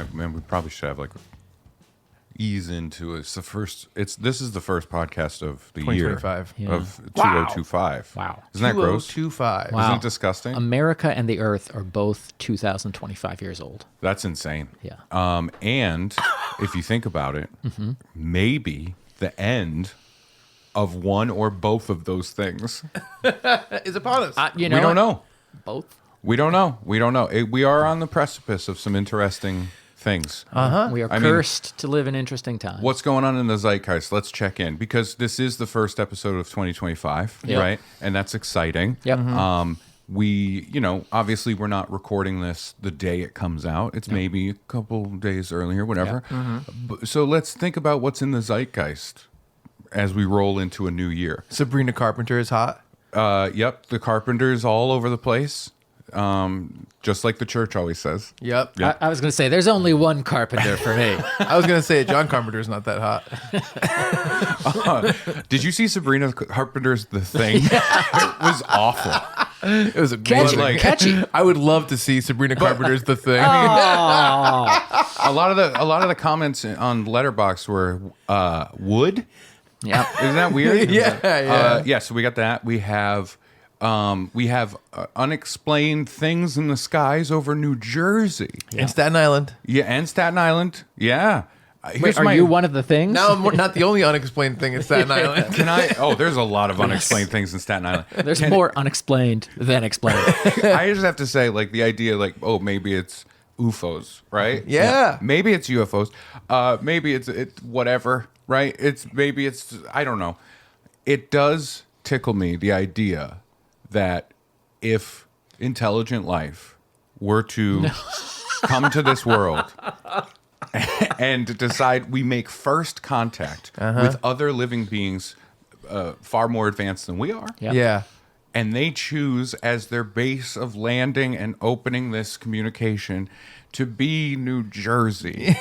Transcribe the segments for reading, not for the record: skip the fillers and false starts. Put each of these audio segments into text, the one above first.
right, man. We probably should have like ease into it. It's the first. This is the first podcast of the year 2025 of 2025. Wow. Isn't that gross? 2025. Wow. Isn't it disgusting? America and the Earth are both 2025 years old. That's insane. Yeah. And if you think about it, maybe the end of one or both of those things. Is upon us. We don't know. Both. We don't know. We don't know. We are on the precipice of some interesting things. We are cursed to live in interesting times. What's going on in the zeitgeist? Let's check in because this is the first episode of 2025, right? And that's exciting. Yep. We, obviously we're not recording this the day it comes out. It's maybe a couple days earlier, whatever. So let's think about what's in the zeitgeist as we roll into a new year. Sabrina Carpenter is hot. Yep, the Carpenters all over the place. Just like the church always says. Yep. I was going to say, there's only one Carpenter for me. I was going to say John Carpenter's not that hot. Did you see Sabrina Carpenter's The Thing? It was awful. It was amazing. Catchy. I would love to see Sabrina Carpenter's The Thing. A lot of the comments on Letterboxd were wood. Yeah. Isn't that weird? Yeah. So we got that. We have unexplained things in the skies over New Jersey. And Staten Island. Yeah, and Staten Island. Yeah. Wait, are you one of the things? Now I'm not the only unexplained thing in Staten Island. Can I? Oh, there's a lot of unexplained things in Staten Island. There's more unexplained than explained. I just have to say, like, the idea, like, oh, maybe it's UFOs, right? Yeah. Maybe it's UFOs. Maybe it's whatever, right? Maybe it's I don't know. It does tickle me, the idea that if intelligent life were to come to this world and decide we make first contact with other living beings far more advanced than we are, Yeah. and they choose as their base of landing and opening this communication to be New Jersey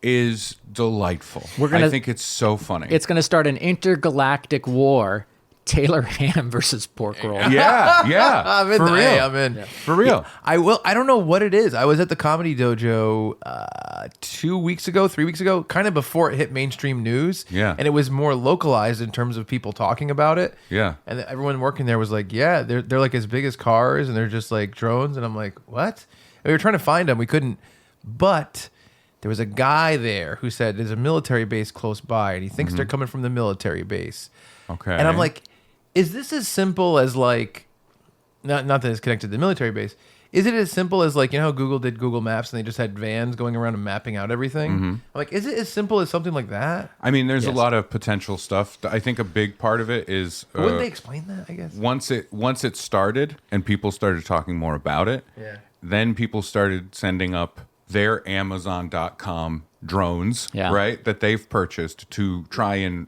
is delightful. I think it's so funny. It's going to start an intergalactic war. Taylor ham versus pork roll. Yeah. I'm in. For real. Hey, I'm in. For real. I don't know what it is. I was at the Comedy Dojo 3 weeks ago, kind of before it hit mainstream news. Yeah. And it was more localized in terms of people talking about it. Yeah. And everyone working there was like, yeah, they're like as big as cars and they're just like drones. And I'm like, what? And we were trying to find them. We couldn't. But there was a guy there who said there's a military base close by and he thinks they're coming from the military base. Okay. And I'm like, is this as simple as like, not that it's connected to the military base, is it as simple as like, how Google did Google Maps and they just had vans going around and mapping out everything? I'm like, is it as simple as something like that? I mean, there's a lot of potential stuff. I think a big part of it is Wouldn't they explain that, I guess? once it started and people started talking more about it, then people started sending up their Amazon.com drones, right, that they've purchased to try and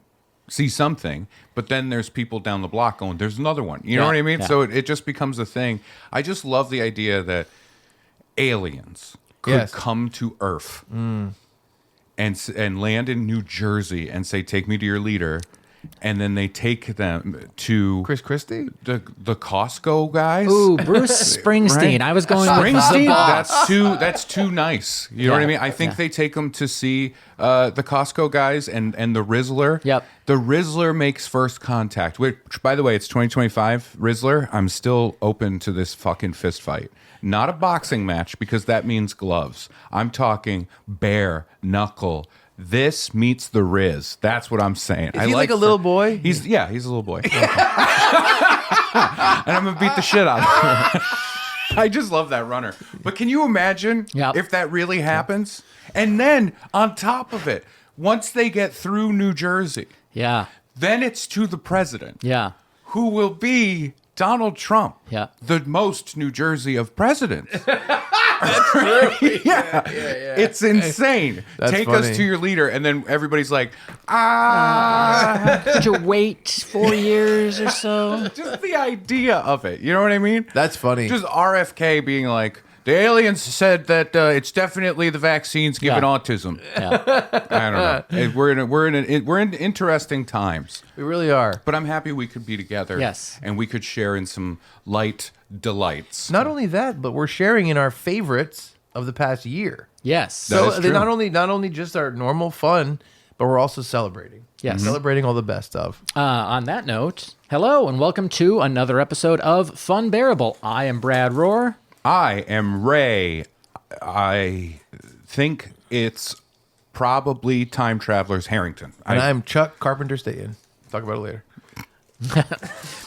see something. But then there's people down the block going, there's another one. You know what I mean? So it just becomes a thing. I just love the idea that aliens could come to Earth and land in New Jersey and say, take me to your leader. And then they take them to Chris Christie? the Costco guys. Ooh, Bruce Springsteen. Right? I was going Springsteen. with That's too nice. You know what I mean? I think they take them to see the Costco guys and the Rizzler. Yep. The Rizzler makes first contact. Which, by the way, it's 2025. Rizzler, I'm still open to this fucking fist fight. Not a boxing match because that means gloves. I'm talking bare knuckle. This meets the Riz. That's what I'm saying. Is he like a little boy? He's a little boy. And I'm gonna beat the shit out of him. I just love that runner. But can you imagine if that really happens? And then on top of it, once they get through New Jersey, then it's to the president. Who will be Donald Trump. The most New Jersey of presidents. That's true. It's insane. Take funny. us to your leader, and then everybody's like, Did you wait 4 years or so? Just the idea of it. You know what I mean? That's funny. Just RFK being like, the aliens said that it's definitely the vaccines giving autism. I don't know. We're in interesting times. We really are. But I'm happy we could be together. Yes. And we could share in some light delights. Not only that, but we're sharing in our favorites of the past year. Yes. So is they true. not only just our normal fun, but we're also celebrating. Yes. Celebrating all the best of. On that note, hello and welcome to another episode of Funbearable. I am Brad Rohr. I am Ray. I think it's probably Time Traveler's Harrington. And I'm Chuck Carpenter Staten. Talk about it later.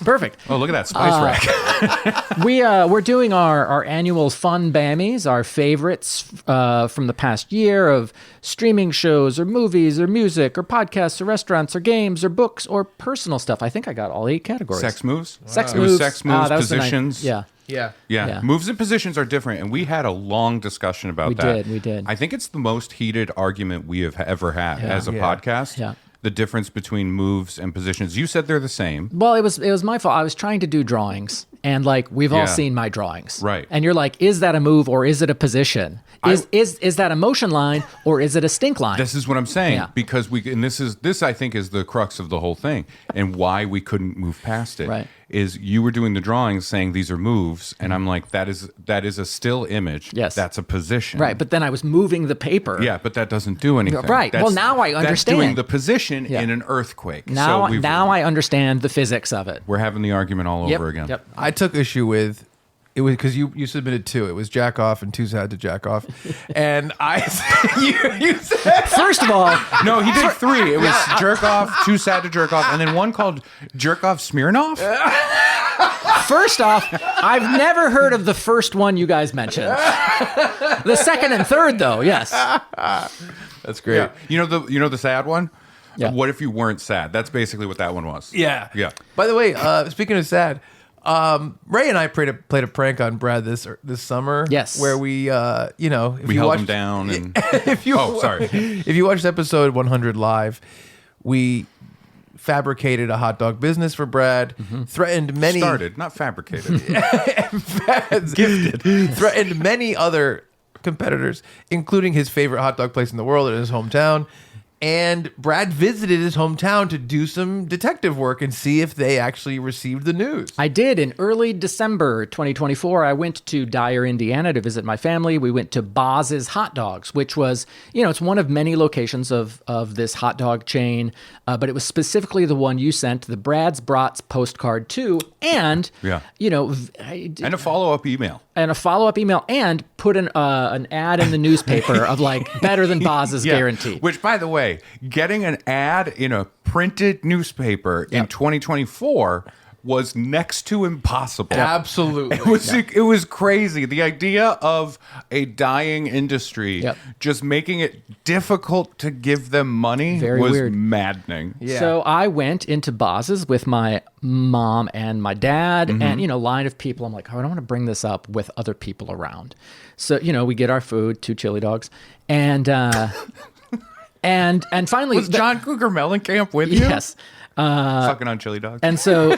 Perfect. Oh, look at that spice rack. We're doing our annual Funbammies, our favorites from the past year of streaming shows or movies or music or podcasts or restaurants or games or books or personal stuff. I think I got all 8 categories. Sex moves? Sex It was moves. sex moves, that was the night. positions. Yeah. Yeah. Yeah, moves and positions are different, and we had a long discussion about that. We did. I think it's the most heated argument we have ever had as a Yeah. podcast. Yeah. The difference between moves and positions. You said they're the same. Well, it was my fault. I was trying to do drawings, and like we've all Yeah. seen my drawings, Right. And you're like, is that a move or is it a position? Is that a motion line or is it a stink line? This is what I'm saying, Yeah. because this I think is the crux of the whole thing, and why we couldn't move past it. Right. Is you were doing the drawings saying these are moves, and I'm like, that is a still image. Yes. That's a position. Right, but then I was moving the paper. Yeah, but that doesn't do anything. Right. Well, now I That's understand. doing the position Yeah. in an earthquake. Now, So we've- now I understand the physics of it. we're having the argument all Yep, over again. Yep. I took issue with it was because you submitted 2. It was jack off and too sad to jack off, and you said First of all, No, he did 3. It was jerk off, too sad to jerk off, and then one called jerk off Smirnoff. first off, I've never heard of the first one you guys mentioned. The second and third, though, yes. that's great. Yeah. You know the sad one? Yeah. What if you weren't sad? That's basically what that one was. Yeah. Yeah. By the way, speaking of sad, Ray and I played a prank on Brad this summer. Yes. Where we, if We you held watched, him down and if you, Oh, sorry. If you watched episode 100 live, we fabricated a hot dog business for Brad. Threatened many started, not fabricated. gifted. Threatened many other competitors, including his favorite hot dog place in the world in his hometown. And Brad visited his hometown to do some detective work and see if they actually received the news. I did. In early December 2024, I went to Dyer, Indiana to visit my family. We went to Boz's Hot Dogs, which was, it's one of many locations of this hot dog chain, but it was specifically the one you sent the Brad's Brats postcard to, and, Yeah. And a follow-up email. and a follow-up email, and put an ad in the newspaper of like better than Boz's guarantee. Which, by the way, getting an ad in a printed newspaper in 2024 was next to impossible. Absolutely. It was crazy. The idea of a dying industry Yep. just making it difficult to give them money Very was weird. maddening. Yeah. So I went into Boz's with my mom and my dad Mm-hmm. and, line of people. I'm like, I don't want to bring this up with other people around. So, we get our food, 2 chili dogs, and and finally, Was John Cougar Mellencamp with you? yes. Sucking on chili dogs. And so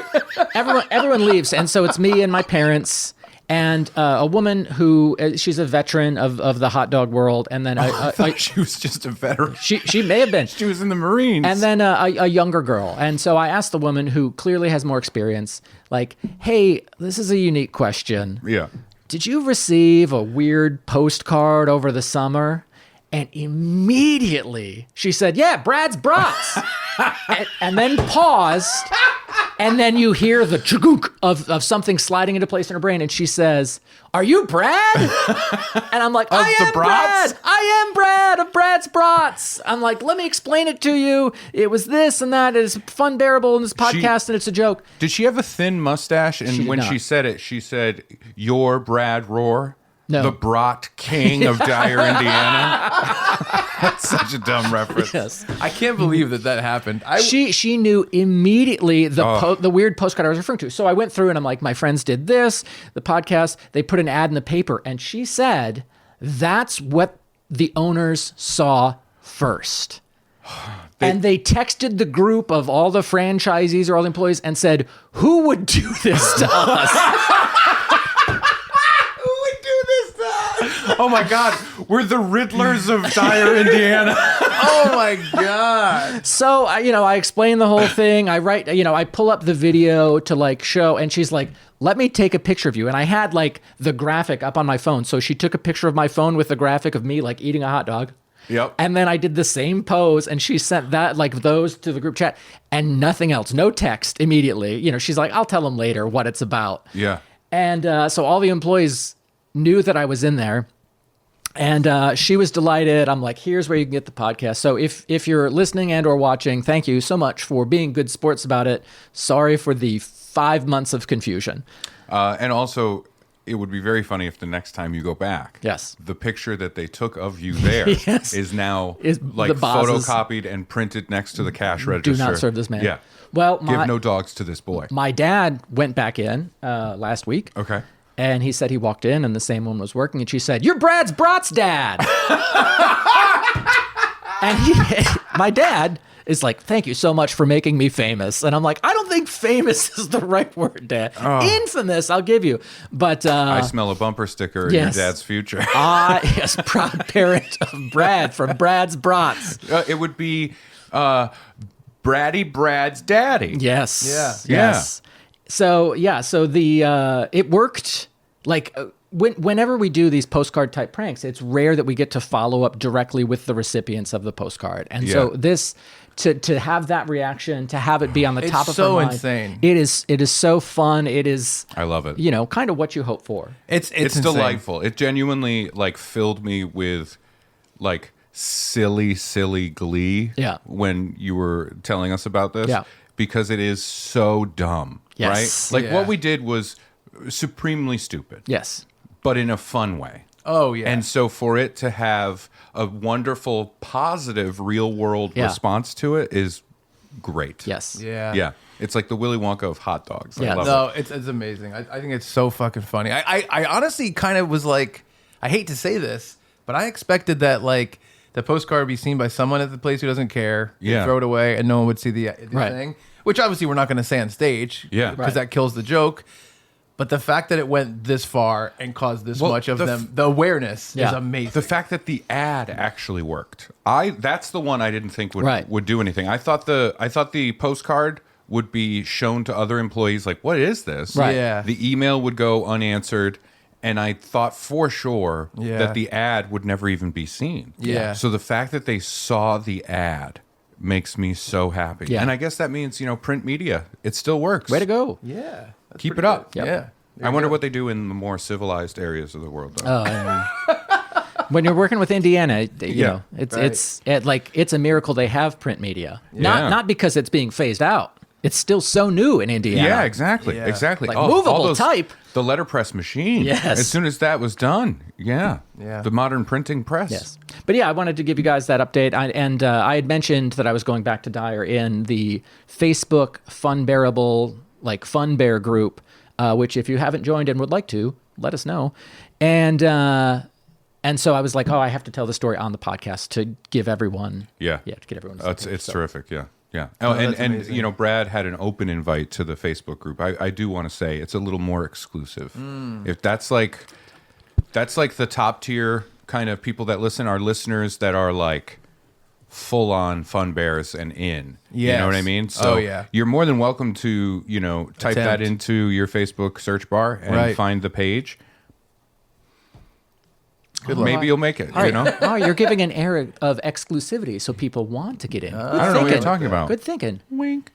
everyone leaves. And so it's me and my parents and a woman who, she's a veteran of the hot dog world. And then I thought she was just a veteran. she may have been. She was in the Marines. And then a younger girl. And so I asked the woman who clearly has more experience, like, hey, this is a unique question. Yeah. Did you receive a weird postcard over the summer? And immediately she said, yeah, Brad's Brats. and then paused. And then you hear the chugunk of something sliding into place in her brain. And she says, are you Brad? And I'm like, I the am Brats? Brad. I am Brad of Brad's Brats. I'm like, let me explain it to you. It was this and that. It's Funbearable in this podcast, and it's a joke. Did she have a thin mustache? And did when not. she said it, she said, "You're Brad Rohr, No. the Brat King of Dyer, Indiana." That's such a dumb reference. Yes. I can't believe that happened. She knew immediately the weird postcard I was referring to. So I went through and I'm like, my friends did this, the podcast, they put an ad in the paper, and she said that's what the owners saw first. And they texted the group of all the franchisees or all the employees and said, who would do this to us? Oh my God, we're the Riddlers of Dyer, Indiana. Oh my God. So, I explain the whole thing. I pull up the video to like show, and she's like, let me take a picture of you. And I had like the graphic up on my phone. So she took a picture of my phone with the graphic of me like eating a hot dog. Yep. And then I did the same pose, and she sent that, like those to the group chat, and nothing else, no text immediately. She's like, I'll tell them later what it's about. Yeah. And so all the employees knew that I was in there, and she was delighted. I'm like, here's where you can get the podcast. So if you're listening and or watching, thank you so much for being good sports about it. Sorry for the 5 months of confusion. And also, it would be very funny if the next time you go back, yes, the picture that they took of you there yes. is now is like photocopied and printed next to the cash register. Do not serve this man. Yeah. Well, give no dogs to this boy. My dad went back in last week. Okay. And he said he walked in and the same one was working, and she said, "You're Brad's brat's dad." And my dad is like, "Thank you so much for making me famous." And I'm like, I don't think famous is the right word, Dad. Oh. Infamous, I'll give you. But I smell a bumper sticker in your dad's future. Yes, proud parent of Brad from Brad's Brats. It would be Braddy Brad's daddy. Yes. Yeah. Yes. So the it worked. Like whenever we do these postcard type pranks, it's rare that we get to follow up directly with the recipients of the postcard, and so this to have that reaction, to have it be on the top of so her mind, insane. It is so fun. It is. I love it. Kind of what you hope for. It's delightful. It genuinely like filled me with like silly glee. Yeah. When you were telling us about this. Yeah. Because it is so dumb. Yes. Right. Like what we did was supremely stupid. Yes. But in a fun way. Oh, yeah. And so for it to have a wonderful, positive, real world response to it is great. Yes. Yeah. Yeah. It's like the Willy Wonka of hot dogs. Yeah. I love No, it. it's amazing. I think it's so fucking funny. I honestly kind of was like, I hate to say this, but I expected that like the postcard would be seen by someone at the place who doesn't care. Yeah. Throw it away and no one would see the Right. thing. Which obviously we're not going to say on stage. Yeah. Because Right. that kills the joke. But the fact that it went this far and caused this much of them, the awareness is amazing. The fact that the ad actually worked. That's the one I didn't think would do anything. I thought the postcard would be shown to other employees like, what is this? Right. Yeah. The email would go unanswered, and I thought for sure that the ad would never even be seen. Yeah. So the fact that they saw the ad makes me so happy. Yeah. And I guess that means, print media, it still works. Way to go. Yeah. That's Keep it pretty up. good. Yep. Yeah. I wonder what they do in the more civilized areas of the world, though. When you're working with Indiana, Yeah. it's a miracle they have print media. Yeah. Not because it's being phased out. It's still so new in Indiana. Yeah, exactly. Yeah. Exactly. Like movable type. The letterpress machine. Yes. As soon as that was done. Yeah. Yeah. The modern printing press. Yes. But yeah, I wanted to give you guys that update. I had mentioned that I was going back to Dyer in the Facebook Funbearable, like Fun Bear group, which if you haven't joined and would like to, let us know. And so I was like, I have to tell the story on the podcast to give everyone. Yeah. Yeah, to get everyone. It's terrific. Yeah. Yeah. Oh, and amazing. Brad had an open invite to the Facebook group. I do want to say it's a little more exclusive. If that's like the top tier kind of people that listen, are listeners that are like full on Fun Bears and in. You know what I mean? So you're more than welcome to, type that into your Facebook search bar and find the page. Good luck. Maybe you'll make it, You're giving an air of exclusivity so people want to get in. I don't know what you're talking about. Good thinking. Wink.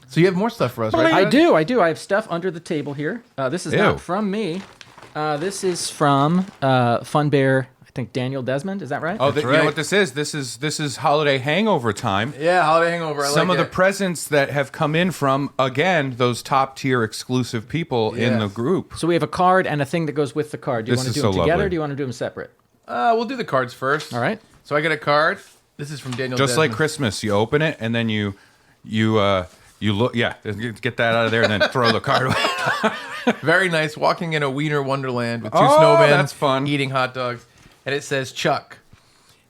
So you have more stuff for us, right? I do. I have stuff under the table here. This is not from me. This is from Fun Bear, I think Daniel Desmond. Is that right? Oh, you know what this is? This is holiday hangover time. Yeah, holiday hangover. Some of the presents that have come in from, again, those top tier exclusive people in the group. So we have a card and a thing that goes with the card. Do you want to do them together or do you want to do them separate? We'll do the cards first. All right. So I get a card. This is from Daniel Just Desmond. like Christmas, you open it and then you look, get that out of there and then throw the card away. Very nice. Walking in a wiener wonderland with two snowmen. That's fun. Eating hot dogs. And it says, Chuck,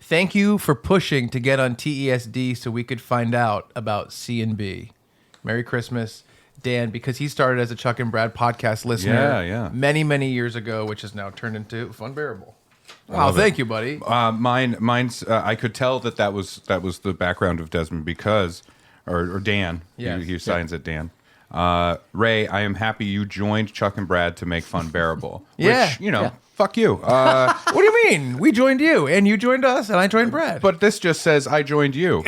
thank you for pushing to get on TESD so we could find out about C&B. Merry Christmas, Dan, because he started as a Chuck and Brad podcast listener Yeah. many, many years ago, which has now turned into Funbearable. Wow, thank you, buddy. Mine's. I could tell that was the background of Desmond because, or Dan. Yes. He signs it, Dan. Ray, I am happy you joined Chuck and Brad to make Funbearable. Yeah. Which, fuck you. What do you mean? We joined you, and you joined us, and I joined Brad. But this just says I joined you.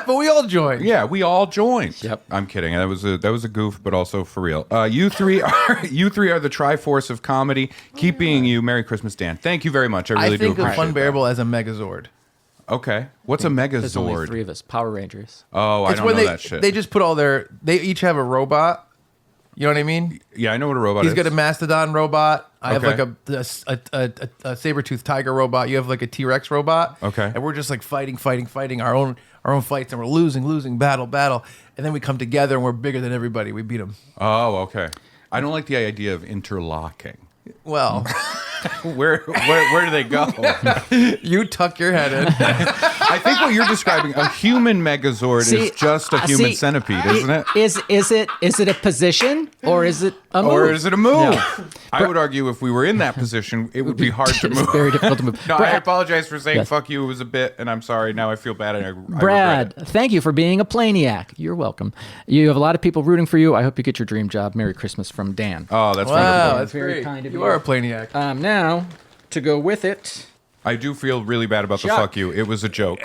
But we all joined. Yeah, we all joined. Yep. I'm kidding. That was a goof, but also for real. You three are the Triforce of comedy. Keep being you. Merry Christmas, Dan. Thank you very much. I really do think of appreciate Funbearable as a Megazord. Okay. What's a There's only Megazord? 3 of us. Power Rangers. Oh, I It's don't when know that shit. they just put all they each have a robot. You know what I mean? Yeah, I know what a robot He's is. got a mastodon robot. I have Okay. like a saber-toothed tiger robot. You have like a T-Rex robot. Okay. And we're just like fighting our own fights, and we're losing battle, and then we come together and we're bigger than everybody. We beat them. Oh, okay. I don't like the idea of interlocking. Well, Where do they go? you tuck your head in. I think what you're describing, a human Megazord, is just a human centipede, isn't it? Is it a position or is it a move? Or is it a move? Yeah. I would argue if we were in that position, it would be hard to It's move. very difficult to move. No, I Brad, apologize for saying Yes. fuck you. It was a bit, and I'm sorry. Now I feel bad. And I Brad, regret it. thank you for being a Planiac. You're welcome. You have a lot of people rooting for you. I hope you get your dream job. Merry Christmas from Dan. Oh, that's Wow, wonderful. that's Very great. kind of you you. are a Planiac. Now, to go with it, I do feel really bad about the Chuck. fuck you. It was a joke.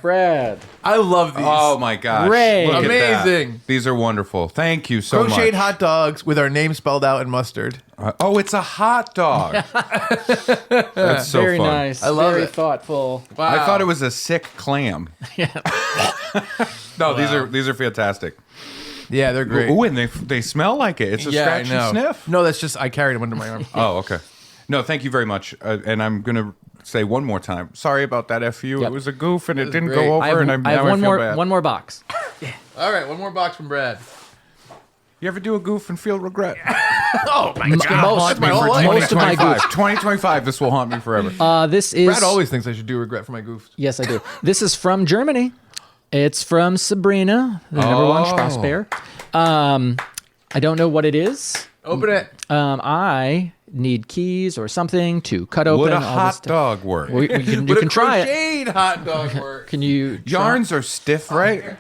Brad. I love these. Oh my gosh. Ray. Look at that. Amazing. These are wonderful. Thank you so Crocheted much. hot dogs with our name spelled out in mustard. Oh, it's a hot dog. That's so Very fun. nice. I love Very it. thoughtful. Wow. I thought it was a sick clam. No, these are fantastic. Yeah, they're great. Ooh, and they smell like it. It's a Yeah, scratch I know. and sniff. No, that's just I carried them under my arm. Oh, okay. No, thank you very much. And I'm gonna say one more time. Sorry about that FU. Yep. It was a goof, and it didn't great. go over. I have, and I have now one feel more bad. one more box. All right, one more box from Brad. You ever do a goof and feel regret? Oh my Most, That's my whole life. most of my 2025. goofs. 2025. This will haunt me forever. This is Brad always thinks I should do regret for my goofs. Yes, I do. This is from Germany. It's from Sabrina, the number one Strass Bear. I don't know what it is. Open it. I need keys or something to cut open. Would a all this hot stuff. dog work? You can Would a try it. crocheted hot dog work? Can you? try- Yarns are stiff, right? Here.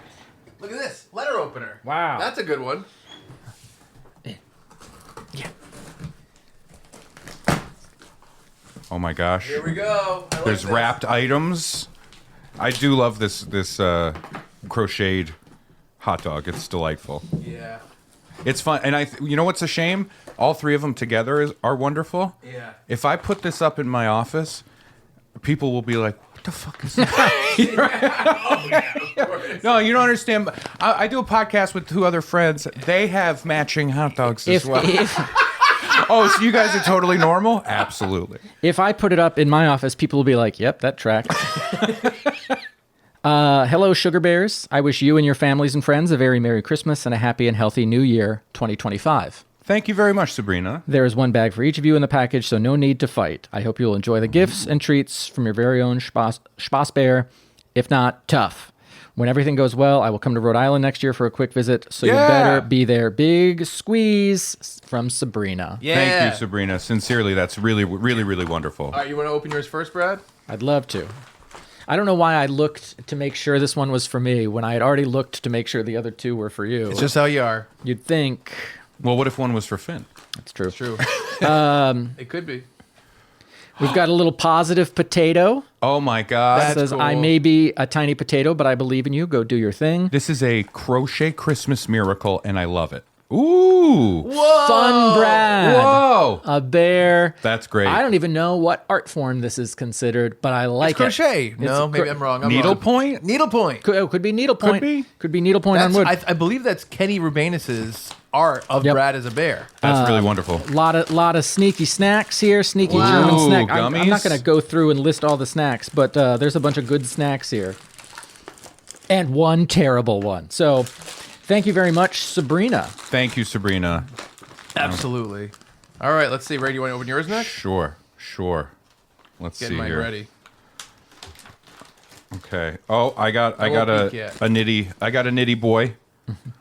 Look at this letter opener. Wow. That's a good one. Yeah. Oh my gosh. Here we go. I like There's this. wrapped items. I do love this crocheted hot dog. It's delightful. Yeah. It's fun, and you know what's a shame? All 3 of them together are wonderful. Yeah. If I put this up in my office, people will be like, "What the fuck is that?" No, you don't understand. I do a podcast with 2 other friends. They have matching hot dogs as well. Oh, so you guys are totally normal? Absolutely. If I put it up in my office, people will be like, "Yep, that tracks." Hello, Sugar Bears. I wish you and your families and friends a very Merry Christmas and a happy and healthy New Year 2025. Thank you very much, Sabrina. There is one bag for each of you in the package, so no need to fight. I hope you'll enjoy the gifts and treats from your very own Spaß Bear. If not, tough. When everything goes well, I will come to Rhode Island next year for a quick visit, so you Yeah. better be there. Big squeeze from Sabrina. Yeah. Thank you, Sabrina. Sincerely, that's really, really, really wonderful. All right, you want to open yours first, Brad? I'd love to. I don't know why I looked to make sure this one was for me when I had already looked to make sure the other 2 were for you. It's just how you are. You'd think. Well, what if one was for Finn? That's true. True. It could be. We've got a little positive potato. Oh my God. That's Says, cool. I may be a tiny potato, but I believe in you. Go do your thing. This is a crochet Christmas miracle, and I love it. Ooh. Whoa! Fun Brad. Whoa. A bear. That's great. I don't even know what art form this is considered, but I like It's crochet. it. No, It's maybe I'm wrong. I'm Needlepoint? wrong. Needlepoint. Could be needlepoint. be. Could be needlepoint on wood. I believe that's Kenny Rubanis's art of Yep. Brad as a bear. That's really wonderful. lot of sneaky snacks here. Sneaky Wow. German Ooh, snack. I'm not gummies? going to go through and list all the snacks, but there's a bunch of good snacks here. And one terrible one. So thank you very much, Sabrina. Thank you, Sabrina. Absolutely. All right, let's see. Ray, do you want to open yours next? Sure. Let's Getting see mine here. ready. Okay. Oh, I got won't a peek yet. nitty. I got a nitty boy.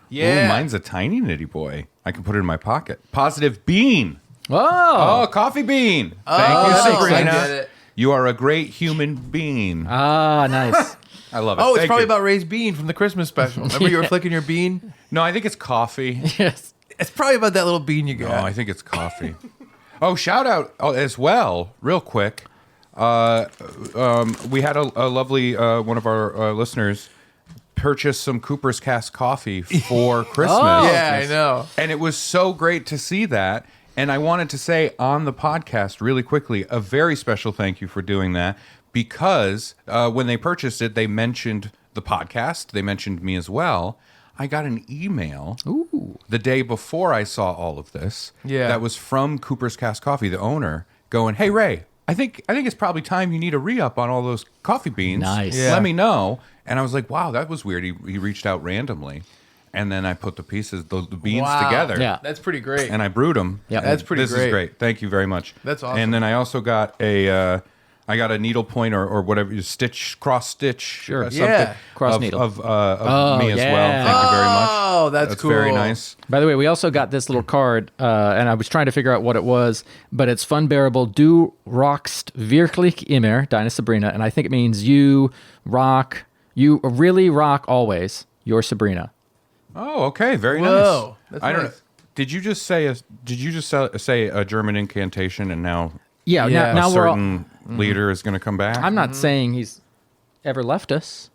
Yeah. Ooh, mine's a tiny nitty boy. I can put it in my pocket. Positive bean. Oh, Oh, coffee bean. Oh, Thank you, that makes sense. Sabrina. I get it. You are a great human being. Ah, nice. I love it. Oh, it's Thank probably you. about Ray's bean from the Christmas special. Remember you were flicking your bean? No, I think it's coffee. Yes. It's probably about that little bean you No, got. I think it's coffee. Oh, shout out as well, real quick. We had a lovely one of our listeners purchase some Cooper's Cast coffee for Christmas. Yeah, I know. And it was so great to see that. And I wanted to say on the podcast really quickly, a very special thank you for doing that, because when they purchased it, they mentioned the podcast. They mentioned me as well. I got an email the day before I saw all of this. Yeah. That was from Cooper's Cast Coffee, the owner, going, "Hey Ray, I think it's probably time you need a re-up on all those coffee beans. Nice. Yeah. Let me know." And I was like, "Wow, that was weird." He reached out randomly, and then I put the beans Wow. together. Yeah. That's pretty great. And I brewed them. Yep. That's pretty This great. is great. Thank you very much. That's awesome. And then I also got a needle point or whatever, cross stitch, something Yeah. Cross of, needle. of me as yeah. well. Thank you very much. Oh, that's cool. Very nice. By the way, we also got this little card, and I was trying to figure out what it was, but it's Funbearable. Du rockst wirklich immer, Deine Sabrina, and I think it means you really rock always, your Sabrina. Oh, okay. Very Whoa, nice. that's I don't nice. know. Did you just say a German incantation and now Yeah, Yeah. now a we're all, certain leader is going to come back? I'm not saying he's ever left us.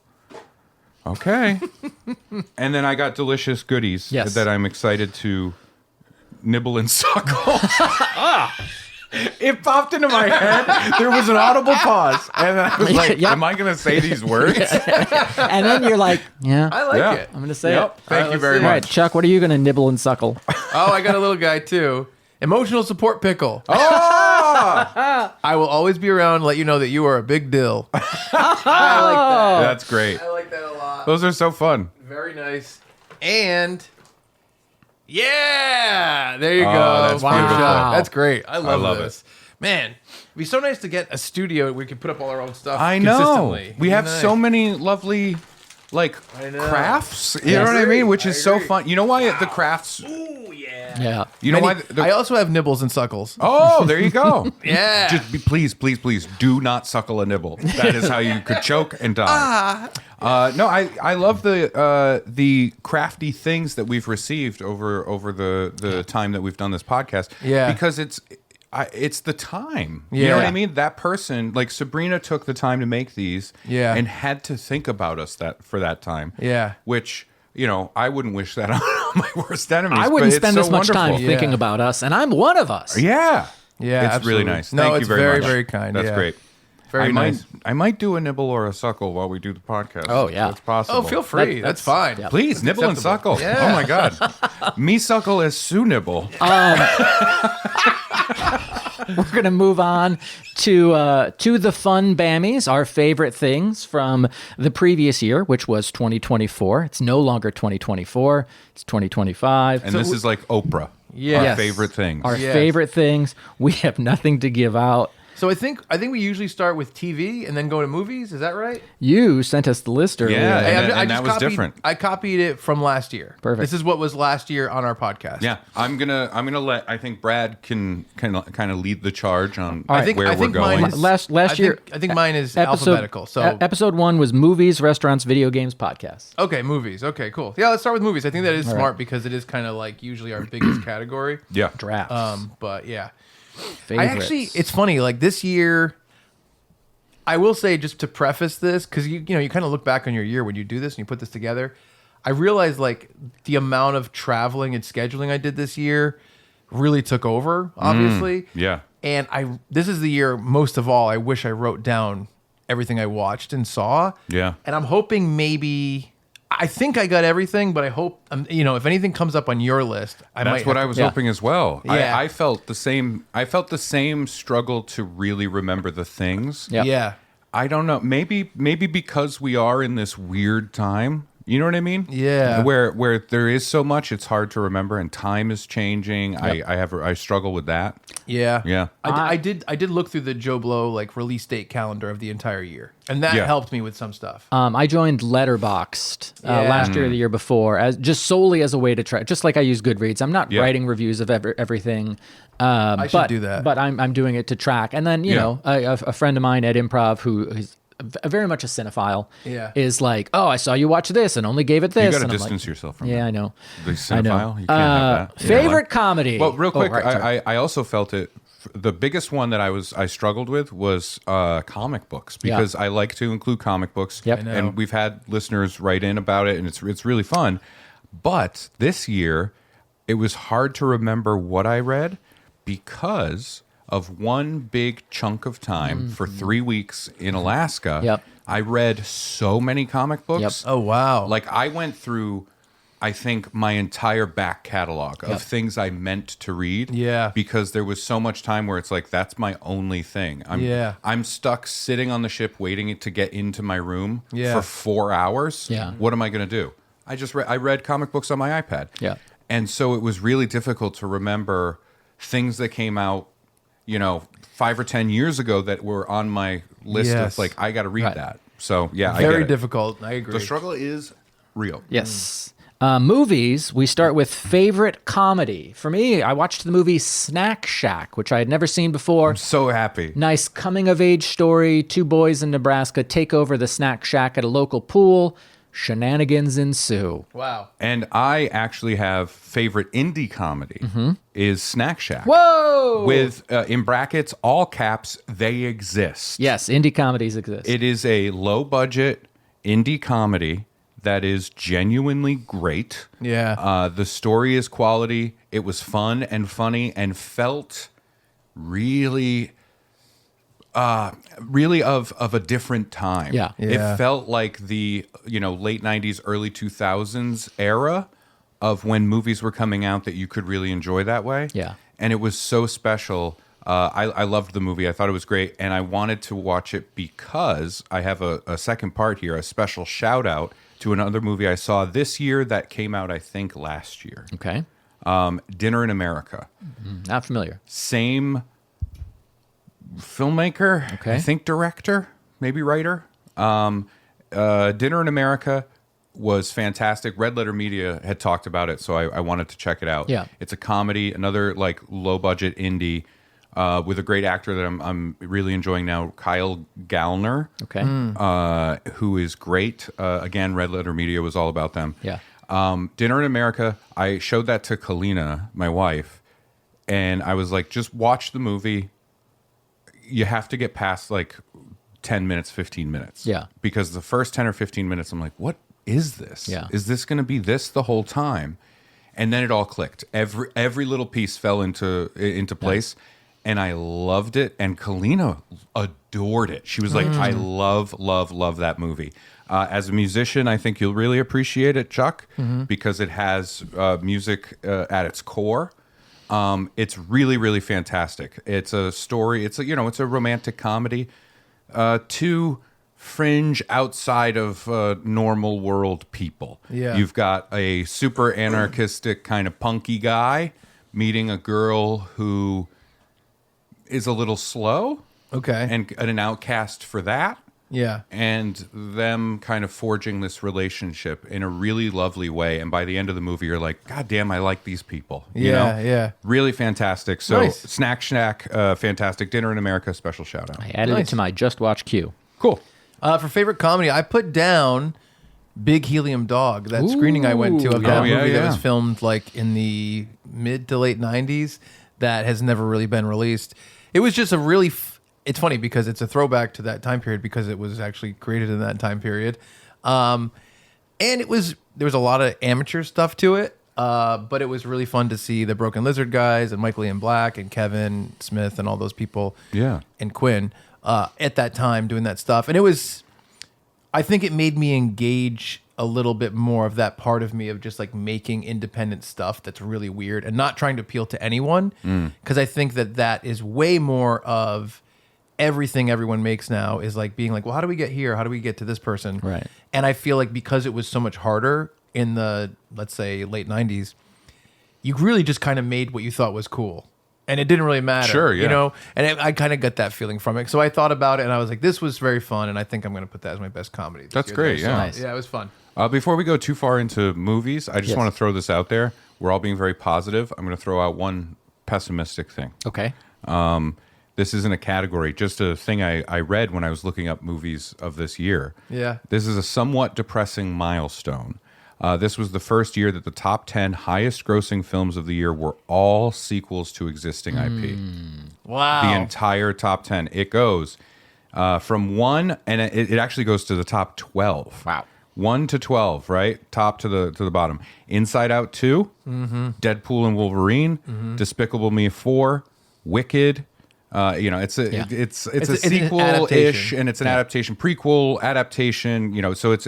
Okay. And then I got delicious goodies Yes. that I'm excited to nibble and suckle. It popped into my head. There was an audible pause. And I was like, Yep. am I going to say these words? And then you're like, yeah, I like Yeah. it. I'm going to say Yep. it. Thank All you right, very let's see. All much. right, Chuck, what are you going to nibble and suckle? Oh, I got a little guy too. Emotional support pickle. Oh, I will always be around to let you know that you are a big deal. I that's great. like that a lot. Those are so fun. Very nice. And yeah, there you Oh, go. that's Good beautiful. job. That's great. I love love this. Man, it'd be so nice to get a studio where we could put up all our own stuff I know. consistently. We have Nice. so many lovely, like, I know. crafts. You Yes. know what I agree. mean? Which is I so agree. fun. You know why the crafts... Ooh, yeah. Yeah. You know why... I also have nibbles and suckles. Oh, there you go. Yeah. Just please, do not suckle a nibble. That is how you could choke and die. No, I love the crafty things that we've received over the time that we've done this podcast. Yeah. Because it's the time. You know what I mean? That person, like Sabrina, took the time to make these. Yeah. And had to think about us for that time. Yeah. Which, I wouldn't wish that on my worst enemies. I wouldn't but it's spend so this much time wonderful. thinking Yeah. about us, and I'm one of us. Yeah. Yeah, It's really absolutely. nice. No, Thank it's you very very, much. very kind. That's Yeah. great. Very nice. I might do a nibble or a suckle while we do the podcast. Oh, yeah. It's possible. Oh, feel free. That's fine. yeah. Please, nibble and acceptable. suckle. Yeah. Oh, my God. Me suckle is Sue nibble. We're going to move on to the Funbammies, our favorite things from the previous year, which was 2024. It's no longer 2024. It's 2025. And this is like Oprah. Yeah. Our Yes. favorite things. Our Yes. favorite things. We have nothing to give out. So I think we usually start with TV and then go to movies. Is that right? You sent us the list earlier. Yeah. Hey, And I that was different. I copied it from last year. Perfect. This is what was last year on our podcast. Yeah, I'm gonna let. I think Brad can kind of lead the charge on All right. where I we're think going. mine is Last year- I think mine is Episode, alphabetical. So episode 1 was movies, restaurants, video games, podcasts. okay, movies. Okay, cool. Yeah, let's start with movies. I think that is smart because it is kind of like usually our biggest category. Yeah, Drafts. But yeah, Favorites. it's funny. Like this year, I will say just to preface this because you kind of look back on your year when you do this and you put this together. I realized like the amount of traveling and scheduling I did this year really took over. Obviously, yeah. And this is the year most of all I wish I wrote down everything I watched and saw. Yeah. And I'm hoping maybe I think I got everything, but I hope if anything comes up on your list, That's what I was hoping as well. Yeah. I felt the same. I felt the same struggle to really remember the things. Yep. Yeah. I don't know. Maybe because we are in this weird time You know what I mean? Yeah. Where there is so much, it's hard to remember, and time is changing. Yep. I struggle with that. Yeah. Yeah. I did look through the Joe Blow like release date calendar of the entire year, and that helped me with some stuff. I joined Letterboxd last year or the year before, as just solely as a way to try. Just like I use Goodreads, I'm not writing reviews of everything. I should do that, but I'm doing it to track. And then you know, a friend of mine at Improv who is very much a cinephile, is like, oh, I saw you watch this and only gave it this. You got to distance yourself from that. I know. The cinephile, you can't have that. Favorite comedy? Well, real quick, I also felt it. The biggest one that I struggled with was comic books, because I like to include comic books. Yep. And we've had listeners write in about it, and it's really fun. But this year, it was hard to remember what I read because of one big chunk of time for 3 weeks in Alaska. Yep. I read so many comic books. Yep. Oh, wow. Like, I went through, I think, my entire back catalog of things I meant to read. Yeah. Because there was so much time where it's like, that's my only thing. I'm stuck sitting on the ship waiting to get into my room for 4 hours. Yeah. What am I going to do? I read comic books on my iPad. Yeah. And so it was really difficult to remember things that came out, 5 or 10 years ago that were on my list of like, I got to read that. So I get it. Very difficult. I agree. The struggle is real. Yes. Movies, we start with favorite comedy. For me, I watched the movie Snack Shack, which I had never seen before. I'm so happy. Nice coming-of-age story. 2 boys in Nebraska take over the snack shack at a local pool. Shenanigans ensue. Wow. And I actually have favorite indie comedy is Snack Shack. Whoa! With, in brackets, all caps, they exist. Yes, indie comedies exist. It is a low-budget indie comedy that is genuinely great. Yeah. The story is quality. It was fun and funny and felt really of a different time. Yeah. It felt like the late 90s, early 2000s era of when movies were coming out that you could really enjoy that way. Yeah. And it was so special. I loved the movie. I thought it was great. And I wanted to watch it because I have a second part here, a special shout out to another movie I saw this year that came out, I think, last year. Okay. Dinner in America. Not familiar. Same filmmaker, I think director, maybe writer. Dinner in America was fantastic. Red Letter Media had talked about it, so I wanted to check it out. Yeah. It's a comedy, another like low budget indie with a great actor that I'm really enjoying now, Kyle Gallner. Okay. Who is great. Again, Red Letter Media was all about them. Yeah. Dinner in America, I showed that to Kalina, my wife, and I was like, just watch the movie. You have to get past like 10 minutes, 15 minutes. Yeah. Because the first 10 or 15 minutes, I'm like, what is this? Yeah. Is this going to be this the whole time? And then it all clicked. Every little piece fell into place. And I loved it. And Kalina adored it. She was like, I love that movie. As a musician, I think you'll really appreciate it, Chuck, because it has music at its core. It's really, really fantastic. It's a story. It's a romantic comedy. To fringe outside of normal world people. Yeah. You've got a super anarchistic kind of punky guy meeting a girl who is a little slow. Okay. And an outcast for that. Yeah. And them kind of forging this relationship in a really lovely way. And by the end of the movie, you're like, God damn, I like these people. Yeah. Really fantastic. So Nice. Snack Shack, fantastic. Dinner in America, special shout out. I added it to my Just Watch queue. Cool. For favorite comedy, I put down Big Helium Dog, that screening I went to of that movie that was filmed like in the mid to late 90s that has never really been released. It was just a really... It's funny because it's a throwback to that time period because it was actually created in that time period. And there was a lot of amateur stuff to it, but it was really fun to see the Broken Lizard guys and Michael Ian Black and Kevin Smith and all those people and Quinn at that time doing that stuff. And I think it made me engage a little bit more of that part of me of just like making independent stuff that's really weird and not trying to appeal to anyone. Because I think that is way more of everything everyone makes now is like being like, well, how do we get here? How do we get to this person? Right. And I feel like because it was so much harder in the, let's say, late 90s, you really just kind of made what you thought was cool. And it didn't really matter. Sure, yeah. You know? And I kind of got that feeling from it. So I thought about it and I was like, this was very fun. And I think I'm going to put that as my best comedy this That's year. great, So, yeah. Nice. Yeah, it was fun. Before we go too far into movies, I just Yes. want to throw this out there. We're all being very positive. I'm going to throw out one pessimistic thing. Okay. This isn't a category, just a thing I read when I was looking up movies of this year. Yeah. This is a somewhat depressing milestone. This was the first year that the top 10 highest grossing films of the year were all sequels to existing IP. Wow. The entire top 10. It goes from 1, and it actually goes to the top 12. Wow. 1 to 12, right? Top to the bottom. Inside Out 2, Deadpool and Wolverine, Despicable Me 4, Wicked. It's a It's a an sequel-ish, adaptation. and it's an adaptation, prequel, adaptation. So it's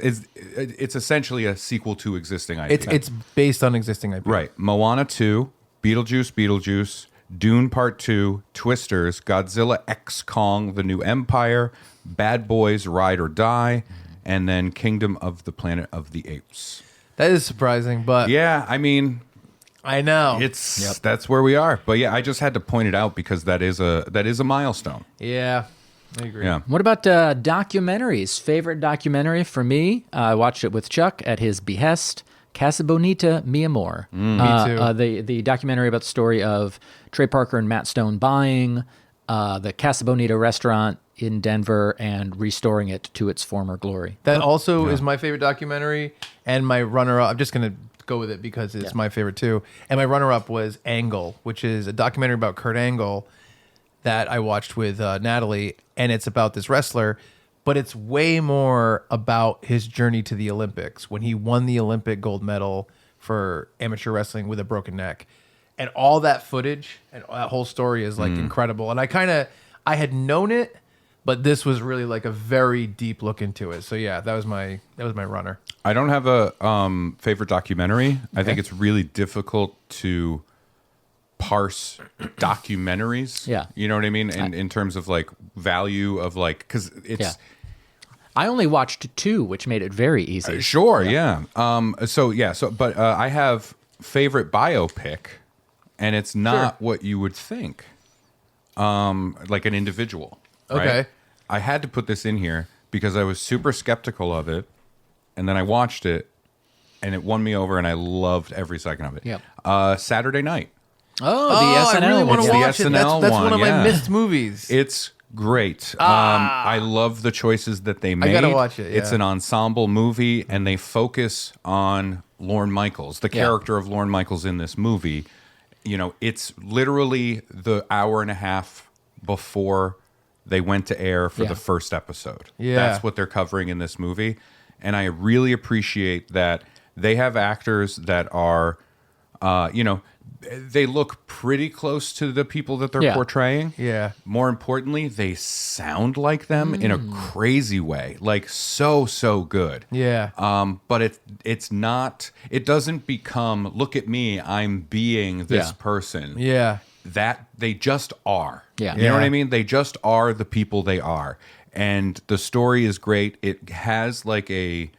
essentially a sequel to existing IP. It's based on existing IP. Right. Moana 2, Beetlejuice, Dune Part 2, Twisters, Godzilla X Kong, The New Empire, Bad Boys, Ride or Die, and then Kingdom of the Planet of the Apes. That is surprising, but Yeah, I mean, I know. that's where we are. But yeah, I just had to point it out because that is a milestone. Yeah, I agree. Yeah. What about documentaries? Favorite documentary for me? I watched it with Chuck at his behest. Casa Bonita, Mi Amor. Me too. The documentary about the story of Trey Parker and Matt Stone buying the Casa Bonita restaurant in Denver and restoring it to its former glory. That also is my favorite documentary, and my runner-up. I'm just gonna go with it because it's my favorite too. And my runner-up was Angle, which is a documentary about Kurt Angle that I watched with Natalie, and it's about this wrestler, but it's way more about his journey to the Olympics when he won the Olympic gold medal for amateur wrestling with a broken neck, and all that footage and that whole story is like incredible. And I had known it. But this was really like a very deep look into it. So yeah, that was my runner. I don't have a favorite documentary. I think it's really difficult to parse documentaries. Yeah. You know what I mean? In terms of like value of like, because it's... Yeah. I only watched 2, which made it very easy. Sure, yeah. But I have favorite biopic, and it's not what you would think. Like an individual. Right? Okay. I had to put this in here because I was super skeptical of it, and then I watched it, and it won me over, and I loved every second of it. Yep. Saturday Night. Oh, the SNL I really want one. to The watch it. SNL That's one, one of yeah. my missed movies. It's great. I love the choices that they made. gotta watch it, It's yeah. an ensemble movie, and they focus on Lorne Michaels, the character of Lorne Michaels in this movie. It's literally the hour and a half before they went to air for the first episode. Yeah. That's what they're covering in this movie. And I really appreciate that they have actors that are, they look pretty close to the people that they're portraying. Yeah. More importantly, they sound like them in a crazy way. Like so good. Yeah. But it's not, it doesn't become, look at me, I'm being this person. Yeah. That they just are. Yeah. You know what Yeah. I mean? They just are the people they are. And the story is great. It has like a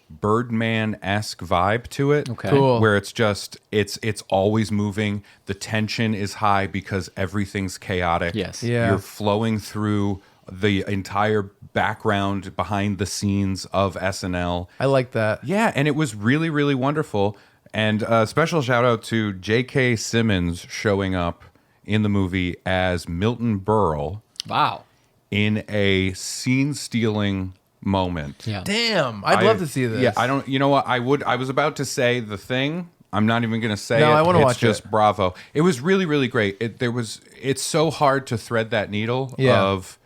Birdman-esque vibe to it. Okay. Cool. Where it's just it's always moving. The tension is high because everything's chaotic. Yes. Yeah. You're flowing through the entire background behind the scenes of SNL. I like that. Yeah, and it was really, really wonderful. And a special shout out to J.K. Simmons showing up in the movie as Milton Berle Wow. in a scene-stealing moment. Yeah. Damn. I'd love to see this. Yeah, I don't. You know what? I was about to say The Thing. I'm not even going to say it. No, I wanna watch It's just it. bravo. It was really, really great. It's so hard to thread that needle of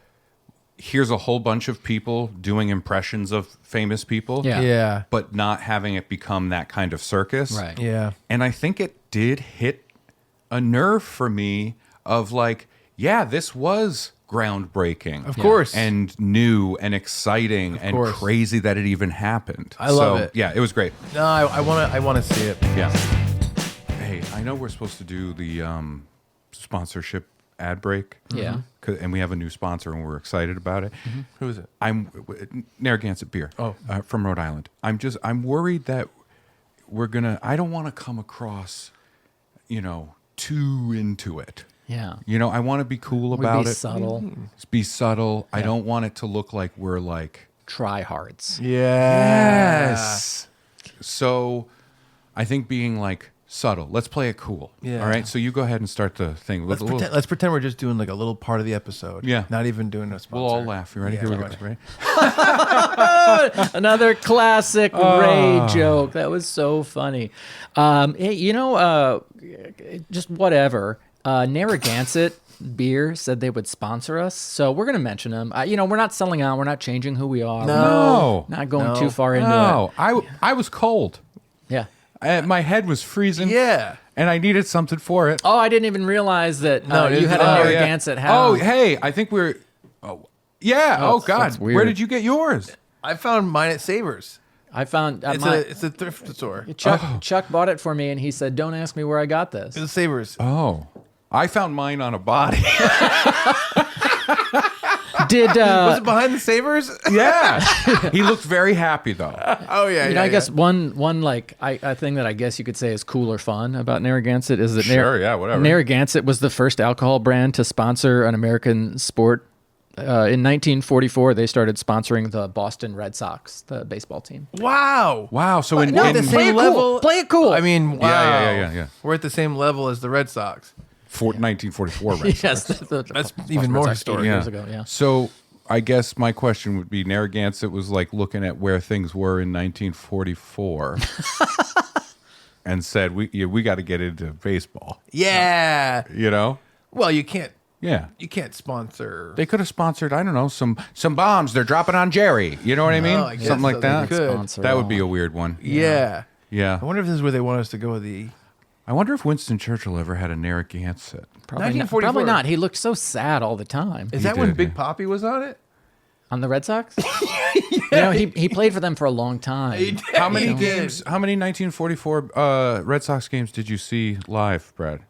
here's a whole bunch of people doing impressions of famous people. Yeah. Yeah. But not having it become that kind of circus. Right. Yeah. And I think it did hit a nerve for me of like, yeah, this was groundbreaking. Of course. And new and exciting and course. crazy that it even happened. I love it. Yeah, it was great. No, I want to see it. Yeah. Hey, I know we're supposed to do the sponsorship ad break. Yeah. and we have a new sponsor, and we're excited about it. Mm-hmm. Who is it? I'm Narragansett Beer. Oh. From Rhode Island. I'm worried that I don't want to come across, too into it. Yeah. I want to be cool We'd about be it. subtle. Be subtle. I don't want it to look like we're like Tryhards. Yes. So I think being like subtle. Let's play it cool. Yeah. All right. So you go ahead and start the thing. Let's pretend we're just doing like a little part of the episode. Yeah. Not even doing a sponsor. We'll all laugh. You ready? Yeah, Here we go. ready. Ready? Another classic Ray joke. That was so funny. Hey, just whatever. Narragansett Beer said they would sponsor us, so we're going to mention them. We're not selling out. We're not changing who we are. No. We're not going too far into it. No. I was cold. Yeah. My head was freezing. Yeah. And I needed something for it. Oh, I didn't even realize that you had a Narragansett hat. Oh, hey, I think we're. Oh, yeah. Oh, God. that's weird. Where did you get yours? I found mine at Savers. I found It's a thrift store. Chuck bought it for me, and he said, "Don't ask me where I got this." It's a Savers. Oh. I found mine on a body. Was it behind the Savers? Yeah. He looked very happy, though. Oh yeah. I guess one I thing that I guess you could say is cool or fun about Narragansett is that Sure, yeah, whatever. Narragansett was the first alcohol brand to sponsor an American sport. In 1944, they started sponsoring the Boston Red Sox, the baseball team. Wow. Wow. So in the same level. Play it cool. I mean, wow. Yeah. We're at the same level as the Red Sox. 1944 Red Sox. Yes, That's even more historic. years ago. Yeah. So I guess my question would be, Narragansett was like looking at where things were in 1944 and said, we got to get into baseball. Yeah. Well, you can't. Yeah. You can't sponsor. They could have sponsored, I don't know, some bombs they're dropping on Jerry. You know what I mean? I guess Something like so, that. they could. Sponsor That would all. be a weird one. Yeah. Yeah. I wonder if this is where they want us to go with the. I wonder if Winston Churchill ever had a Narragansett. Probably not, 1944. probably not. He looked so sad all the time. Is that when did, Big yeah. Papi was on it? On the Red Sox? He played for them for a long time. How many games? How many 1944 Red Sox games did you see live, Brad?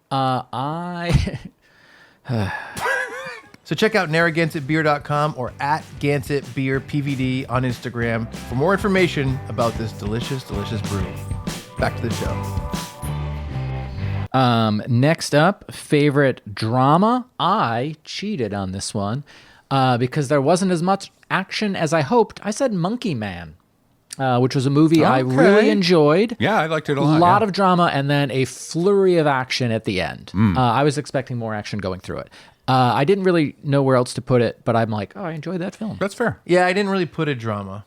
So check out narragansettbeer.com or at Gansett Beer PVD on Instagram for more information about this delicious, delicious brew. Back to the show. Next up, favorite drama. I cheated on this one because there wasn't as much action as I hoped. I said Monkey Man, which was a movie I really enjoyed. Yeah, I liked it a A lot. lot of drama and then a flurry of action at the end. I was expecting more action going through it. I didn't really know where else to put it, but I'm like, I enjoyed that film. That's fair. Yeah, I didn't really put a drama.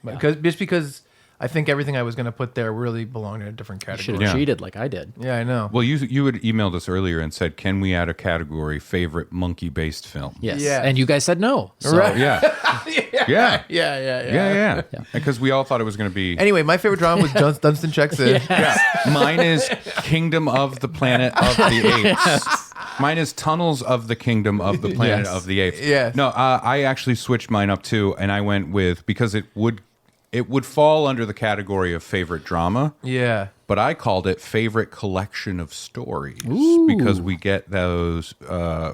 Because I think everything I was going to put there really belonged in a different Should category. have cheated like I did. Yeah, I know. Well, you had emailed us earlier and said, can we add a category favorite monkey-based film? Yes. Yeah. And you guys said no. So. Right. Yeah. Yeah. Because we all thought it was going to be... Anyway, my favorite drama was Dunstan Checks In. Yeah. Mine is Kingdom of the Planet of the Apes. Mine is Tunnels of the Kingdom of the Planet of the Apes. Yes. No, I actually switched mine up too, and I went with, because it would fall under the category of favorite drama. Yeah. But I called it favorite collection of stories because we get those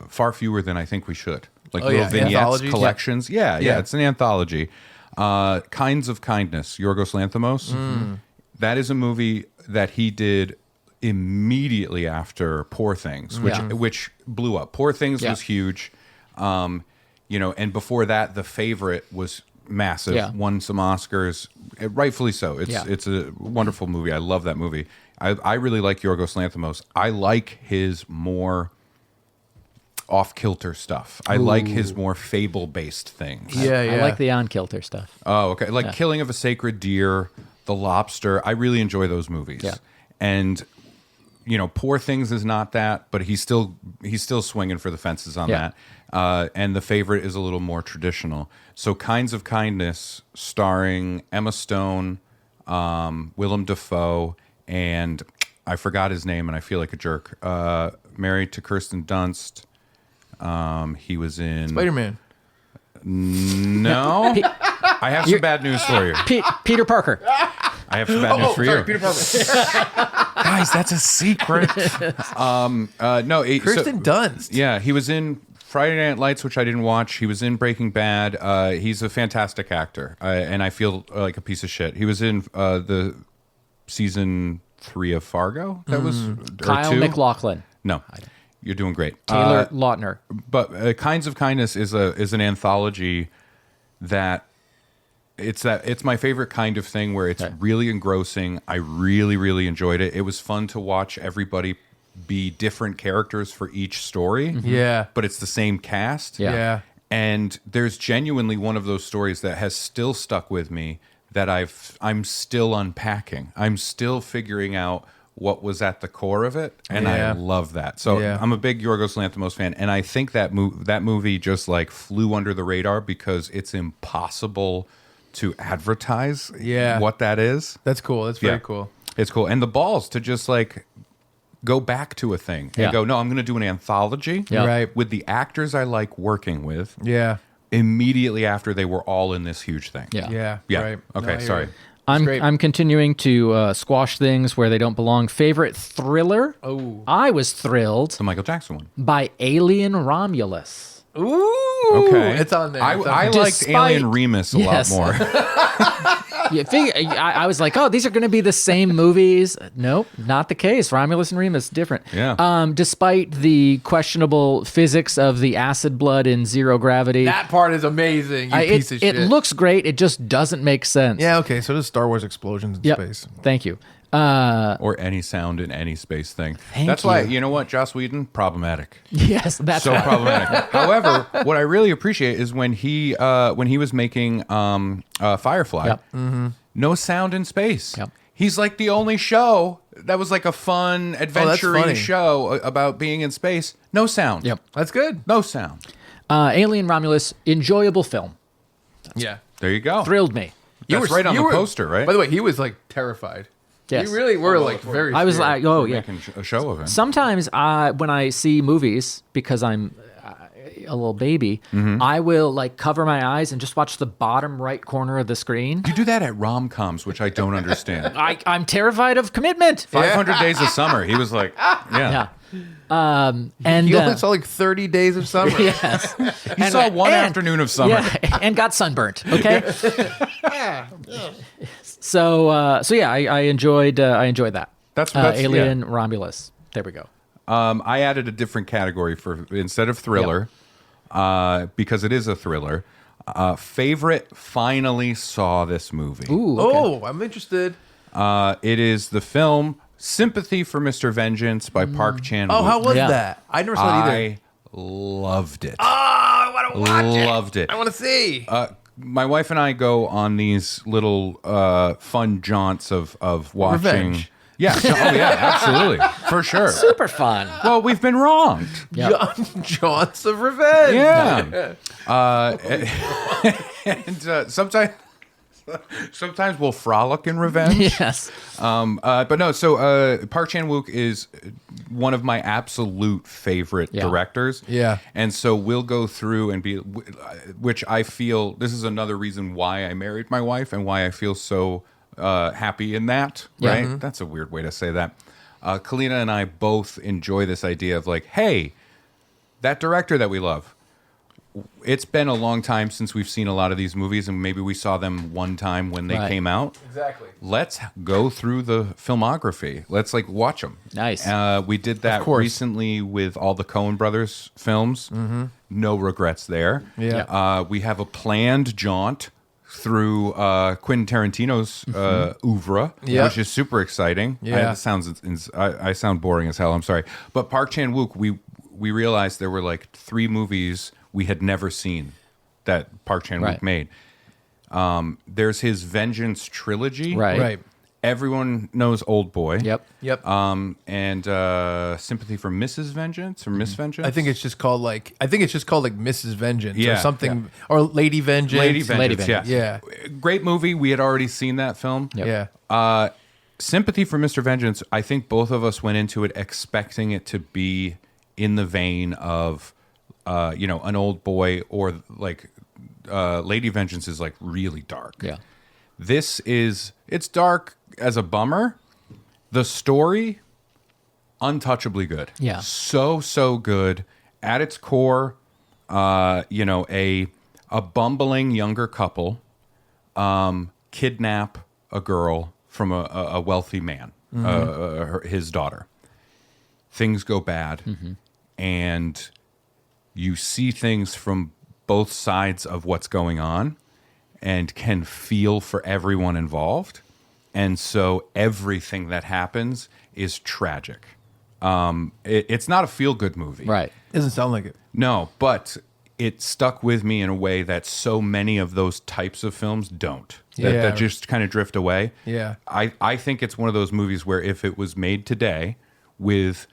far fewer than I think we should. Like little vignettes, anthologies? collections. Yeah, it's an anthology. Kinds of Kindness, Yorgos Lanthimos. That is a movie that he did immediately after Poor Things, which blew up. Poor Things was huge. And before that, The Favorite was massive, won some Oscars, rightfully so. It's a wonderful movie. I love that movie. I really like Yorgos Lanthimos. I like his more off-kilter stuff. I like his more fable-based things. I like the on-kilter stuff. Oh, okay. Like Killing of a Sacred Deer, The Lobster. I really enjoy those movies. Yeah. And Poor Things is not that, but he's still swinging for the fences on that. And The Favorite is a little more traditional. So Kinds of Kindness, starring Emma Stone, Willem Dafoe, and I forgot his name, and I feel like a jerk. Married to Kirsten Dunst. He was in Spider-Man. No. I have some bad news for you. Peter Parker. I have some bad news for you. Peter Parker. Guys, that's a secret. No, Kirsten Dunst. Yeah, he was in Friday Night Lights, which I didn't watch. He was in Breaking Bad. He's a fantastic actor, and I feel like a piece of shit. He was in the season 3 of Fargo. That was Kyle 2? MacLachlan. No, you're doing great. Taylor Lautner. But Kinds of Kindness is an anthology that it's my favorite kind of thing where it's really engrossing. I really, really enjoyed it. It was fun to watch everybody be different characters for each story. Yeah. But it's the same cast. Yeah. And there's genuinely one of those stories that has still stuck with me that I'm still unpacking. I'm still figuring out what was at the core of it, and I love that. So I'm a big Yorgos Lanthimos fan, and I think that movie just like flew under the radar because it's impossible to advertise what that is. That's cool. That's very cool. It's cool. And the balls to just like go back to a thing and go, no, I'm going to do an anthology Right. with the actors I like working with. Yeah. Immediately after they were all in this huge thing. Yeah. Yeah. Right. Okay, No, I hear sorry. you. great. I'm continuing to squash things where they don't belong. Favorite thriller? Oh. I was thrilled The Michael Jackson one. by Alien Romulus. Ooh. Okay. It's on there. I It's on there. liked Despite- Alien Remus a Yes. lot more. I was like, oh, these are going to be the same movies. Nope, not the case. Romulus and Remus, different. Yeah. Despite the questionable physics of the acid blood in Zero Gravity, That part is amazing, you piece of shit. it looks great. It just doesn't make sense. Yeah, okay. So does Star Wars explosions in Yep. space. Thank you. Or any sound in any space thing. That's why, you. you know what, Joss Whedon, problematic. Yes, that's So right. problematic. However, what I really appreciate is when he was making Firefly, Yep. no sound in space. Yep. He's like the only show that was like a fun, adventure-y funny. show about being in space. No sound. Yep. That's good. No sound. Alien Romulus, enjoyable film. Yeah. There you go. Thrilled me. That's right on the poster, right? By the way, he was like terrified. Yes. You really were like very I was scared. like, oh yeah. Making a show of it. Sometimes when I see movies, because I'm a little baby, Mm-hmm. I will like cover my eyes and just watch the bottom right corner of the screen. You do that at rom-coms, which I don't understand. I'm terrified of commitment. 500 Days of Summer. He was like, Yeah. And You only saw like 30 days of summer. yes, you saw one afternoon of summer. yeah, and got sunburnt. Okay. So yeah, I enjoyed that. That's Alien Romulus. There we go. I added a different category for instead of thriller, because it is a thriller. Favorite finally saw this movie. Ooh. Okay. Oh, I'm interested. It is the film Sympathy for Mr. Vengeance by Park Chan-wook. Oh, how was Yeah. that? I never saw it either. I loved it. Oh, I want to watch it. Loved it. I want to see. My wife and I go on these little fun jaunts of watching. Revenge. Yeah. Oh, yeah. Absolutely. For sure. Super fun. Well, we've been wronged. Jaunts of revenge. Yeah. And sometimes we'll frolic in revenge. Yes. But no, so Park Chan-wook is one of my absolute favorite directors. Yeah. And so we'll go through and which I feel, this is another reason why I married my wife and why I feel so happy in that, right? Mm-hmm. That's a weird way to say that. Kalina and I both enjoy this idea of like, hey, that director that we love, it's been a long time since we've seen a lot of these movies, and maybe we saw them one time when they came out. Exactly. Let's go through the filmography. Let's like watch them. Nice. We did that course. recently with all the Coen Brothers films. No regrets there. Yeah. We have a planned jaunt through Quentin Tarantino's oeuvre, which is super exciting. Yeah. It sounds I sound boring as hell. I'm sorry, but Park Chan-wook, we realized there were like 3 movies we had never seen that Park Chan-wook made. There's his Vengeance trilogy. Right. Everyone knows Old Boy. Yep. And Sympathy for Mrs. Vengeance or Miss Vengeance. I think it's just called like Mrs. Vengeance Yeah. or something or Lady Vengeance. Lady Vengeance. Vengeance. Yeah. Great movie. We had already seen that film. Yep. Yeah. Sympathy for Mr. Vengeance, I think both of us went into it expecting it to be in the vein of, an Old Boy, or like Lady Vengeance is like really dark. Yeah. It's dark as a bummer. The story, untouchably good. Yeah. So good. At its core, a bumbling younger couple kidnap a girl from a wealthy man, his daughter. Things go bad, and you see things from both sides of what's going on and can feel for everyone involved. And so everything that happens is tragic. It's not a feel-good movie. Right. Doesn't sound like it. No, but it stuck with me in a way that so many of those types of films don't. That just kind of drift away. Yeah. I think it's one of those movies where if it was made today with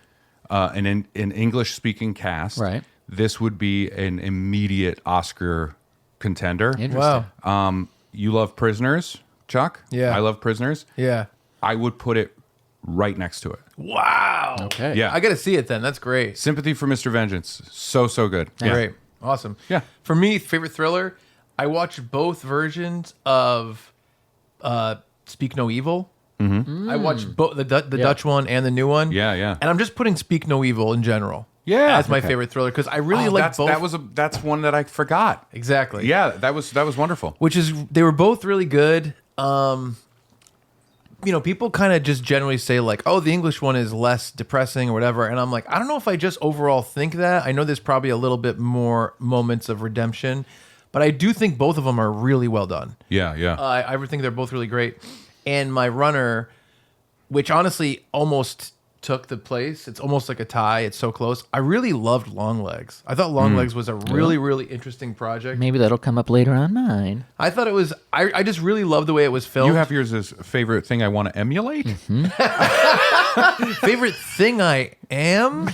an English-speaking cast, right, this would be an immediate Oscar contender. Interesting. Wow. You love Prisoners, Chuck? Yeah. I love Prisoners. Yeah. I would put it right next to it. Wow. Okay. Yeah. I got to see it then. That's great. Sympathy for Mr. Vengeance. So good. Yeah. Great. Awesome. Yeah. For me, favorite thriller, I watched both versions of Speak No Evil. I watched both the Dutch one and the new one. Yeah. And I'm just putting Speak No Evil in general. Yeah. As my favorite thriller because I really like both. That's one that I forgot. Exactly. Yeah, that was wonderful. They were both really good. People kind of just generally say like, oh, the English one is less depressing or whatever. And I'm like, I don't know if I just overall think that. I know there's probably a little bit more moments of redemption, but I do think both of them are really well done. Yeah. I think they're both really great. And my runner, which honestly almost took the place, it's almost like a tie. It's so close. I really loved Long Legs. I thought Long Legs was a really, really interesting project. Maybe that'll come up later on mine. I thought it was, I just really loved the way it was filmed. You have yours as favorite thing I want to emulate? Favorite thing I am?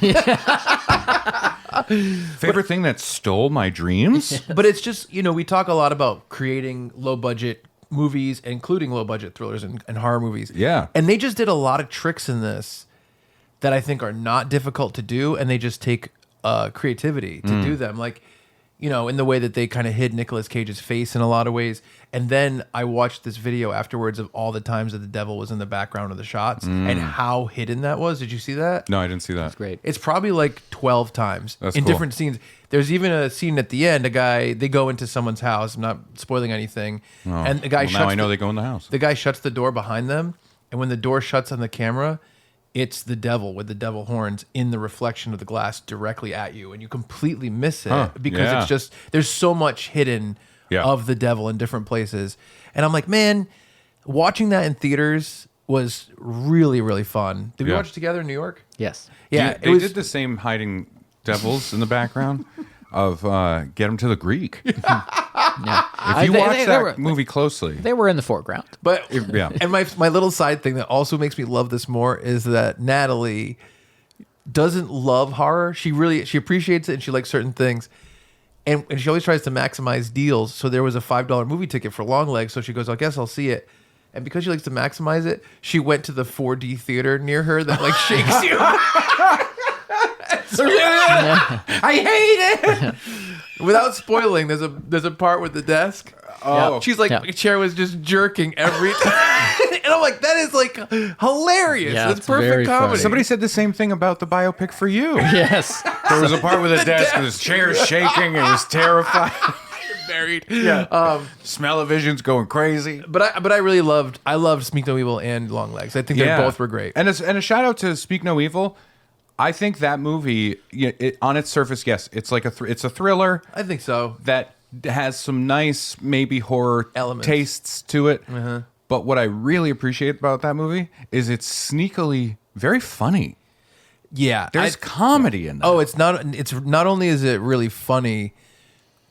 Favorite thing that stole my dreams? But it's just, we talk a lot about creating low budget movies, including low budget thrillers and horror movies. Yeah. And they just did a lot of tricks in this that I think are not difficult to do, and they just take creativity to do them. Like, in the way that they kind of hid Nicolas Cage's face in a lot of ways. And then I watched this video afterwards of all the times that the devil was in the background of the shots and how hidden that was. Did you see that? No, I didn't see that. That's great. It's probably like 12 times That's in cool. different scenes. There's even a scene at the end, they go into someone's house. I'm not spoiling anything. Oh. And the guy Well, now I know they go in the house. The guy shuts the door behind them. And when the door shuts on the camera, it's the devil with the devil horns in the reflection of the glass directly at you. And you completely miss it because it's just, there's so much hidden of the devil in different places. And I'm like, man, watching that in theaters was really, really fun. Did we watch it together in New York? Yes. Yeah. They did the same hiding devils in the background of Get Them to the Greek. Yeah. If you watch that movie closely. They were in the foreground. But and my little side thing that also makes me love this more is that Natalie doesn't love horror. She appreciates it and she likes certain things. And she always tries to maximize deals. So there was a $5 movie ticket for Long Legs. So she goes, I guess I'll see it. And because she likes to maximize it, she went to the 4D theater near her that like shakes you. I hate it. Without spoiling, there's a part with the desk. Oh, she's like, my chair was just jerking every time. And I'm like, that is like hilarious. Yeah, That's it's very perfect comedy. funny. somebody said the same thing about the biopic for you. Yes. There was a part with a desk and his chair shaking. It was terrifying. Buried. Yeah. Smell-o-vision's going crazy. But I really loved Speak No Evil and Long Legs. I think they both were great. And a shout out to Speak No Evil. I think that movie, on its surface, yes, it's like it's a thriller. I think so. That has some nice, maybe horror Elements. tastes to it. But what I really appreciate about that movie is it's sneakily very funny. Yeah. There's comedy in that. Oh, it's not only is it really funny,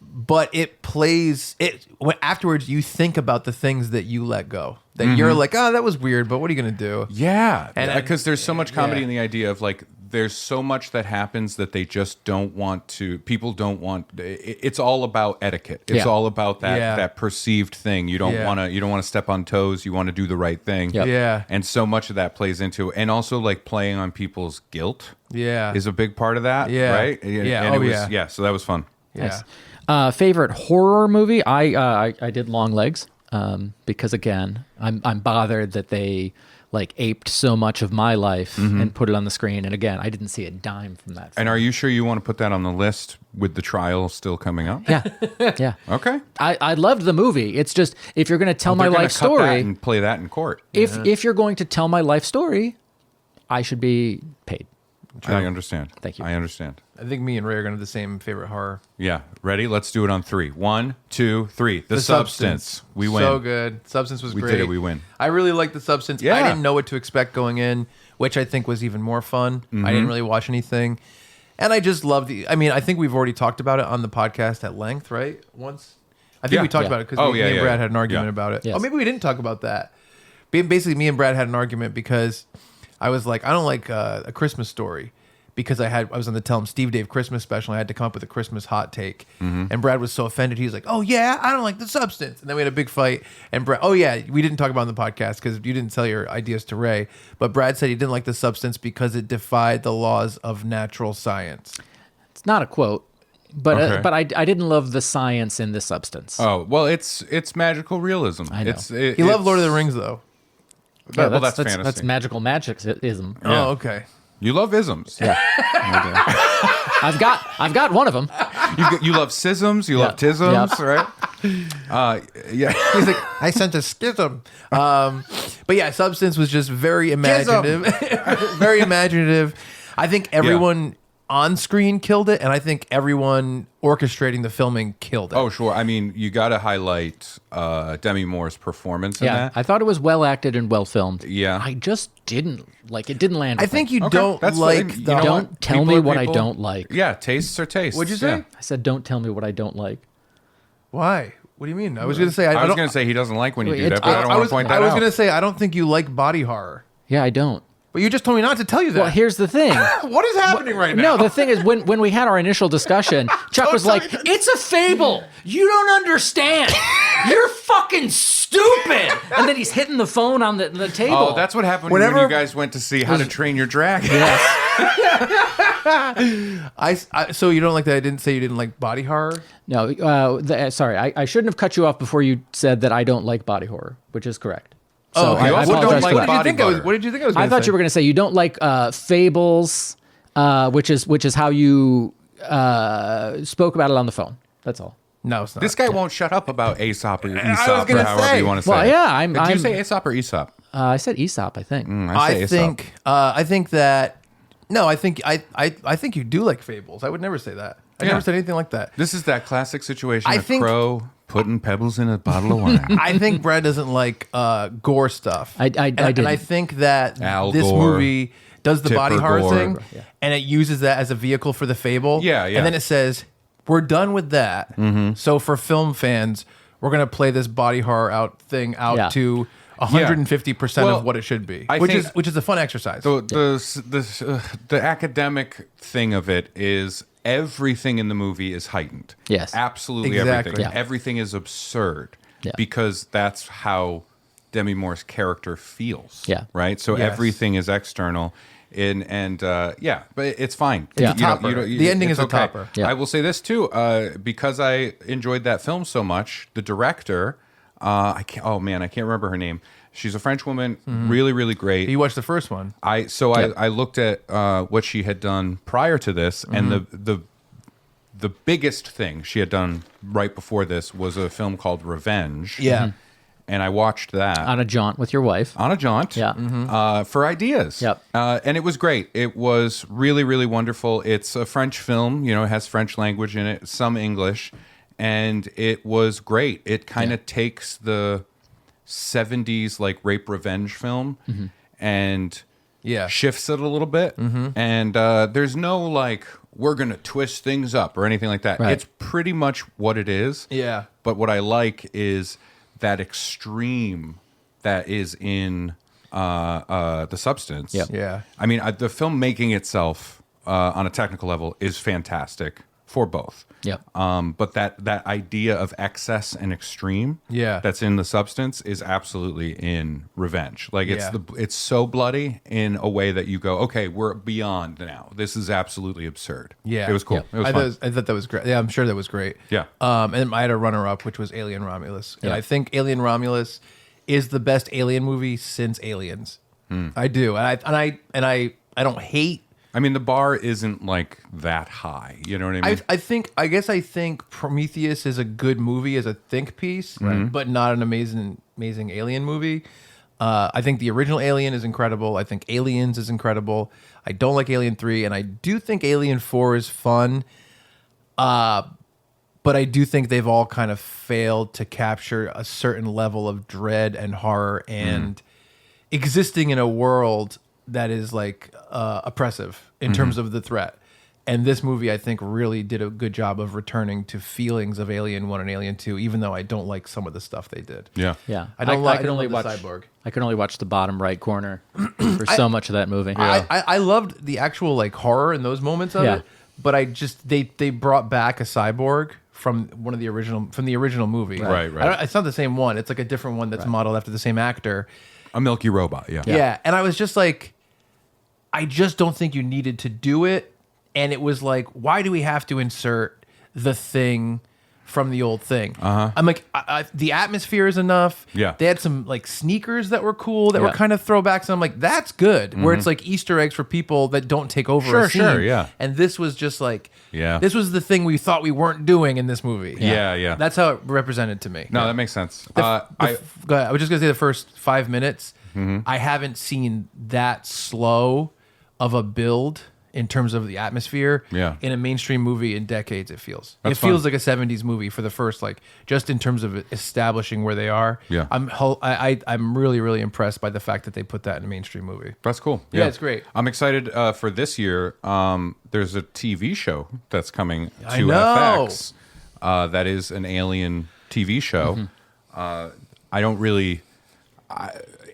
but it plays it when afterwards you think about the things that you let go. That you're like, oh, that was weird, but what are you gonna do? Yeah, And because there's so much comedy in the idea of like there's so much that happens that they just don't want to. People don't want. It's all about etiquette. It's all about that perceived thing. You don't want to step on toes. You want to do the right thing. Yep. Yeah. And so much of that plays into, and also like playing on people's guilt. Yeah. Is a big part of that. Yeah. Right. Yeah. And Oh, it was, yeah. yeah. So that was fun. Yeah. Nice. Favorite horror movie? I did Long Legs because again, I'm bothered that they like aped so much of my life and put it on the screen. And again, I didn't see a dime from that film. And are you sure you want to put that on the list with the trial still coming up? Yeah. Yeah. Okay. I loved the movie. It's just, if you're going to tell my They're gonna life cut that story, and play that in court. if you're going to tell my life story, I should be paid. I understand. Thank you. I understand. I think me and Ray are going to have the same favorite horror. Yeah. Ready? Let's do it on 3. 1, 2, 3. The Substance. We win. So good. Substance was We great. did it. We win. I really liked The Substance. Yeah. I didn't know what to expect going in, which I think was even more fun. I didn't really watch anything. And I just loved I think we've already talked about it on the podcast at length, right? Once. I think Yeah. we talked Yeah. about it because me and Brad had an argument about it. Yes. Oh, maybe we didn't talk about that. Basically, me and Brad had an argument because I was like, I don't like A Christmas Story. Because I was on the Tell 'em Steve Dave Christmas special. I had to come up with a Christmas hot take. And Brad was so offended. He was like, oh, yeah, I don't like The Substance. And then we had a big fight. And Brad, oh, yeah, we didn't talk about it on the podcast because you didn't tell your ideas to Ray. But Brad said he didn't like The Substance because it defied the laws of natural science. It's not a quote, but Okay. but I didn't love the science in The Substance. Oh, well, it's magical realism. I know. He loved Lord of the Rings, though. Yeah, well, that's fantasy. That's magical magicism. Yeah. Oh, okay. You love isms. Yeah. I've got one of them. You love schisms. You love Yeah. tisms, right? Yeah. He's like, I sent a schism. But yeah, Substance was just very imaginative. Very imaginative. I think everyone on screen killed it, and I think everyone orchestrating the filming killed it. Oh, sure. I mean, you got to highlight Demi Moore's performance in Yeah, that. I thought it was well acted and well filmed. Yeah. I just didn't like it. Didn't land. I with think me. you Okay, don't that's like fine. You the... know Don't what? tell People me are what I people. don't like. Yeah, tastes are tastes. What'd you say? Yeah. I said, don't tell me what I don't like. Why? What do you mean? I was going to say... I was don't- going to say he doesn't like when you do It's- that, but I don't want to point that I was out. going to say, I don't think you like body horror. Yeah, I don't. But you just told me not to tell you that. Well, here's the thing. What is happening right now? No, the thing is, when we had our initial discussion, Chuck was like, "It's a fable. You don't understand. You're fucking stupid." And then he's hitting the phone on the table. Oh, that's what happened when you guys went to see How to Train Your Dragon. So you don't like that I didn't say you didn't like body horror? No, sorry, I shouldn't have cut you off before you said that I don't like body horror, which is correct. So okay. I also don't apologize like for What that. did you think I was? butter. What did you think I was going I to say? thought you were going to say you don't like fables, which is how you spoke about it on the phone. That's all. No, it's not. This guy won't shut up about Aesop or was Aesop or gonna however say. you want to say Well, it. yeah, Did you say Aesop or Aesop? I said Aesop, I think. I say Aesop. I think that. No, I think you do like fables. I would never say that. I Yeah. never said anything like that. This is that classic situation I of think- Crow putting pebbles in a bottle of wine. I think Brad doesn't like gore stuff. I and I didn't. think that Al this Gore, movie does the body Tipper horror Gore. thing, and it uses that as a vehicle for the fable. Yeah, yeah. And then it says, "We're done with that. So for film fans, we're gonna play this body horror out Yeah. to 150% Well, of what it should be, I which think- is a fun exercise. The academic thing of it is everything in the movie is heightened. Yes. Absolutely Exactly. everything. Yeah. Everything is absurd Yeah. because that's how Demi Moore's character feels. Yeah. Right? So Yes. everything is external. Yeah, but it's fine. It's a topper. The ending it's is a topper. Yeah. I will say this too, because I enjoyed that film so much. The director, I can't remember her name. She's a French woman, really, really great. you watched the first one. I looked at what she had done prior to this, and the biggest thing she had done right before this was a film called Revenge. Yeah. And I watched that On a jaunt with your wife. on a jaunt Yeah. for ideas. Yep. And it was great. It was really, really wonderful. It's a French film, it has French language in it, some English, and it was great. It kind of takes the 70s like rape revenge film and Yeah. shifts it a little bit. And there's no like, we're going to twist things up or anything like that. Right. It's pretty much what it is. Yeah. But what I like is that extreme that is in The Substance. Yep. Yeah. I mean, the filmmaking itself on a technical level is fantastic for both. Yep. But that idea of excess and extreme Yeah. that's in The Substance is absolutely in Revenge. Like Yeah. it's so bloody in a way that you go, okay, we're beyond now. This is absolutely absurd. Yeah. It was cool. Yeah. It was fun. I thought that was great. Yeah, I'm sure that was great. Yeah. And I had a runner-up, which was Alien Romulus. And Yeah. I think Alien Romulus is the best Alien movie since Aliens. I do, and I don't hate. I mean, the bar isn't like that high. You know what I mean? I guess I think Prometheus is a good movie as a think piece, but not an amazing alien movie. I think the original Alien is incredible. I think Aliens is incredible. I don't like Alien 3, and I do think Alien 4 is fun. But I do think they've all kind of failed to capture a certain level of dread and horror and existing in a world that is like oppressive in terms of the threat. And this movie, I think, really did a good job of returning to feelings of Alien 1 and Alien 2, even though I don't like some of the stuff they did. Yeah. I can only watch Cyborg. I can only watch the bottom right corner for so much of that movie. I loved the actual like horror in those moments of it, but I just they brought back a cyborg from the original movie. Right. It's not the same one. It's like a different one that's modeled after the same actor. A milky robot. Yeah. And I was just like, I just don't think you needed to do it. And it was like, why do we have to insert the thing from the old thing? I'm like, the atmosphere is enough. Yeah. They had some like sneakers that were cool that were kind of throwbacks. And I'm like, that's good. Where it's like Easter eggs for people that don't take over a scene. Sure, yeah. And this was just like, Yeah. this was the thing we thought we weren't doing in this movie. Yeah. That's how it represented to me. No, that makes sense. Go ahead. I was just going to say the first 5 minutes, I haven't seen that slow of a build in terms of the atmosphere in a mainstream movie in decades. It feels like a 70s movie for the first, like, just in terms of establishing where they are. I'm really, really impressed by the fact that they put that in a mainstream movie. That's cool. Yeah, it's great. I'm excited for this year. There's a TV show that's coming to FX. That is an Alien TV show. I don't really...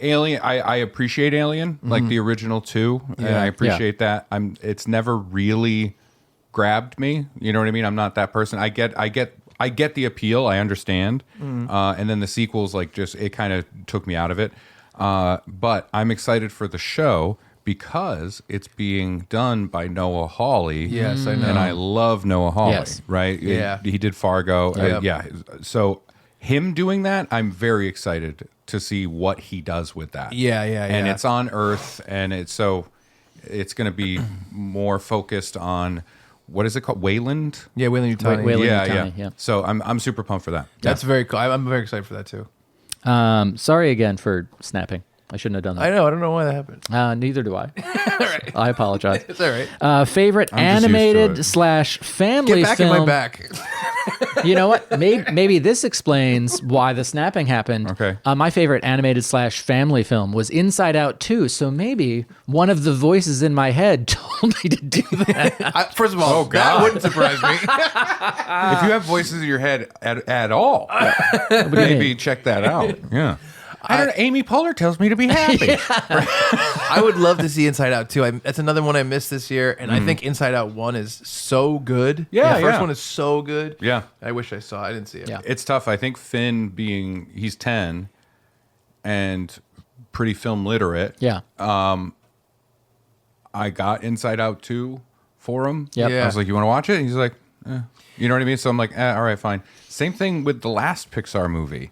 Alien, I appreciate Alien, like the original two, and I appreciate that. It's never really grabbed me. You know what I mean? I'm not that person. I get the appeal. I understand. And then the sequels, like, just it kind of took me out of it. But I'm excited for the show because it's being done by Noah Hawley. Yes, I know. And I love Noah Hawley. Yes. Right? Yeah. He did Fargo. So him doing that, I'm very excited to see what he does with that. And it's on Earth, and it's going to be more focused on, what is it called? Wayland? Yeah, Wayland-Yutani. Yeah. So I'm super pumped for that. That's very cool. I'm very excited for that too. Sorry again for snapping. I shouldn't have done that. I know. I don't know why that happened. Neither do I. Right. I apologize. It's all right. Favorite I'm just animated used to it. / family Get back film. in my back. You know what? Maybe this explains why the snapping happened. Okay. My favorite animated / family film was Inside Out 2. So maybe one of the voices in my head told me to do that. First of all, that wouldn't surprise me. If you have voices in your head at all, maybe check that out. Yeah. I don't know. Amy Poehler tells me to be happy. I would love to see Inside Out 2. That's another one I missed this year, and I think Inside Out 1 is so good. Yeah, the first one is so good. Yeah. I wish I saw it. I didn't see it. Yeah. It's tough. I think Finn he's 10 and pretty film literate. Yeah. I got Inside Out 2 for him. Yep. Yeah. I was like, you want to watch it? And he's like, you know what I mean? So I'm like, all right, fine. Same thing with the last Pixar movie,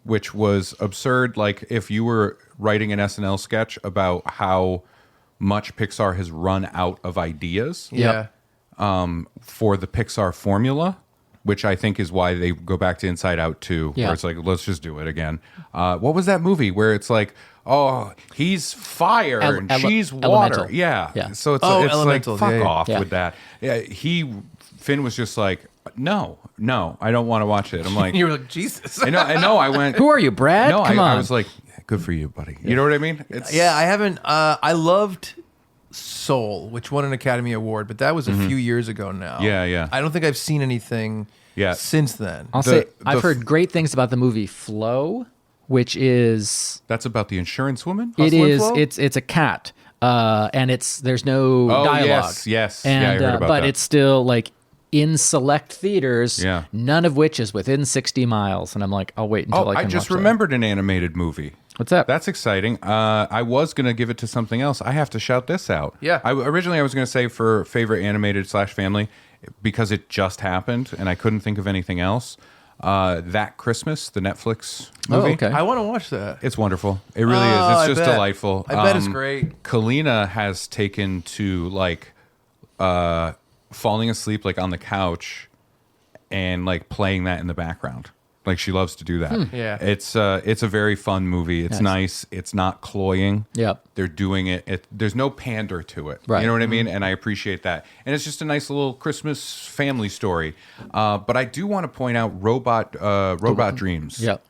which was absurd. Like, if you were writing an SNL sketch about how much Pixar has run out of ideas Yeah. for the Pixar formula, which I think is why they go back to Inside Out 2, Yeah. where it's like, let's just do it again. What was that movie where it's like, oh, he's fire and she's water? Elemental. Yeah. Yeah. So it's like, Elementals. fuck Yeah, yeah. off Yeah. with that. Yeah, Finn was just like, no, I don't want to watch it. I'm like, You were like, Jesus. I know. I went, Who are you, Brad? no, Come I on. was like, good for you, buddy. You know what I mean? It's, Yeah, I haven't. I loved Soul, which won an Academy Award, but that was a few years ago now. Yeah. I don't think I've seen anything since then. I'll say I've heard great things about the movie Flow, which is that's about the insurance woman? it Hustle and is Flow? it's a cat, and there's no dialogue. Yes. And, Yeah, I heard about but that. it's still like in select theaters. Yeah. None of which is within 60 miles, and I'm like, I'll wait until Oh, I can I just watch remembered an animated movie. What's that? That's exciting. I was going to give it to something else. I have to shout this out. Yeah. Originally, I was going to say for favorite animated / family, because it just happened and I couldn't think of anything else. That Christmas, the Netflix movie. Oh, okay. I want to watch that. It's wonderful. It really is. It's just delightful. I bet it's great. Kalina has taken to like falling asleep like on the couch and like playing that in the background. Like she loves to do that. Yeah. It's a very fun movie. It's nice. It's not cloying. Yep. They're doing it. There's no pander to it. Right. You know what I mean? And I appreciate that. And it's just a nice little Christmas family story. But I do want to point out Robot Dreams. Yep.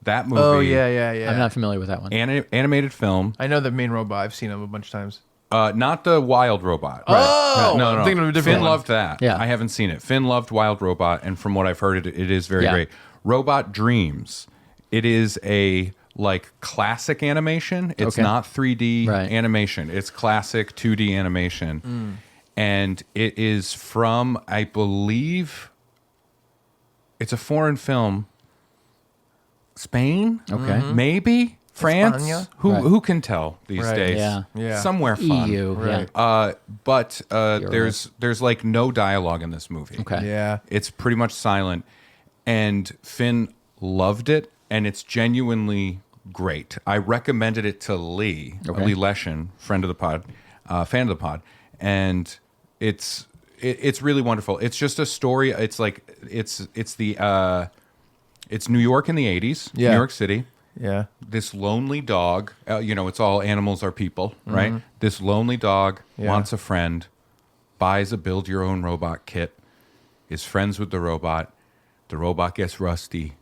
That movie. Oh yeah. I'm not familiar with that one. Animated film. I know the main robot. I've seen him a bunch of times. Not the Wild Robot. Oh, no. I'm thinking of a different Finn one. loved that. Yeah. I haven't seen it. Finn loved Wild Robot, and from what I've heard, it is very great. Robot Dreams. It is a like classic animation. It's not 3D animation. It's classic 2D animation, and it is from, I believe, it's a foreign film. Spain, Okay. maybe France. España? Who can tell these days? Yeah. Somewhere fun. EU. Right. Yeah. But there's like no dialogue in this movie. Okay. Yeah. It's pretty much silent, and Finn loved it, and it's genuinely great. I recommended it to Lee Leshin, fan of the pod, and it's really wonderful. It's just a story. It's like it's New York in the 80s, New York City. Yeah. This lonely dog, it's all animals are people, right? This lonely dog wants a friend, buys a build-your-own robot kit, is friends with the robot gets rusty,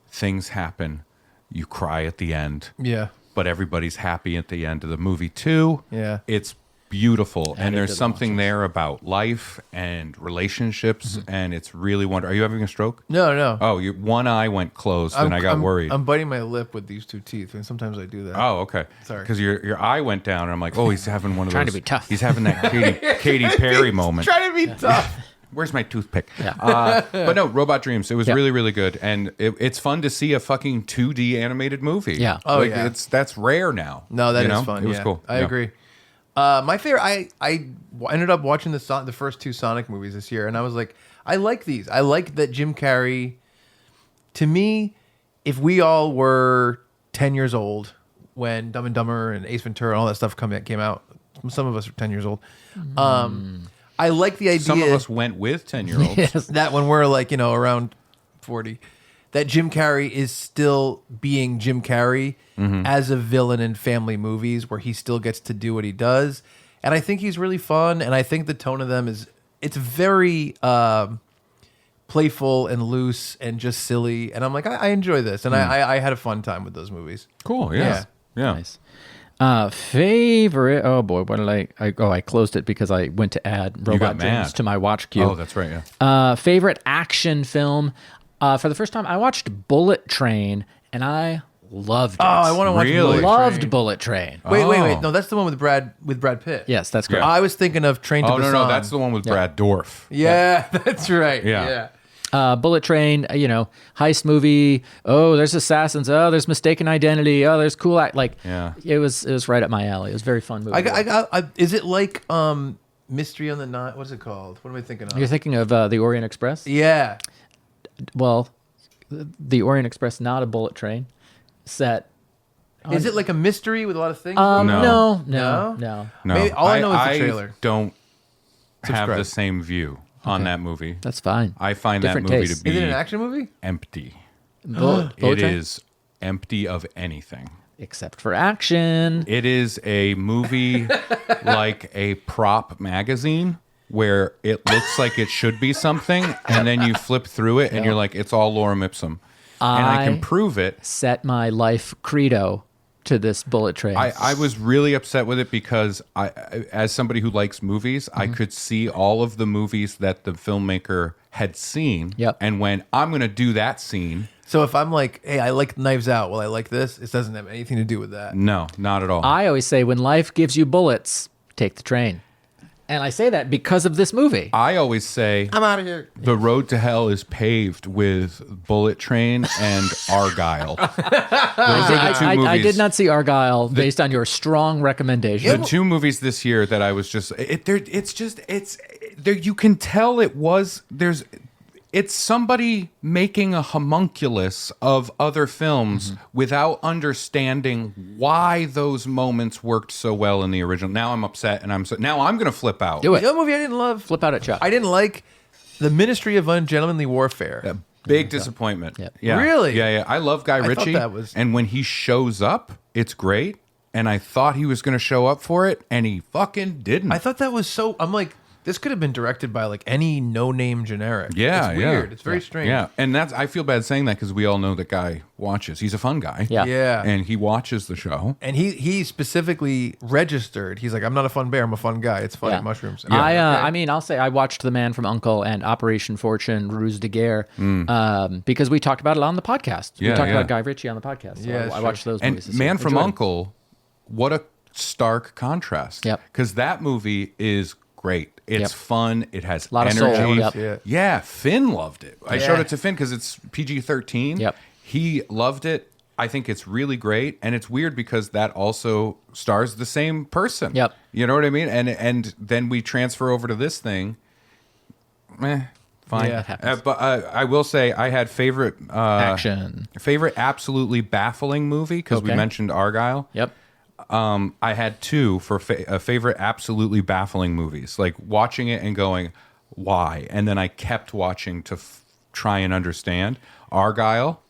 things happen, you cry at the end. Yeah. But everybody's happy at the end of the movie too. Yeah. It's beautiful, and there's something there about life and relationships, and it's really wonderful. Are you having a stroke? No. Oh, one eye went closed, and I got worried. I'm biting my lip with these two teeth, and sometimes I do that. Oh, okay. Sorry. Because your eye went down, and I'm like, oh, he's having one of Trying those. to be tough. He's having that Katy Perry moment. Trying to be tough. Where's my toothpick? But no, Robot Dreams. It was really, really good, and it's fun to see a fucking 2D animated movie. Yeah. Oh, yeah. That's rare now. No, that you is know? fun. It was cool. I agree. My favorite, I ended up watching the first two Sonic movies this year, and I was like, I like these. I like that Jim Carrey. To me, if we all were 10 years old when Dumb and Dumber and Ace Ventura and all that stuff came out, some of us are 10 years old. I like the idea. Some of us went with 10-year-olds. That when we're like, around 40, that Jim Carrey is still being Jim Carrey as a villain in family movies where he still gets to do what he does. And I think he's really fun. And I think the tone of them it's very playful and loose and just silly. And I'm like, I enjoy this. And I had a fun time with those movies. Cool. Yeah. Nice. Favorite. Oh boy, what did I closed it because I went to add Robot Dreams to my watch queue. Oh, that's right. Yeah. Favorite action film. For the first time, I watched Bullet Train, and I loved it. Oh, I want to watch Really? Bullet Train. Wait. No, that's the one with Brad Pitt. Yes, that's correct. I was thinking of Train to Oh, Busan. no, that's the one with Brad Dorff. Yeah, that's right. Yeah. Bullet Train, heist movie. Oh, there's assassins. Oh, there's mistaken identity. Oh, there's cool act. It was right up my alley. It was a very fun movie. Is it like Mystery on the Nile? What's it called? What am I thinking of? You're thinking of the Orient Express? Yeah. Well, the Orient Express, not a bullet train set. Is it like a mystery with a lot of things? No. No. Maybe all I know is the trailer. I don't have Subscribe. the same view on that movie. That's fine. I find Different that movie tastes. to be Is it an action movie? empty. Bullet It Train? is empty of anything. Except for action. It is a movie like a prop magazine where it looks like it should be something, and then you flip through it and you're like, it's all lorem ipsum. And I can prove it. Set my life credo to this Bullet Train. I was really upset with it because as somebody who likes movies, I could see all of the movies that the filmmaker had seen and went, I'm going to do that scene. So if I'm like, hey, I like Knives Out, well, I like this, it doesn't have anything to do with that. No, not at all. I always say, when life gives you bullets, take the train. And I say that because of this movie. I always say, I'm out of here. The road to hell is paved with Bullet Train and Argyle. Those are the two movies. I did not see Argyle based on your strong recommendation. The two movies this year that I was just, you can tell it's somebody making a homunculus of other films without understanding why those moments worked so well in the original. Now I'm upset, and now I'm going to flip out. Do it. The other movie I didn't love. Flip out at Chuck. I didn't like The Ministry of Ungentlemanly Warfare. Big disappointment. Yep. Yeah. Really? Yeah. I love Guy Ritchie. that was- And when he shows up, it's great. And I thought he was going to show up for it, and he fucking didn't. I thought that was so. I'm like, this could have been directed by like any no-name generic. Yeah, it's weird. It's very strange. Yeah, and I feel bad saying that because we all know that Guy watches. He's a fun guy. Yeah. Yeah. And he watches the show. And he specifically registered. He's like, I'm not a fun bear. I'm a fun guy. It's funny mushrooms. And I mean, I'll say I watched The Man from U.N.C.L.E. and Operation Fortune, Ruse de Guerre, because we talked about it on the podcast. We talked about Guy Ritchie on the podcast. So Yeah, I watched those movies. And Man from U.N.C.L.E., what a stark contrast. Yep. Because that movie is great. It's fun. It has lot of energy. soul. Yep. Yeah, Finn loved it. I showed it to Finn because it's PG-13. Yep. He loved it. I think it's really great, and it's weird because that also stars the same person. Yep. You know what I mean? And then we transfer over to this thing. Fine. Yeah, it happens. But I will say I had favorite Action. favorite absolutely baffling movie because we Okay. mentioned Argyle. Yep. I had two for favorite absolutely baffling movies, like watching it and going, why? And then I kept watching to try and understand. Argyle.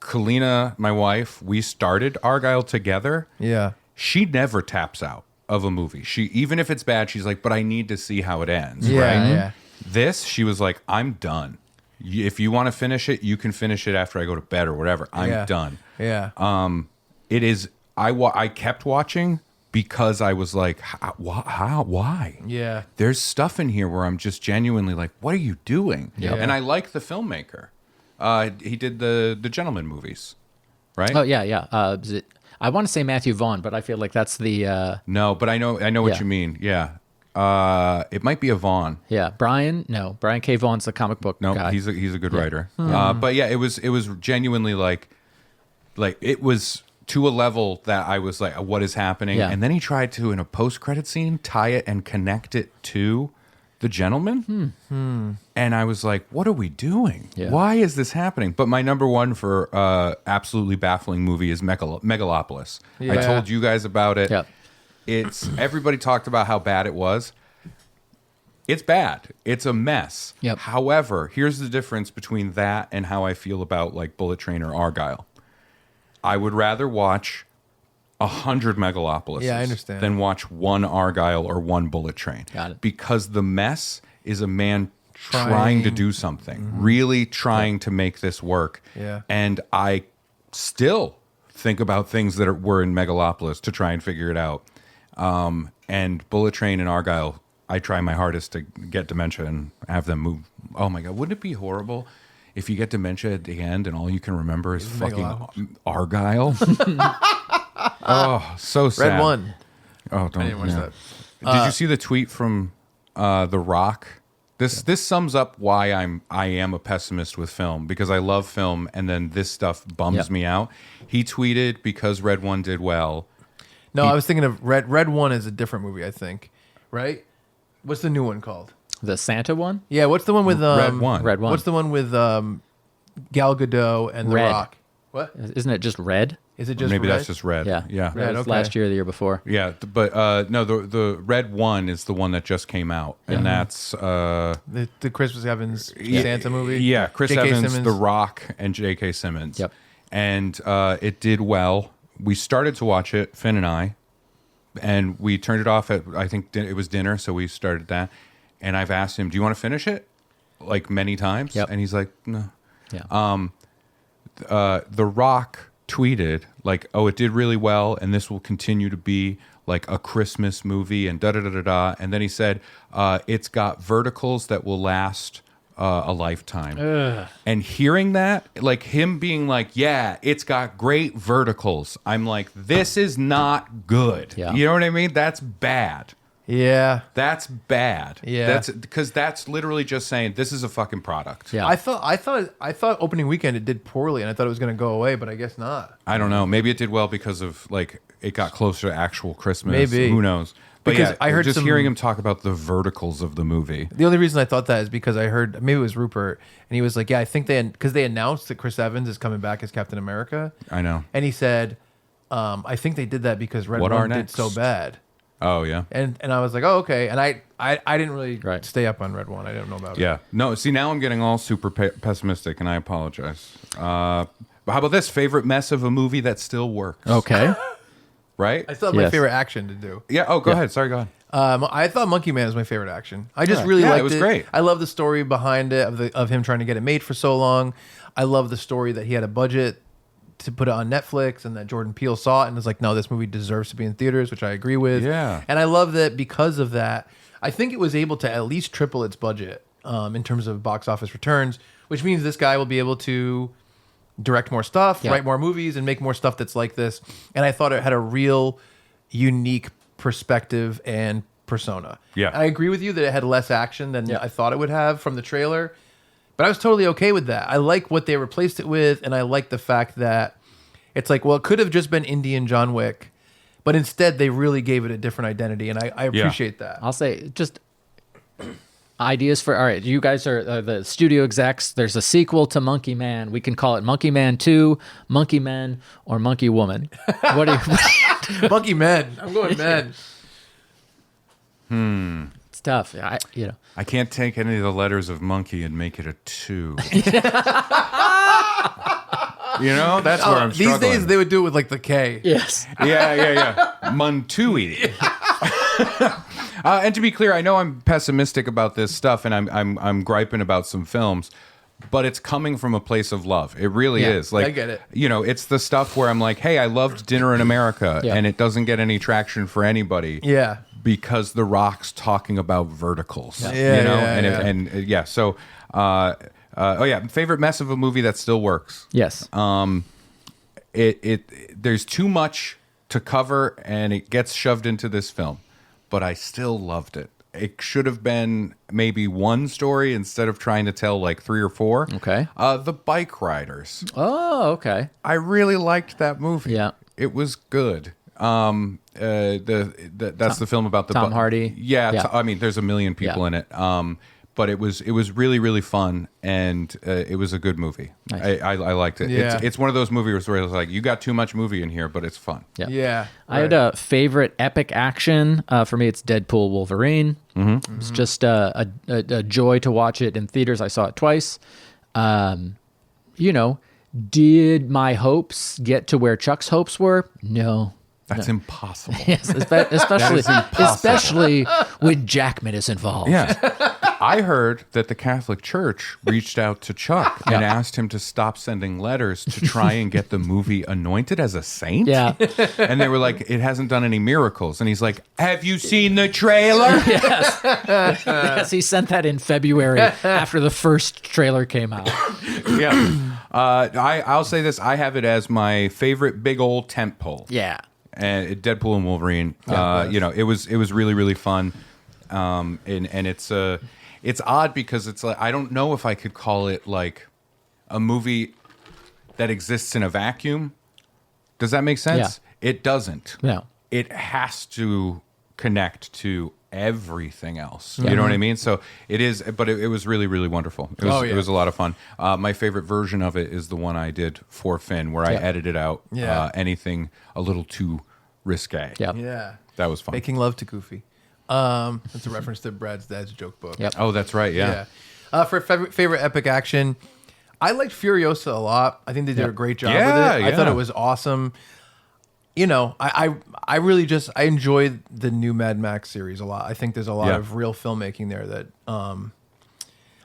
Kalina, my wife, we started Argyle together. yeah. She never taps out of a movie. She, even if it's bad, she's like, but I need to see how it ends. Yeah. Right? Yeah. This, she was like, I'm done. If you want to finish it, you can finish it after I go to bed or whatever. I'm done. Yeah. It is. I kept watching because I was like, how, why? Yeah. There's stuff in here where I'm just genuinely like, what are you doing? Yeah. And I like the filmmaker. He did the Gentleman movies, right? Oh yeah. Is it, I want to say Matthew Vaughn, but I feel like that's the No, but I know what Yeah. you mean. Yeah. It might be a Vaughn. Brian K. Vaughn's the comic book No, guy. he's a good writer. But yeah, it was genuinely like it was to a level that I was like, what is happening? Yeah. And then he tried to, in a post-credit scene, tie it and connect it to The Gentleman. And I was like, what are we doing? Yeah. Why is this happening? But my number one for absolutely baffling movie is Megalopolis. I Yeah. told you guys about it. Yep. It's everybody talked about how bad it was. It's bad. It's a mess. Yep. However, here's the difference between that and how I feel about like Bullet Train or Argyle. I would rather watch 100 Megalopolis Yeah, I understand. than watch one Argyle or one Bullet Train. Got it. Because the mess is a man trying to do something, really trying to make this work. Yeah. And I still think about things that were in Megalopolis to try and figure it out. And Bullet Train and Argyle, I try my hardest to get dementia and have them move. Oh my God, wouldn't it be horrible if you get dementia at the end and all you can remember is fucking Argyle? Oh, so sad. Red One. Oh, don't. I didn't watch that. Did you see the tweet from The Rock? This sums up why I am a pessimist with film, because I love film and then this stuff bums Yep. me out. He tweeted, because Red One did well. No, I was thinking of Red One is a different movie, I think. Right? What's the new one called? The Santa one? Yeah, what's the one with Red One. Red One. What's the one with Gal Gadot and The Red. Rock? What? Isn't it just Red? Is it just Maybe Red? that's just Red. Yeah. Yeah. That was okay. last year or the year before. Yeah, but no, the Red One is the one that just came out, and that's the Chris Evans Santa movie? Yeah, Chris J.K. Evans, Simmons. The Rock, and J.K. Simmons. Yep. And it did well. We started to watch it, Finn and I, and we turned it off at, I think it was dinner, so we started that. And I've asked him, do you want to finish it? Like many times. Yep. And he's like, no. Yeah. The Rock tweeted like, "Oh, it did really well, and this will continue to be like a Christmas movie," and da da da da da. And then he said, "It's got verticals that will last a lifetime." And hearing that, like him being like, "Yeah, it's got great verticals," I'm like, "This is not good." Yeah. You know what I mean? That's bad. Yeah. That's bad. Yeah. That's because that's literally just saying this is a fucking product. Yeah. I thought opening weekend it did poorly, and I thought it was going to go away, but I guess not. I don't know. Maybe it did well because of like it got closer to actual Christmas. Maybe. Who knows? But because yeah, I heard just hearing him talk about the verticals of the movie. The only reason I thought that is because I heard, maybe it was Rupert, and he was like, yeah, I think because they announced that Chris Evans is coming back as Captain America. I know. And he said, I think they did that because Red What One are did next? so bad. Oh, yeah. And I was like, oh, okay. And I didn't really stay up on Red One. I didn't know about it. Yeah. No, see, now I'm getting all super pessimistic, and I apologize. But how about this? Favorite mess of a movie that still works? Okay. Right? I still have my favorite action to do. Yeah. Oh, go ahead. Sorry, go ahead. I thought Monkey Man was my favorite action. I just really liked it. It was great. I love the story behind it of him trying to get it made for so long. I love the story that he had a budget to put it on Netflix and that Jordan Peele saw it and was like, no, this movie deserves to be in theaters, which I agree with. Yeah. And I love that because of that, I think it was able to at least triple its budget in terms of box office returns, which means this guy will be able to direct more stuff, write more movies, and make more stuff that's like this. And I thought it had a real unique perspective and persona. Yeah. I agree with you that it had less action than I thought it would have from the trailer, but I was totally okay with that. I like what they replaced it with, and I like the fact that it's like, well, it could have just been Indian John Wick, but instead they really gave it a different identity, and I appreciate that. I'll say just ideas for, all right, you guys are the studio execs. There's a sequel to Monkey Man. We can call it Monkey Man 2, Monkey Men, or Monkey Woman. What do you... Monkey Men. I'm going men. It's tough. I can't take any of the letters of monkey and make it a 2. That's where I'm struggling. These days they would do it with like the K. Yes. Yeah. Muntui. And to be clear, I know I'm pessimistic about this stuff, and I'm griping about some films, but it's coming from a place of love. It really is. Like, I get it. It's the stuff where I'm like, hey, I loved Dinner in America, and it doesn't get any traction for anybody. Yeah. Because The Rock's talking about verticals. So, favorite mess of a movie that still works. Yes. There's too much to cover, and it gets shoved into this film, but I still loved it. It should have been maybe one story instead of trying to tell like 3 or 4. Okay. The Bike Riders. Oh, okay. I really liked that movie. Yeah. It was good. That's the film about the Tom Hardy. Yeah. I mean, there's a million people in it. But it was really, really fun, and it was a good movie. Nice. I liked it. Yeah. It's one of those movies where it's like, you got too much movie in here, but it's fun. Yeah. I had a favorite epic action. For me, it's Deadpool Wolverine. Mm-hmm. It's just a joy to watch it in theaters. I saw it twice. Did my hopes get to where Chuck's hopes were? No. That's impossible. Yes, especially when Jackman is involved. Yeah. I heard that the Catholic Church reached out to Chuck and asked him to stop sending letters to try and get the movie anointed as a saint. Yeah. And they were like, it hasn't done any miracles. And he's like, have you seen the trailer? Yes. Yes, he sent that in February after the first trailer came out. Yeah. I'll say this. I have it as my favorite big old tent pole. Yeah. And Deadpool and Wolverine. It was really, really fun. And it's odd because it's like, I don't know if I could call it like a movie that exists in a vacuum. Does that make sense? Yeah. It doesn't. No. It has to connect to everything else. You know what I mean? So it is, but it was really, really wonderful. It was a lot of fun. My favorite version of it is the one I did for Finn, where I edited out anything a little too risque. Yeah. That was fun. Making love to Goofy. That's a reference to Brad's dad's joke book. Yep. Oh, that's right. Yeah. For favorite epic action, I liked Furiosa a lot. I think they did a great job with it. I thought it was awesome. I really I enjoyed the new Mad Max series a lot. I think there's a lot of real filmmaking there that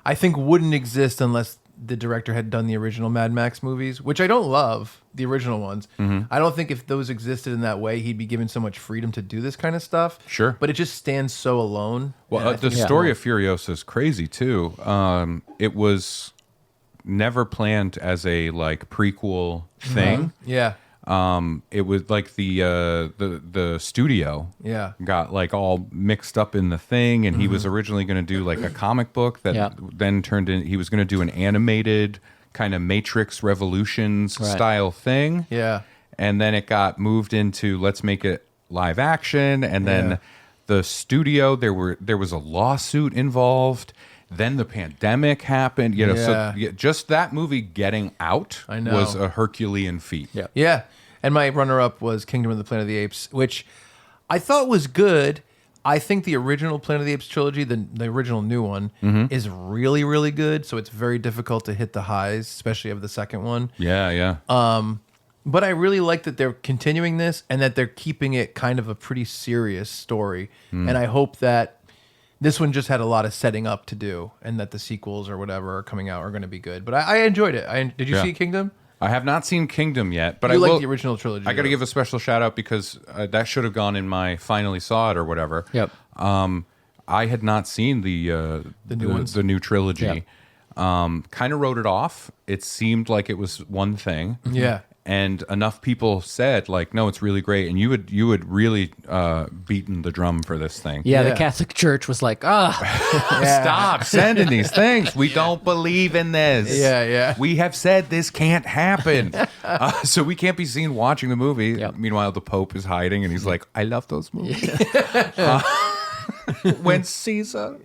I think wouldn't exist unless the director had done the original Mad Max movies, which I don't love, the original ones. Mm-hmm. I don't think if those existed in that way, he'd be given so much freedom to do this kind of stuff. Sure. But it just stands so alone. Well, the story of Furiosa is crazy, too. It was never planned as a, prequel thing. Yeah. It was like the studio got all mixed up in the thing, and he was originally going to do a comic book that then turned in. He was going to do an animated kind of Matrix Revolutions style thing. Yeah. And then it got moved into let's make it live action, and then the studio, there was a lawsuit involved. Then the pandemic happened. So just that movie getting out was a Herculean feat. Yeah. Yeah. And my runner-up was Kingdom of the Planet of the Apes, which I thought was good. I think the original Planet of the Apes trilogy, the original new one, is really, really good. So it's very difficult to hit the highs, especially of the second one. Yeah, yeah. But I really like that they're continuing this and that they're keeping it kind of a pretty serious story. And I hope that this one just had a lot of setting up to do, and that the sequels or whatever are coming out are going to be good. But I enjoyed it. Did you see Kingdom? I have not seen Kingdom yet, but I like will, the original trilogy. I got to give a special shout out because that should have gone in my finally saw it or whatever. Yep. I had not seen the new trilogy. Yep. Kind of wrote it off. It seemed like it was one thing. Yeah. And enough people said, like, no, it's really great. And you would really beaten the drum for this thing. Yeah, the Catholic Church was like, Stop sending these things. We don't believe in this. Yeah. We have said this can't happen. So we can't be seen watching the movie. Yep. Meanwhile, the Pope is hiding and he's like, I love those movies. When Caesar.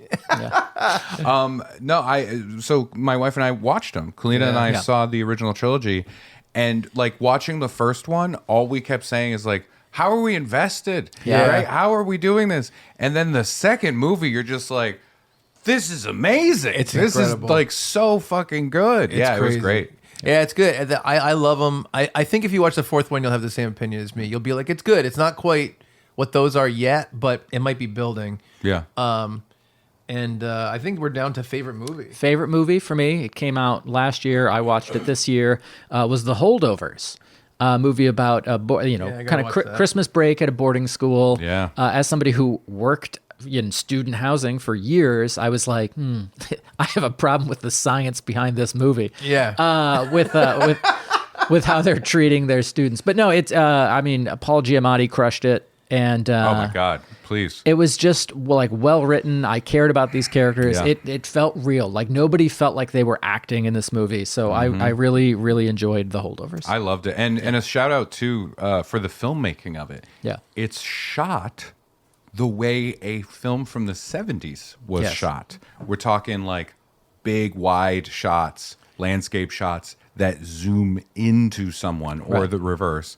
So my wife and I watched them. Kalina and I saw the original trilogy. And like watching the first one, all we kept saying is like, how are we invested? Yeah. Right? How are we doing this? And then the second movie, you're just like, this is amazing. This incredible. Is like so fucking good. It's crazy. It was great. Yeah, it's good. I love them. I think if you watch the fourth one, you'll have the same opinion as me. You'll be like, it's good. It's not quite what those are yet, but it might be building. Yeah. And I think we're down to favorite movie. Favorite movie for me, it came out last year. I watched it this year, was The Holdovers. Movie about kind of Christmas break at a boarding school. Yeah. As somebody who worked in student housing for years, I was like, I have a problem with the science behind this movie. Yeah. With how they're treating their students. But no, it's Paul Giamatti crushed it. And oh my God, please. It was just like well written. I cared about these characters. Yeah. It felt real. Like nobody felt like they were acting in this movie. So I really, really enjoyed The Holdovers. I loved it. And a shout out too for the filmmaking of it. Yeah. It's shot the way a film from the 70s was shot. We're talking like big wide shots, landscape shots that zoom into someone or the reverse.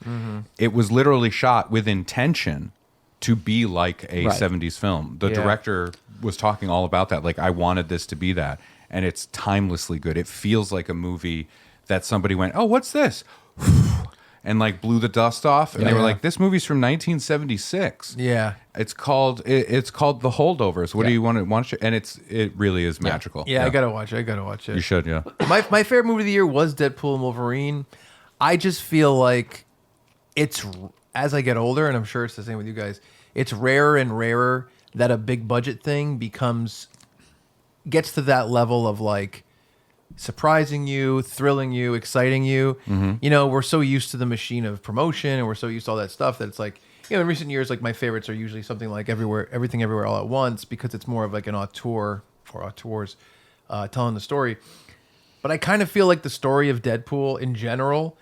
It was literally shot with intention to be like a 70s film. The director was talking all about that. Like, I wanted this to be that. And it's timelessly good. It feels like a movie that somebody went, oh, what's this? And like blew the dust off. And they were like, this movie's from 1976. Yeah. It's called The Holdovers. What do you want to watch? And it really is magical. Yeah, I gotta watch it. You should, yeah. My favorite movie of the year was Deadpool and Wolverine. I just feel like it's, as I get older, and I'm sure it's the same with you guys, it's rarer and rarer that a big budget thing gets to that level of like surprising you, thrilling you, exciting you. You know, we're so used to the machine of promotion and we're so used to all that stuff that it's like, you know, in recent years, like my favorites are usually something like Everything Everywhere All at Once, because it's more of like an auteur or auteurs telling the story. But I kind of feel like the story of Deadpool in general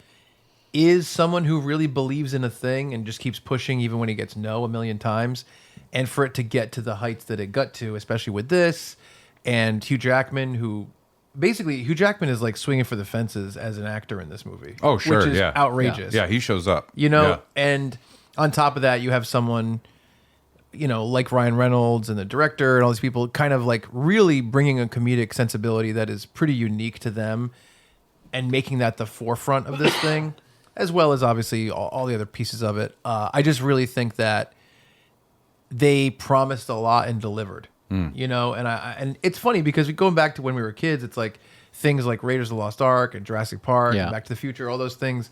is someone who really believes in a thing and just keeps pushing even when he gets no a million times. And for it to get to the heights that it got to, especially with this, and Hugh Jackman, Hugh Jackman is like swinging for the fences as an actor in this movie. Oh, sure, which is yeah. outrageous. Yeah, he shows up. You know, and on top of that, you have someone, you know, like Ryan Reynolds and the director and all these people kind of like really bringing a comedic sensibility that is pretty unique to them and making that the forefront of this thing, as well as obviously all the other pieces of it. I just really think that they promised a lot and delivered. You know, and it's funny because going back to when we were kids, it's like things like Raiders of the Lost Ark and Jurassic Park and Back to the Future, all those things.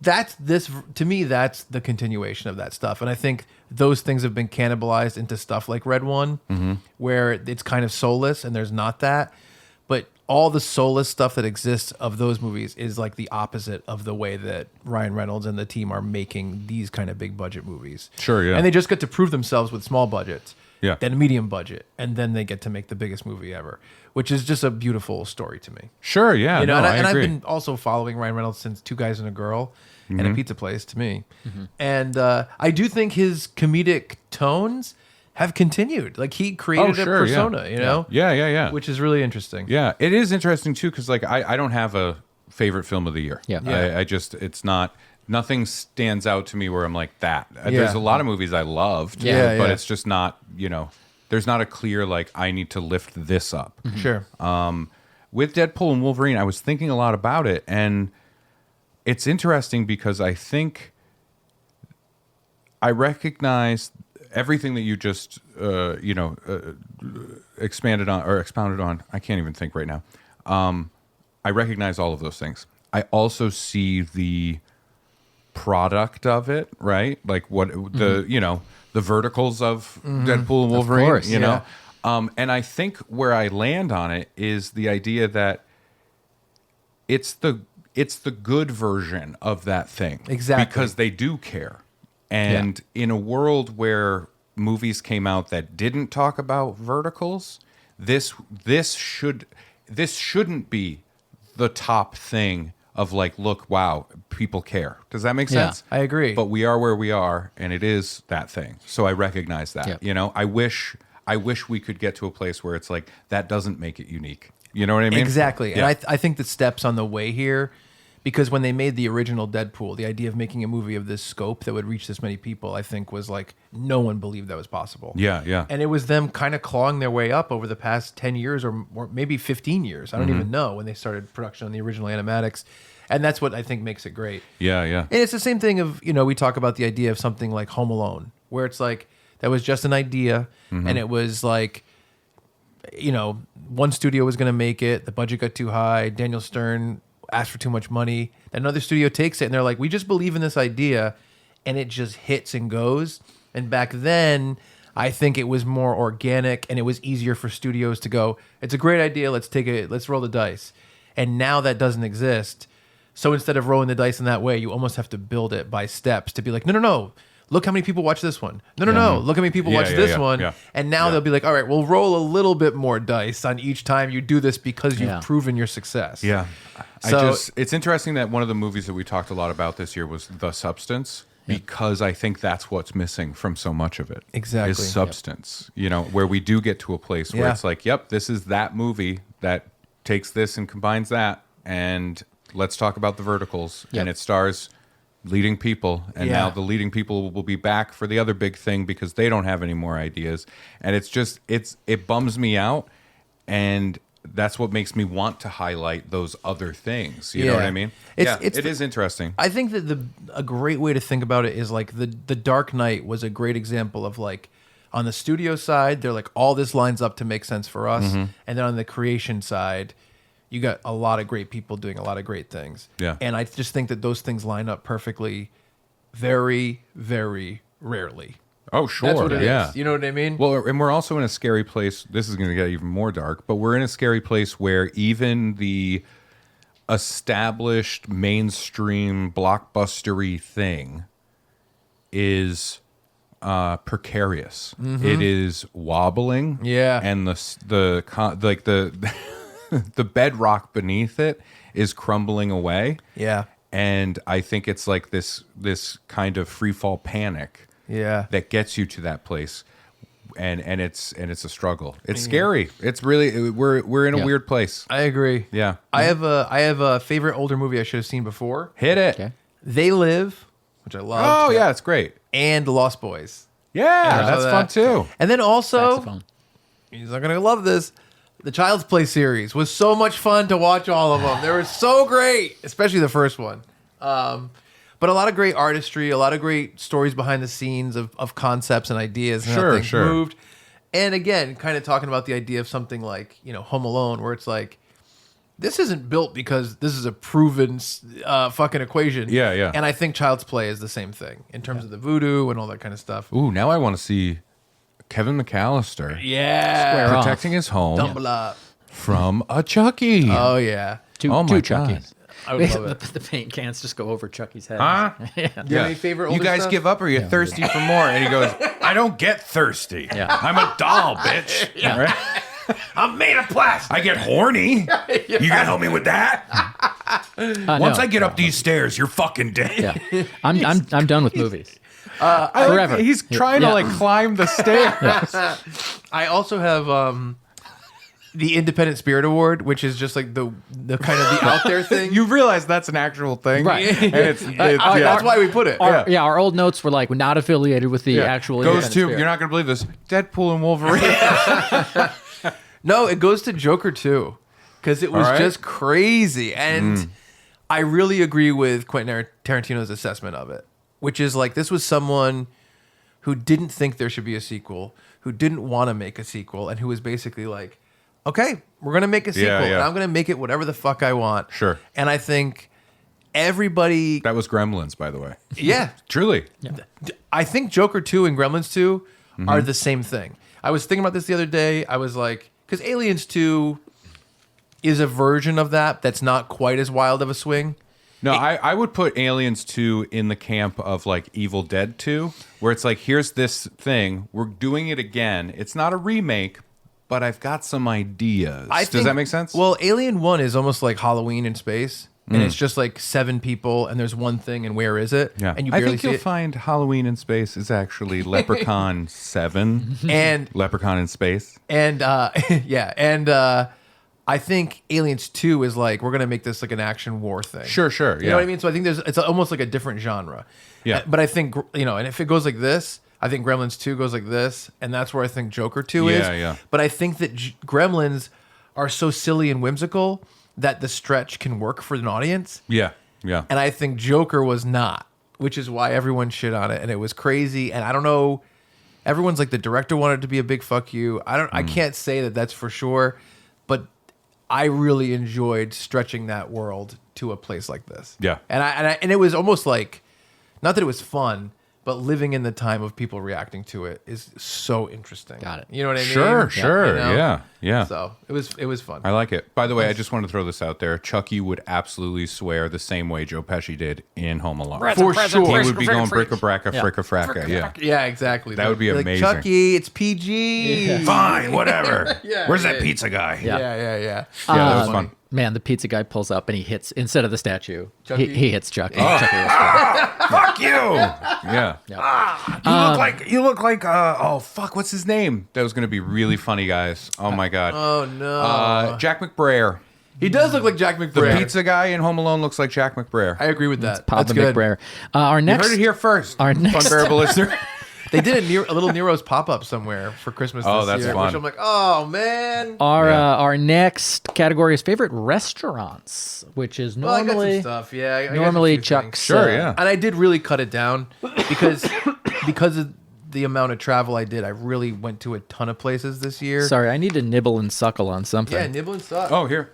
To me, that's the continuation of that stuff. And I think those things have been cannibalized into stuff like Red One, where it's kind of soulless and there's not that. But all the soulless stuff that exists of those movies is like the opposite of the way that Ryan Reynolds and the team are making these kind of big budget movies. Sure, yeah. And they just get to prove themselves with small budgets. Yeah. Then a medium budget, and then they get to make the biggest movie ever, which is just a beautiful story to me. Sure, yeah. You know, I and I've agree. been also following Ryan Reynolds since Two Guys and a Girl and A Pizza Place to me. And I do think his comedic tones have continued. Like he created a persona, you know? Yeah. Which is really interesting. Yeah, it is interesting too because like I don't have a favorite film of the year. I just it's not nothing stands out to me where I'm like that. There's a lot of movies I loved, but it's just not there's not a clear like I need to lift this up. Sure. With Deadpool and Wolverine, I was thinking a lot about it, and it's interesting because I think I recognize everything that you just expanded on or expounded on. I can't even think right now. I recognize all of those things. I also see the product of it, right? Like what the verticals of Deadpool and Wolverine, of course, you know. And I think where I land on it is the idea that it's the good version of that thing. Exactly. Because they do care. And in a world where movies came out that didn't talk about verticals, this shouldn't be the top thing of like, look, wow, people care. Does that make sense? I agree. But we are where we are, and it is that thing. So I recognize that. Yep. You know, I wish we could get to a place where it's like that doesn't make it unique. You know what I mean? Exactly. And I think the steps on the way here, because when they made the original Deadpool, the idea of making a movie of this scope that would reach this many people, I think was like no one believed that was possible. Yeah. And it was them kind of clawing their way up over the past 10 years or maybe 15 years. I don't even know when they started production on the original animatics. And that's what I think makes it great. Yeah. And it's the same thing of, we talk about the idea of something like Home Alone, where it's like, that was just an idea. And it was like, one studio was going to make it. The budget got too high. Daniel Stern asked for too much money. Another studio takes it and they're like, we just believe in this idea. And it just hits and goes. And back then, I think it was more organic and it was easier for studios to go, it's a great idea. Let's roll the dice. And now that doesn't exist. So instead of rolling the dice in that way, you almost have to build it by steps to be like, no. Look how many people watch this one. No. Look how many people watch this one. Yeah. And now they'll be like, all right, we'll roll a little bit more dice on each time you do this because you've proven your success. Yeah. So it's interesting that one of the movies that we talked a lot about this year was The Substance, because I think that's what's missing from so much of it. Exactly. Is substance, where we do get to a place where it's like, yep, this is that movie that takes this and combines that, and let's talk about the verticals. And it stars leading people, and now the leading people will be back for the other big thing because they don't have any more ideas, and it bums me out, and that's what makes me want to highlight those other things. You know what I mean? It is interesting. I think that a great way to think about it is like the Dark Knight was a great example of like, on the studio side, they're like, all this lines up to make sense for us, and then on the creation side, you got a lot of great people doing a lot of great things. Yeah. And I just think that those things line up perfectly very, very rarely. Oh, sure. That's what it is. You know what I mean? Well, and we're also in a scary place. This is going to get even more dark, but we're in a scary place where even the established mainstream blockbustery thing is precarious. It is wobbling. Yeah. And the the bedrock beneath it is crumbling away. Yeah. And I think it's like this kind of free fall panic that gets you to that place. And it's a struggle. It's scary. It's really we're in a weird place. I agree. Yeah. I have a favorite older movie I should have seen before. Hit it. Okay. They Live, which I love. Oh yeah, it's great. And Lost Boys. Yeah, that's fun too. And then also, Saxophone. he's not gonna love this. The Child's Play series was so much fun to watch all of them. They were so great, especially the first one. But a lot of great artistry, a lot of great stories behind the scenes of concepts and ideas and how things moved. And again, kind of talking about the idea of something like, Home Alone, where it's like, this isn't built because this is a proven fucking equation. Yeah. And I think Child's Play is the same thing in terms of the voodoo and all that kind of stuff. Ooh, now I want to see Kevin McAllister. Yeah. Square Protecting his home Double up. from a Chucky. Oh, yeah. Two my Chuckies. I would love it. The paint cans just go over Chucky's head. Huh? Do you have any favorite older You guys stuff? give up or are you thirsty for more? And he goes, I don't get thirsty. Yeah. I'm a doll, bitch. Yeah. Right? I'm made of plastic. I get horny. You gonna help me with that? Once I get up these stairs, you're fucking dead. Yeah. I'm done with movies. Forever. He's trying to like climb the stairs. I also have the Independent Spirit Award, which is just like the kind of the out there thing. You realize that's an actual thing, Right. And That's why we put it. Our old notes were like not affiliated with the actual. Goes Independent to Spirit. you're not gonna believe this. Deadpool and Wolverine. No, it goes to Joker too, because it was just crazy, and I really agree with Quentin Tarantino's assessment of it, which is like this was someone who didn't think there should be a sequel, who didn't want to make a sequel, and who was basically like, okay, we're going to make a sequel, and I'm going to make it whatever the fuck I want. Sure. And I think everybody... That was Gremlins, by the way. Yeah. Truly. Yeah. I think Joker 2 and Gremlins 2 are the same thing. I was thinking about this the other day. I was like... Because Aliens 2 is a version of that's not quite as wild of a swing. No, I would put Aliens 2 in the camp of like Evil Dead 2, where it's like, here's this thing, we're doing it again. It's not a remake, but I've got some ideas. Does that make sense? Well, Alien 1 is almost like Halloween in space, and it's just like 7 people, and there's one thing, and where is it? Yeah. And you I barely think see you'll it. find Halloween in Space is actually Leprechaun 7. And Leprechaun in Space. And I think Aliens 2 is like, we're going to make this like an action war thing. Sure, You know what I mean? So I think it's almost like a different genre. Yeah. But I think, and if it goes like this, I think Gremlins 2 goes like this, and that's where I think Joker 2 is. Yeah. But I think that Gremlins are so silly and whimsical that the stretch can work for an audience. Yeah. And I think Joker was not, which is why everyone shit on it, and it was crazy. And I don't know, everyone's like, the director wanted it to be a big fuck you. I can't say that that's for sure, but I really enjoyed stretching that world to a place like this. Yeah. And it was almost like, not that it was fun, but living in the time of people reacting to it is so interesting. Got it. You know what I mean? Sure. You know? Yeah. So it was fun. I like it. By the way, I just want to throw this out there. Chucky would absolutely swear the same way Joe Pesci did in Home Alone. For sure. He would be going bric-a-braca, fricka-fracka. Yeah. Yeah, exactly. That would be like, amazing. Chucky, it's PG. Yeah. Fine, whatever. Yeah, Where's yeah, that pizza guy? Yeah. Yeah. Yeah, that was fun. Man, the pizza guy pulls up and he hits, instead of the statue, Chucky? he hits Chucky. Chucky was Fuck you. Yeah. You look like oh fuck, what's his name? That was going to be really funny, guys. Oh my god. Oh no. Jack McBrayer. He does look like Jack The McBrayer. pizza guy in Home Alone looks like Jack McBrayer. I agree with that. Papa That's good. McBrayer. Our You next, heard it here first. Our next- Funbearable listener. They did a little Nero's pop-up somewhere for Christmas Oh, this that's year, fun. which I'm like, oh man. our next category is favorite restaurants, which is Well, I got some normally stuff. Yeah, I got a normally few Chuck's. things. Sure, yeah. And I did really cut it down because of the amount of travel I did. I really went to a ton of places this year. Sorry, I need to nibble and suckle on something. Yeah, nibble and suck. Oh, here.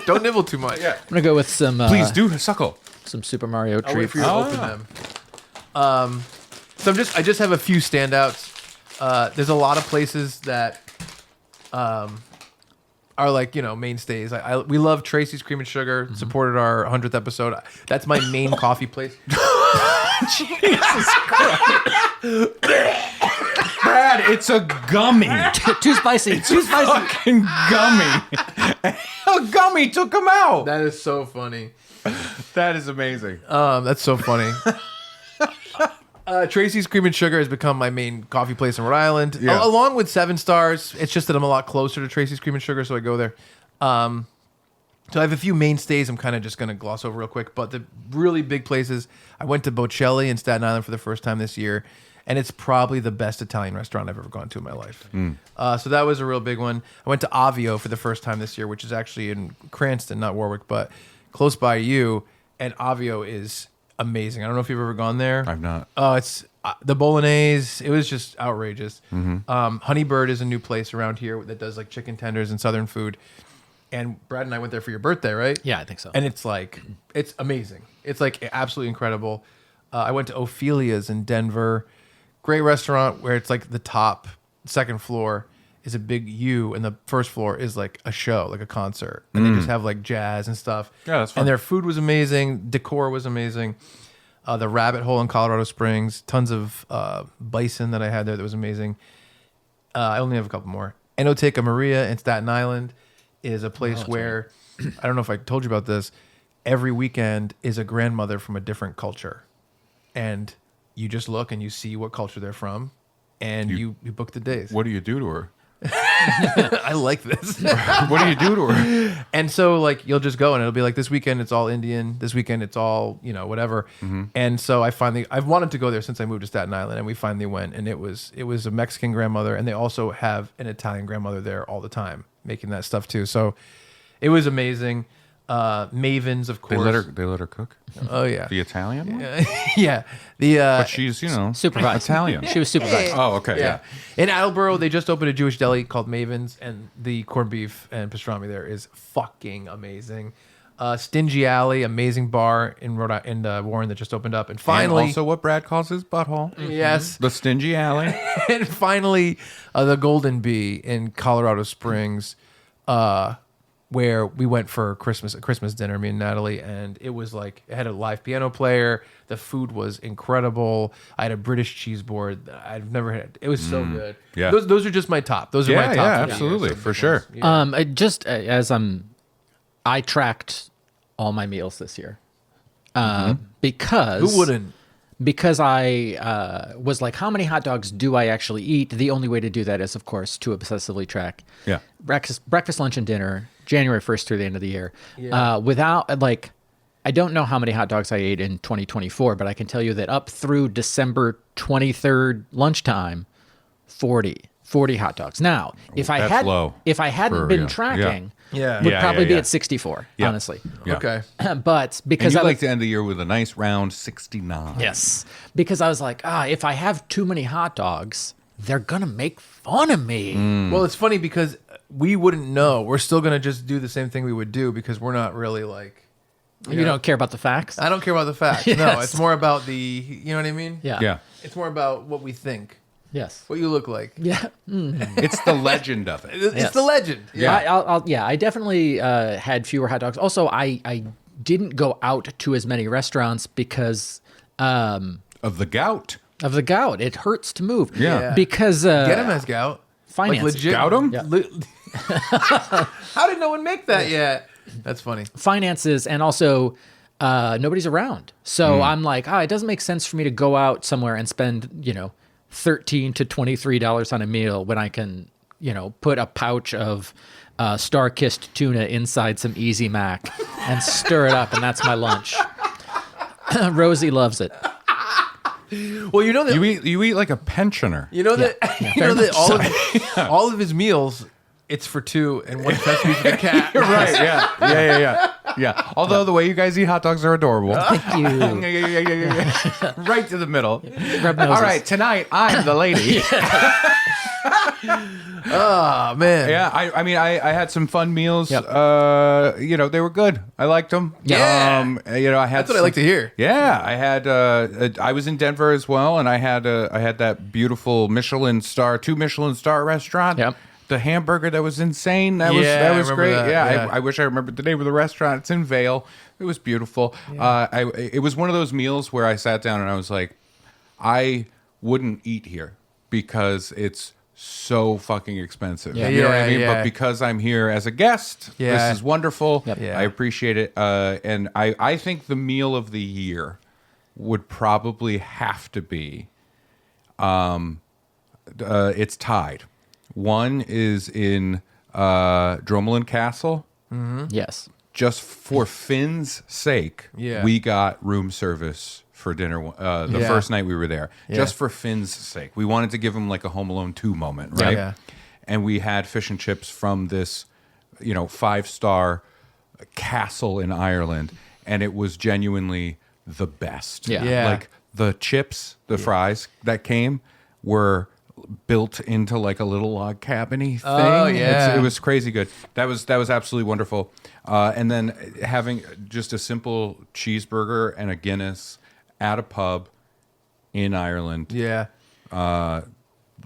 Don't nibble too much. Yeah. I'm gonna go with some. Please do suckle. some Super Mario I'll wait treats. for you to open them. So I just have a few standouts. There's a lot of places that are like, mainstays. We love Tracy's Cream and Sugar. Supported our 100th episode. That's my main coffee place. Brad, it's a gummy. Too spicy. Too spicy. Fucking gummy. A gummy took him out. That is so funny. That is amazing. That's so funny. Tracy's Cream and Sugar has become my main coffee place in Rhode Island, Yeah. along with 7 Stars. It's just that I'm a lot closer to Tracy's Cream and Sugar, so I go there. So I have a few mainstays I'm kind of just going to gloss over real quick, but the really big places, I went to Bocelli in Staten Island for the first time this year, and it's probably the best Italian restaurant I've ever gone to in my life. So that was a real big one. I went to Avio for the first time this year, which is actually in Cranston, not Warwick, but close by you, and Avio is amazing. I don't know if you've ever gone there. I've not. Oh, it's the bolognese. It was just outrageous. Honeybird is a new place around here that does like chicken tenders and southern food. And Brad and I went there for your birthday, right? Yeah, I think so. And it's amazing. It's like absolutely incredible. I went to Ophelia's in Denver. Great restaurant where it's like the top, second floor is a big U, and the first floor is like a show, like a concert. And they just have like jazz and stuff. Yeah, that's fun. And their food was amazing. Decor was amazing. The Rabbit Hole in Colorado Springs. Tons of bison that I had there that was amazing. I only have a couple more. Enoteca Maria in Staten Island is a place where, I don't know if I told you about this, every weekend is a grandmother from a different culture. and you just look and you see what culture they're from, and you book the days. What do you do to her? I like this. What do you do to her? And so like you'll just go and it'll be like this weekend it's all Indian, this weekend it's all, whatever. And so I've wanted to go there since I moved to Staten Island, and we finally went, and it was a Mexican grandmother, and they also have an Italian grandmother there all the time making that stuff too. So it was amazing. Mavens, of course. They let her cook? Oh yeah. The Italian one? Yeah. But she's, supervised. Italian. She was supervised. Oh, okay. Yeah. In Attleboro, they just opened a Jewish deli called Mavens, and the corned beef and pastrami there is fucking amazing. Stingy Alley, amazing bar in Warren that just opened up, and finally, And also what Brad calls his butthole. yes, The Stingy Alley. and finally, the Golden Bee in Colorado Springs, where we went for a Christmas dinner, me and Natalie, and it was like it had a live piano player. The food was incredible. I had a British cheese board that I've never had. It was so good. Yeah. Those are just my top. Those are my top. Yeah, for the year. absolutely, So for sure. I tracked all my meals this year because Who wouldn't? Because I was like, how many hot dogs do I actually eat? The only way to do that is, of course, to obsessively track breakfast, lunch, and dinner, January 1st through the end of the year. Yeah. Without, I don't know how many hot dogs I ate in 2024, but I can tell you that up through December 23rd lunchtime, 40 hot dogs. Now, if I hadn't been tracking, would probably be at 64, honestly. Yeah. Okay. But because I like to end the year with a nice round 69. Yes. Because I was like, if I have too many hot dogs, they're going to make fun of me. Well, it's funny because we wouldn't know. We're still going to just do the same thing we would do because we're not really like... You don't care about the facts? I don't care about the facts. Yes. No, it's more about the... You know what I mean? Yeah. It's more about what we think. Yes. What you look like. Yeah. It's the legend of it. It's the legend. Yeah. I definitely had fewer hot dogs. Also, I didn't go out to as many restaurants because... Of the gout. Of the gout. It hurts to move. Yeah. Because... Get him as gout. Finance. Like legit. Gout him? Yeah. How did no one make that yet? That's funny. Finances, and also nobody's around. So I'm like, it doesn't make sense for me to go out somewhere and spend, $13 to $23 on a meal when I can, put a pouch of star-kissed tuna inside some Easy Mac and stir it up, and that's my lunch. Rosie loves it. Well, you know that you eat like a pensioner. you know that all of his meals, it's for two, and one has to be for the cat. Right? Yeah. Although the way you guys eat hot dogs are adorable. Thank you. Yeah. Right to the middle. Rub noses. All right, tonight I'm the lady. Oh man. Yeah, I had some fun meals. Yep. They were good. I liked them. Yeah. I had. That's what I like to hear. Yeah, I had. I was in Denver as well, and I had that beautiful two Michelin star restaurant. Yep. The hamburger that was insane. That was remember great. that. Yeah, I wish I remembered the name of the restaurant. It's in Vail. It was beautiful. It was one of those meals where I sat down and I was like, I wouldn't eat here because it's so fucking expensive. Yeah. You know what I mean? Yeah. But because I'm here as a guest, this is wonderful. Yep. Yeah. I appreciate it. And I think the meal of the year would probably have to be, it's tied. One is in Dromelin Castle. Yes. Just for Finn's sake, we got room service for dinner the first night we were there. Just for Finn's sake. We wanted to give him like a Home Alone 2 moment, right? Yeah. And we had fish and chips from this, 5-star castle in Ireland, and it was genuinely the best. Yeah. Like the chips, the fries that came were built into like a little log cabin-y thing. Oh, yeah. It was crazy good. That was absolutely wonderful. And then having just a simple cheeseburger and a Guinness at a pub in Ireland. Yeah.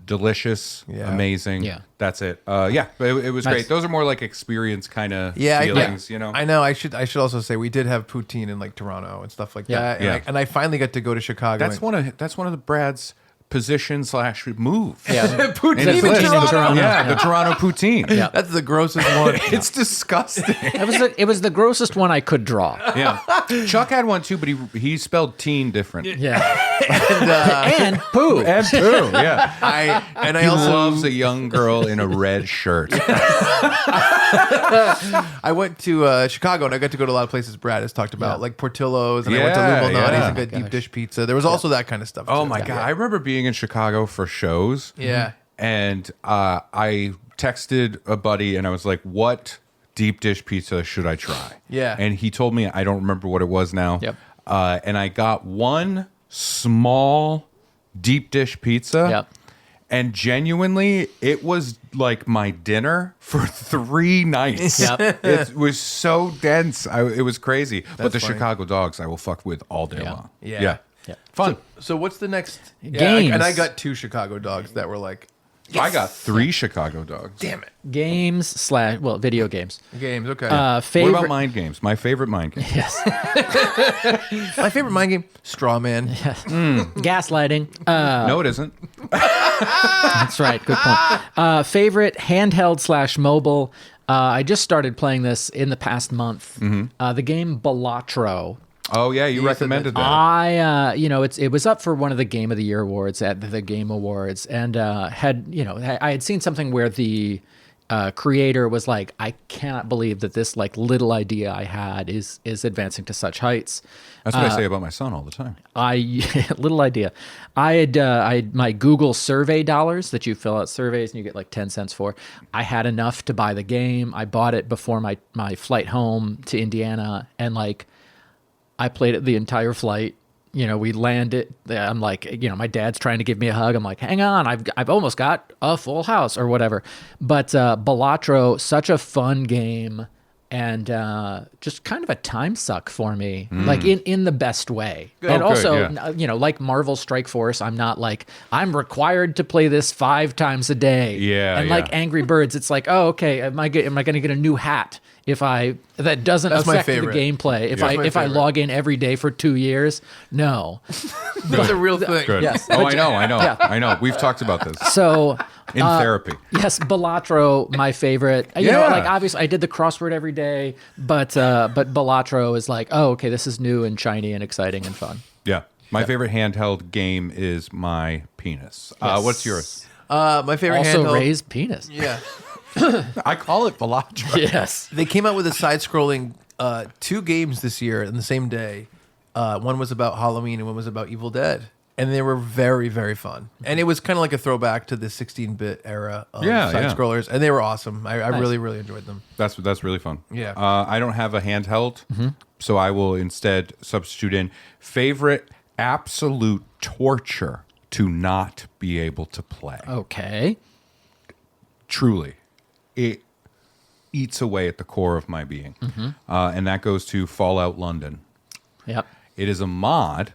Delicious, amazing. Yeah. That's it. But it was great. Those are more like experience kind of feelings, I know. I should also say we did have poutine in like Toronto and stuff like that. And I finally got to go to Chicago. That's one of the Brad's position/move. Yeah. Poutine in in Toronto. Toronto. Yeah, the Toronto poutine. Yeah. That's the grossest one. It's disgusting. It was the grossest one I could draw. Yeah. Chuck had one too, but he spelled teen different. Yeah. And poo. And poo, yeah. I He also loves a young girl in a red shirt. I went to Chicago and I got to go to a lot of places Brad has talked about, like Portillo's, and I went to Yeah, Louisville Nani's yeah. and got deep dish pizza. There was also that kind of stuff. Oh too. my God. I remember being in Chicago for shows. Yeah. And I texted a buddy and I was like, what deep dish pizza should I try? Yeah. And he told me, I don't remember what it was now. Yep. And I got one small deep dish pizza. Yep. And genuinely, it was like my dinner for 3 nights. Yep. It was so dense. It was crazy. But the funny. Chicago dogs, I will fuck with all day long. Yeah. Yeah. Fun. So what's the next Games. and I got 2 Chicago dogs that were like, I got 3 Chicago dogs. damn it, Games / video games. games. Okay. Favorite. What about mind games? My favorite mind game. Yes. My favorite mind game, Straw Man. Gaslighting. No, it isn't. That's right. Good point. Favorite handheld / mobile. I just started playing this in the past month. The game Balatro. Oh yeah, you said recommended that. that. It was up for one of the Game of the Year awards at the Game Awards, and I had seen something where the creator was like, I cannot believe that this like little idea I had is advancing to such heights. That's what I say about my son all the time. Little idea. I had my Google survey dollars that you fill out surveys and you get like 10 cents for. I had enough to buy the game. I bought it before my flight home to Indiana, and like I played it the entire flight. We landed. I'm like, my dad's trying to give me a hug. I'm like, hang on, I've almost got a full house or whatever. But Balatro, such a fun game, and just kind of a time suck for me, like in the best way. And Oh, good, also, yeah. like Marvel Strike Force, I'm not like, I'm required to play this 5 times a day. Yeah, And yeah. like Angry Birds, it's like, oh, okay, am I going to get a new hat that doesn't That's my affect the favorite. gameplay if That's my I favorite. log in every day for 2 years? No. That's a real thing. Good. Yes. Oh, I know. We've talked about this So in therapy. yes, Balatro, my favorite. Yeah. Like obviously I did the crossword every day, but Balatro is like, oh, okay, this is new and shiny and exciting and fun. Yeah. My favorite handheld game is my penis. What's yours? My favorite Also handheld. raised penis. Yeah. I call it Balatro. Yes. They came out with a side-scrolling 2 games this year in the same day. One was about Halloween and one was about Evil Dead. And they were very, very fun. And it was kind of like a throwback to the 16-bit era of side-scrollers. And they were awesome. I really, really enjoyed them. That's really fun. Yeah. I don't have a handheld, so I will instead substitute in favorite absolute torture to not be able to play. Okay. Truly. It eats away at the core of my being. And that goes to Fallout London. Yep. It is a mod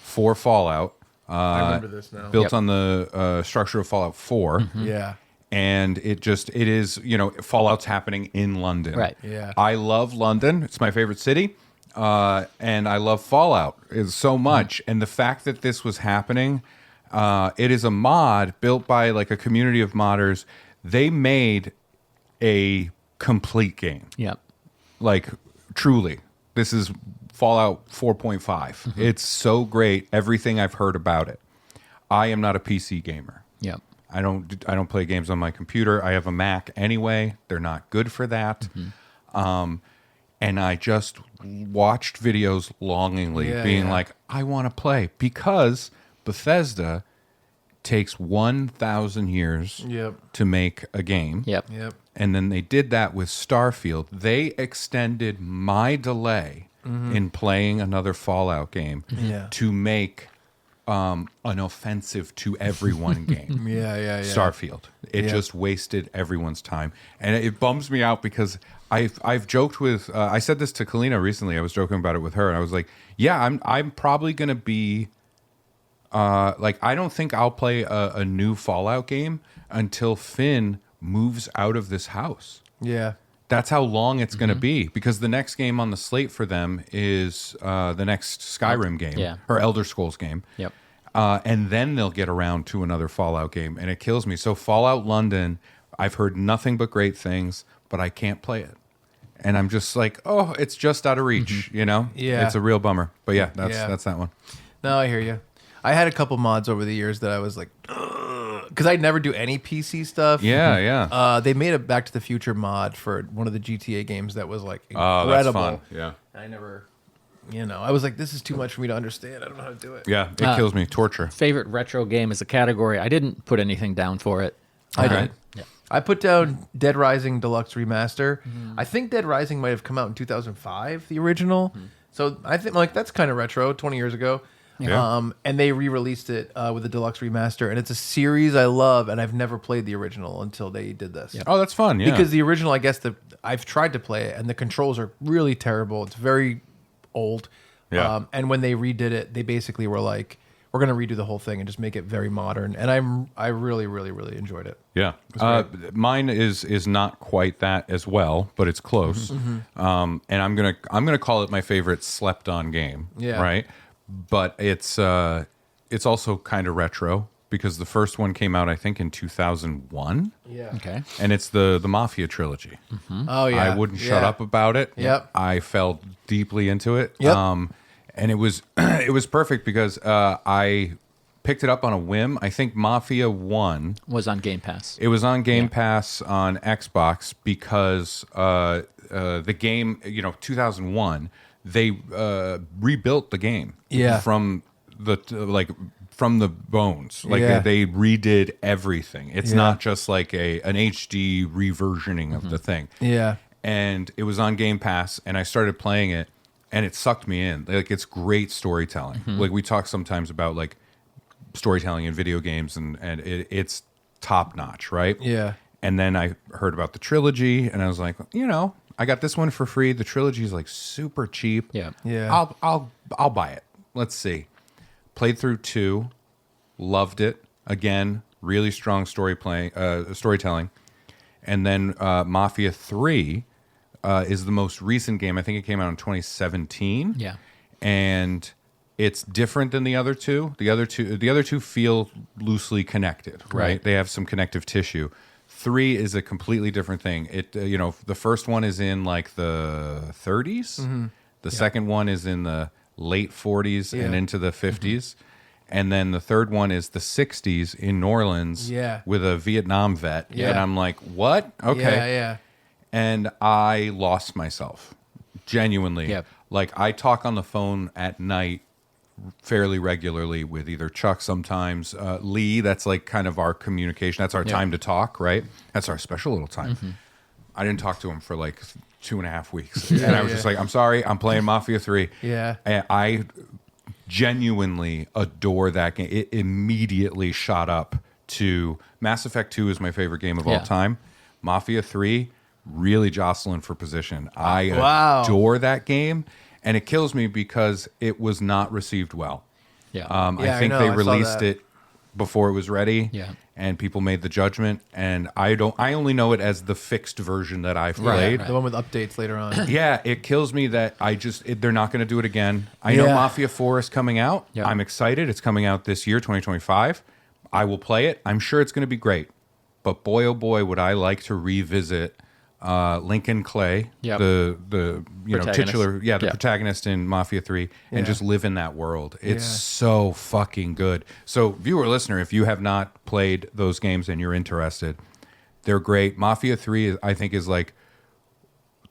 for Fallout. I remember this now. Built on the structure of Fallout 4. Yeah. And it is, Fallout's happening in London. Right. Yeah. I love London. It's my favorite city. And I love Fallout so much. And the fact that this was happening, it is a mod built by like a community of modders. They made a complete game. Yep. Like, truly. This is Fallout 4.5. It's so great. Everything I've heard about it. I am not a PC gamer. Yep. I don't play games on my computer. I have a Mac anyway. They're not good for that. And I just watched videos longingly, being like, I want to play, because Bethesda takes 1,000 years to make a game. Yep. Yep. And then they did that with Starfield. They extended my delay in playing another Fallout game to make an offensive to everyone game. Yeah. Starfield. It just wasted everyone's time. And it bums me out because I've joked with I said this to Kalina recently. I was joking about it with her, and I was like, yeah, I'm probably gonna be like, I don't think I'll play a new Fallout game until Finn moves out of this house. Yeah. That's how long it's going to be, because the next game on the slate for them is the next Skyrim game or Elder Scrolls game. Yep. And then they'll get around to another Fallout game, and it kills me. So Fallout London, I've heard nothing but great things, but I can't play it. and I'm just like, oh, it's just out of reach, you know? Yeah. It's a real bummer. But yeah, that's that one. No, I hear you. I had a couple mods over the years that I was like, because I'd never do any PC stuff. Yeah, yeah. They made a Back to the Future mod for one of the GTA games that was like incredible. Oh, that's fun. Yeah. I never, I was like, this is too much for me to understand. I don't know how to do it. Yeah, it kills me. Torture. Favorite retro game is a category. I didn't put anything down for it. I did. Yeah. I put down Dead Rising Deluxe Remaster. I think Dead Rising might have come out in 2005, the original. So I think like that's kind of retro, 20 years ago. Yeah. And they re-released it with a deluxe remaster, and it's a series I love, and I've never played the original until they did this. Oh, that's fun. Yeah. Because the original, I guess I've tried to play it, and the controls are really terrible. It's very old. Yeah. And when they redid it, they basically were like, "We're going to redo the whole thing and just make it very modern." And I really, really, really enjoyed it. Yeah. Mine is not quite that as well, but it's close. And I'm gonna call it my favorite slept on game. Yeah. Right. But it's also kind of retro because the first one came out I think in 2001. Yeah. Okay. And it's the Mafia trilogy. Oh yeah. I wouldn't shut up about it. Yep. I fell deeply into it. Yep. And it was perfect because I picked it up on a whim. I think Mafia 1 Was on Game Pass. it was on Game Pass on Xbox because the game, 2001, they rebuilt the game from the bones. Like they redid everything. It's not just like an HD reversioning of the thing. Yeah. And it was on Game Pass, and I started playing it, and it sucked me in. Like it's great storytelling. Like we talk sometimes about like storytelling in video games, and it's top notch, right? Yeah. And then I heard about the trilogy, and I was like, I got this one for free. The trilogy is like super cheap. Yeah. Yeah. I'll buy it. Let's see. Played through 2, loved it. Again, really strong storytelling. And then Mafia 3 is the most recent game. I think it came out in 2017. Yeah. And it's different than the other two. The other two feel loosely connected, right? They have some connective tissue. 3 is a completely different thing. It the first one is in like the 30s. The second one is in the late 40s and into the 50s. And then the third one is the 60s in New Orleans with a Vietnam vet. And I'm like, what? Okay. Yeah. And I lost myself, genuinely. Yep. Like I talk on the phone at night fairly regularly with either Chuck sometimes, Lee. That's like kind of our communication. That's our time to talk, right? That's our special little time. I didn't talk to him for like 2.5 weeks. And I was just like, I'm sorry, I'm playing Mafia 3. Yeah. And I genuinely adore that game. It immediately shot up to Mass Effect 2 is my favorite game of all time. Mafia 3, really jostling for position. I adore that game. And it kills me because it was not received well. Yeah. I think they released it before it was ready. Yeah. And people made the judgment. And I only know it as the fixed version that I've played. The one with updates later on. Yeah, it kills me that they're not going to do it again. I know Mafia 4 is coming out. Yeah. I'm excited. It's coming out this year, 2025. I will play it. I'm sure it's going to be great. But boy, oh boy, would I like to revisit Lincoln Clay, the titular, protagonist in Mafia 3, and just live in that world. It's so fucking good. So, viewer, listener, if you have not played those games and you're interested, they're great. Mafia 3, I think, is like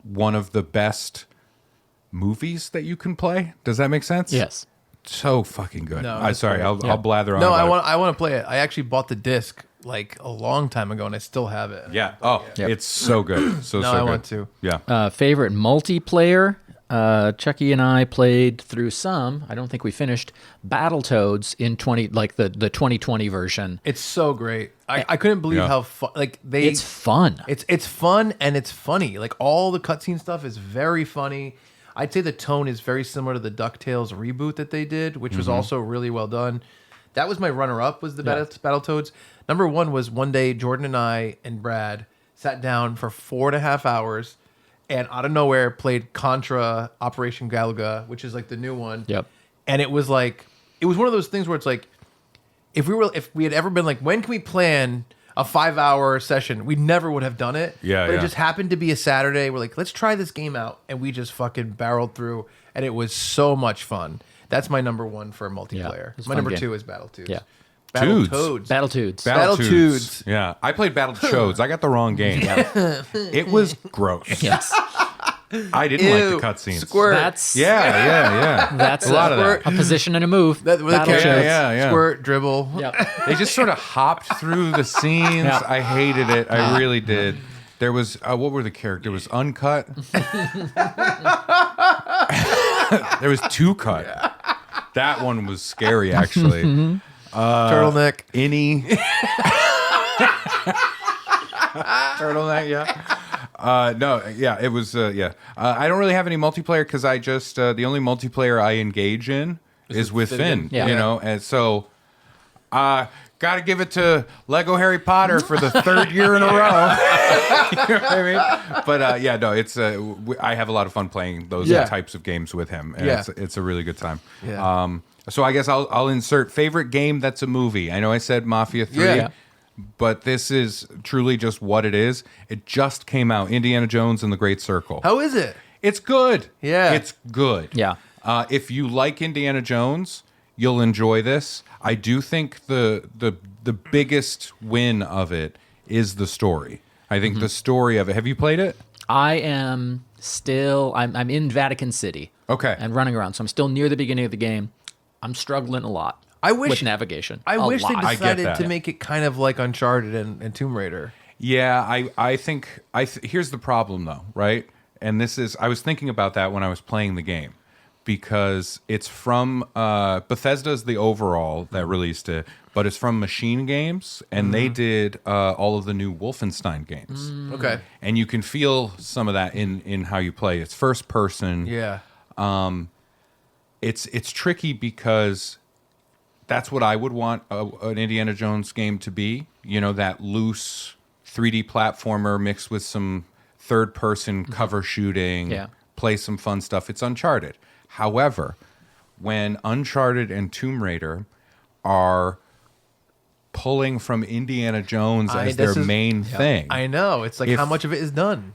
one of the best movies that you can play. Does that make sense? Yes. So fucking good. No, I'm sorry, I'll blather on. No, about I want to play it. I actually bought the disc like a long time ago, and I still have it. Yeah. Oh, it's so good. So I good. want to. Yeah. Favorite multiplayer? Chucky and I played through some. I don't think we finished Battletoads in the 2020 version. It's so great. I couldn't believe how fun. It's fun. It's fun and it's funny. Like all the cutscene stuff is very funny. I'd say the tone is very similar to the DuckTales reboot that they did, which was also really well done. That was my runner-up, was the Battletoads. Number 1 was one day Jordan and I and Brad sat down for 4.5 hours and out of nowhere played Contra Operation Galaga, which is like the new one. Yep. And it was one of those things where it's like, if we had ever been like, when can we plan a 5-hour session. We never would have done it. Yeah, but yeah. it just happened to be a Saturday. We're like, let's try this game out, and we just fucking barreled through, and it was so much fun. That's my number one for multiplayer. it's a My fun number game. 2 is Battletoads. Yeah. Battletoads. Battletoads. Battletoads. Yeah, I played Battletoads. I got the wrong game. It was gross. Yes. I didn't like the cutscenes. Squirt. That's Yeah. that's A lot of that. a position and a move. That, with the Battletoads. characters. Yeah. Squirt, dribble. Yeah. They just sort of hopped through the scenes. Yeah. I hated it. I really did. There was what were the characters? There was Uncut. There was Two Cut. That one was scary, actually. Turtleneck. Any turtleneck, yeah. No, yeah, it was, yeah. I don't really have any multiplayer because I just the only multiplayer I engage in is with Finn. Yeah. You know, and so got to give it to Lego Harry Potter for the third year in a row. You know what I mean? But yeah, no, it's I have a lot of fun playing those types of games with him. And it's a really good time. Yeah. So I guess I'll insert favorite game that's a movie. I know I said Mafia 3. Yeah. But this is truly just what it is. It just came out, Indiana Jones and the Great Circle. How is it? It's good. Yeah. It's good. Yeah. If you like Indiana Jones, you'll enjoy this. I do think the biggest win of it is the story. I think the story of it. Have you played it? I am still. I'm in Vatican City. Okay. And running around, so I'm still near the beginning of the game. I'm struggling a lot. with navigation. I wish they lot. decided to make it kind of like Uncharted and Tomb Raider. Yeah, I think here's the problem though, right? And this is I was thinking about that when I was playing the game because it's from Bethesda's the overall that released it, but it's from Machine Games and they did all of the new Wolfenstein games. Okay. And you can feel some of that in how you play. It's first person. Yeah. It's tricky because that's what I would want an Indiana Jones game to be. You know, that loose 3D platformer mixed with some third-person cover shooting, play some fun stuff. It's Uncharted. However, when Uncharted and Tomb Raider are pulling from Indiana Jones as their main thing. I know. It's like how much of it is done?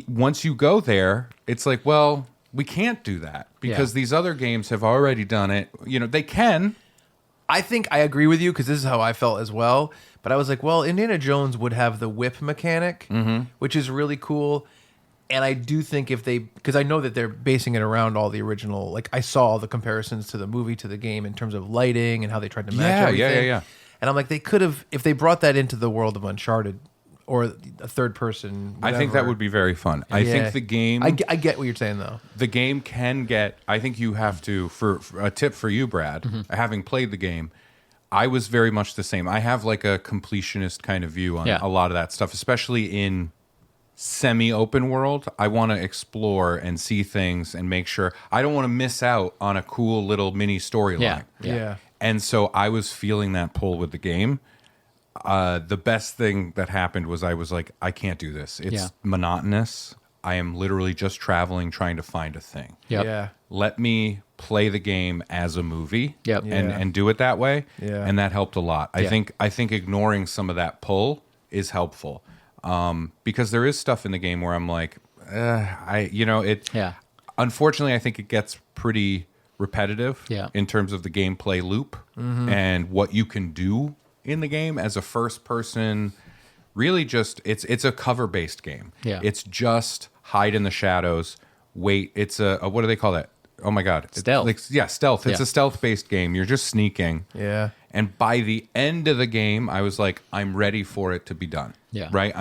Once you go there, it's like, well, we can't do that because these other games have already done it. You know, they can. I think I agree with you because this is how I felt as well. But I was like, well, Indiana Jones would have the whip mechanic, which is really cool. And I do think if they, because I know that they're basing it around all the original, like I saw the comparisons to the movie to the game in terms of lighting and how they tried to match everything. Yeah. And I'm like, they could have, if they brought that into the world of Uncharted or a third person. I think that would be very fun. I think the game. I get what you're saying though. The game can get. I think you have to. For a tip for you, Brad, having played the game, I was very much the same. I have like a completionist kind of view on a lot of that stuff, especially in semi-open world. I want to explore and see things and make sure I don't want to miss out on a cool little mini storyline. Yeah. And so I was feeling that pull with the game. The best thing that happened was I was like, I can't do this. It's monotonous. I am literally just traveling, trying to find a thing. Yeah. Let me play the game as a movie and do it that way. Yeah. And that helped a lot. I think ignoring some of that pull is helpful. Because there is stuff in the game where I'm like, unfortunately I think it gets pretty repetitive in terms of the gameplay loop and what you can do in the game as a first person. Really just it's a cover based game. It's just hide in the shadows, wait. It's a what do they call that? Oh my god, stealth. Stealth. It's a stealth based game. You're just sneaking. And by the end of the game, I was like, I'm ready for it to be done. Right.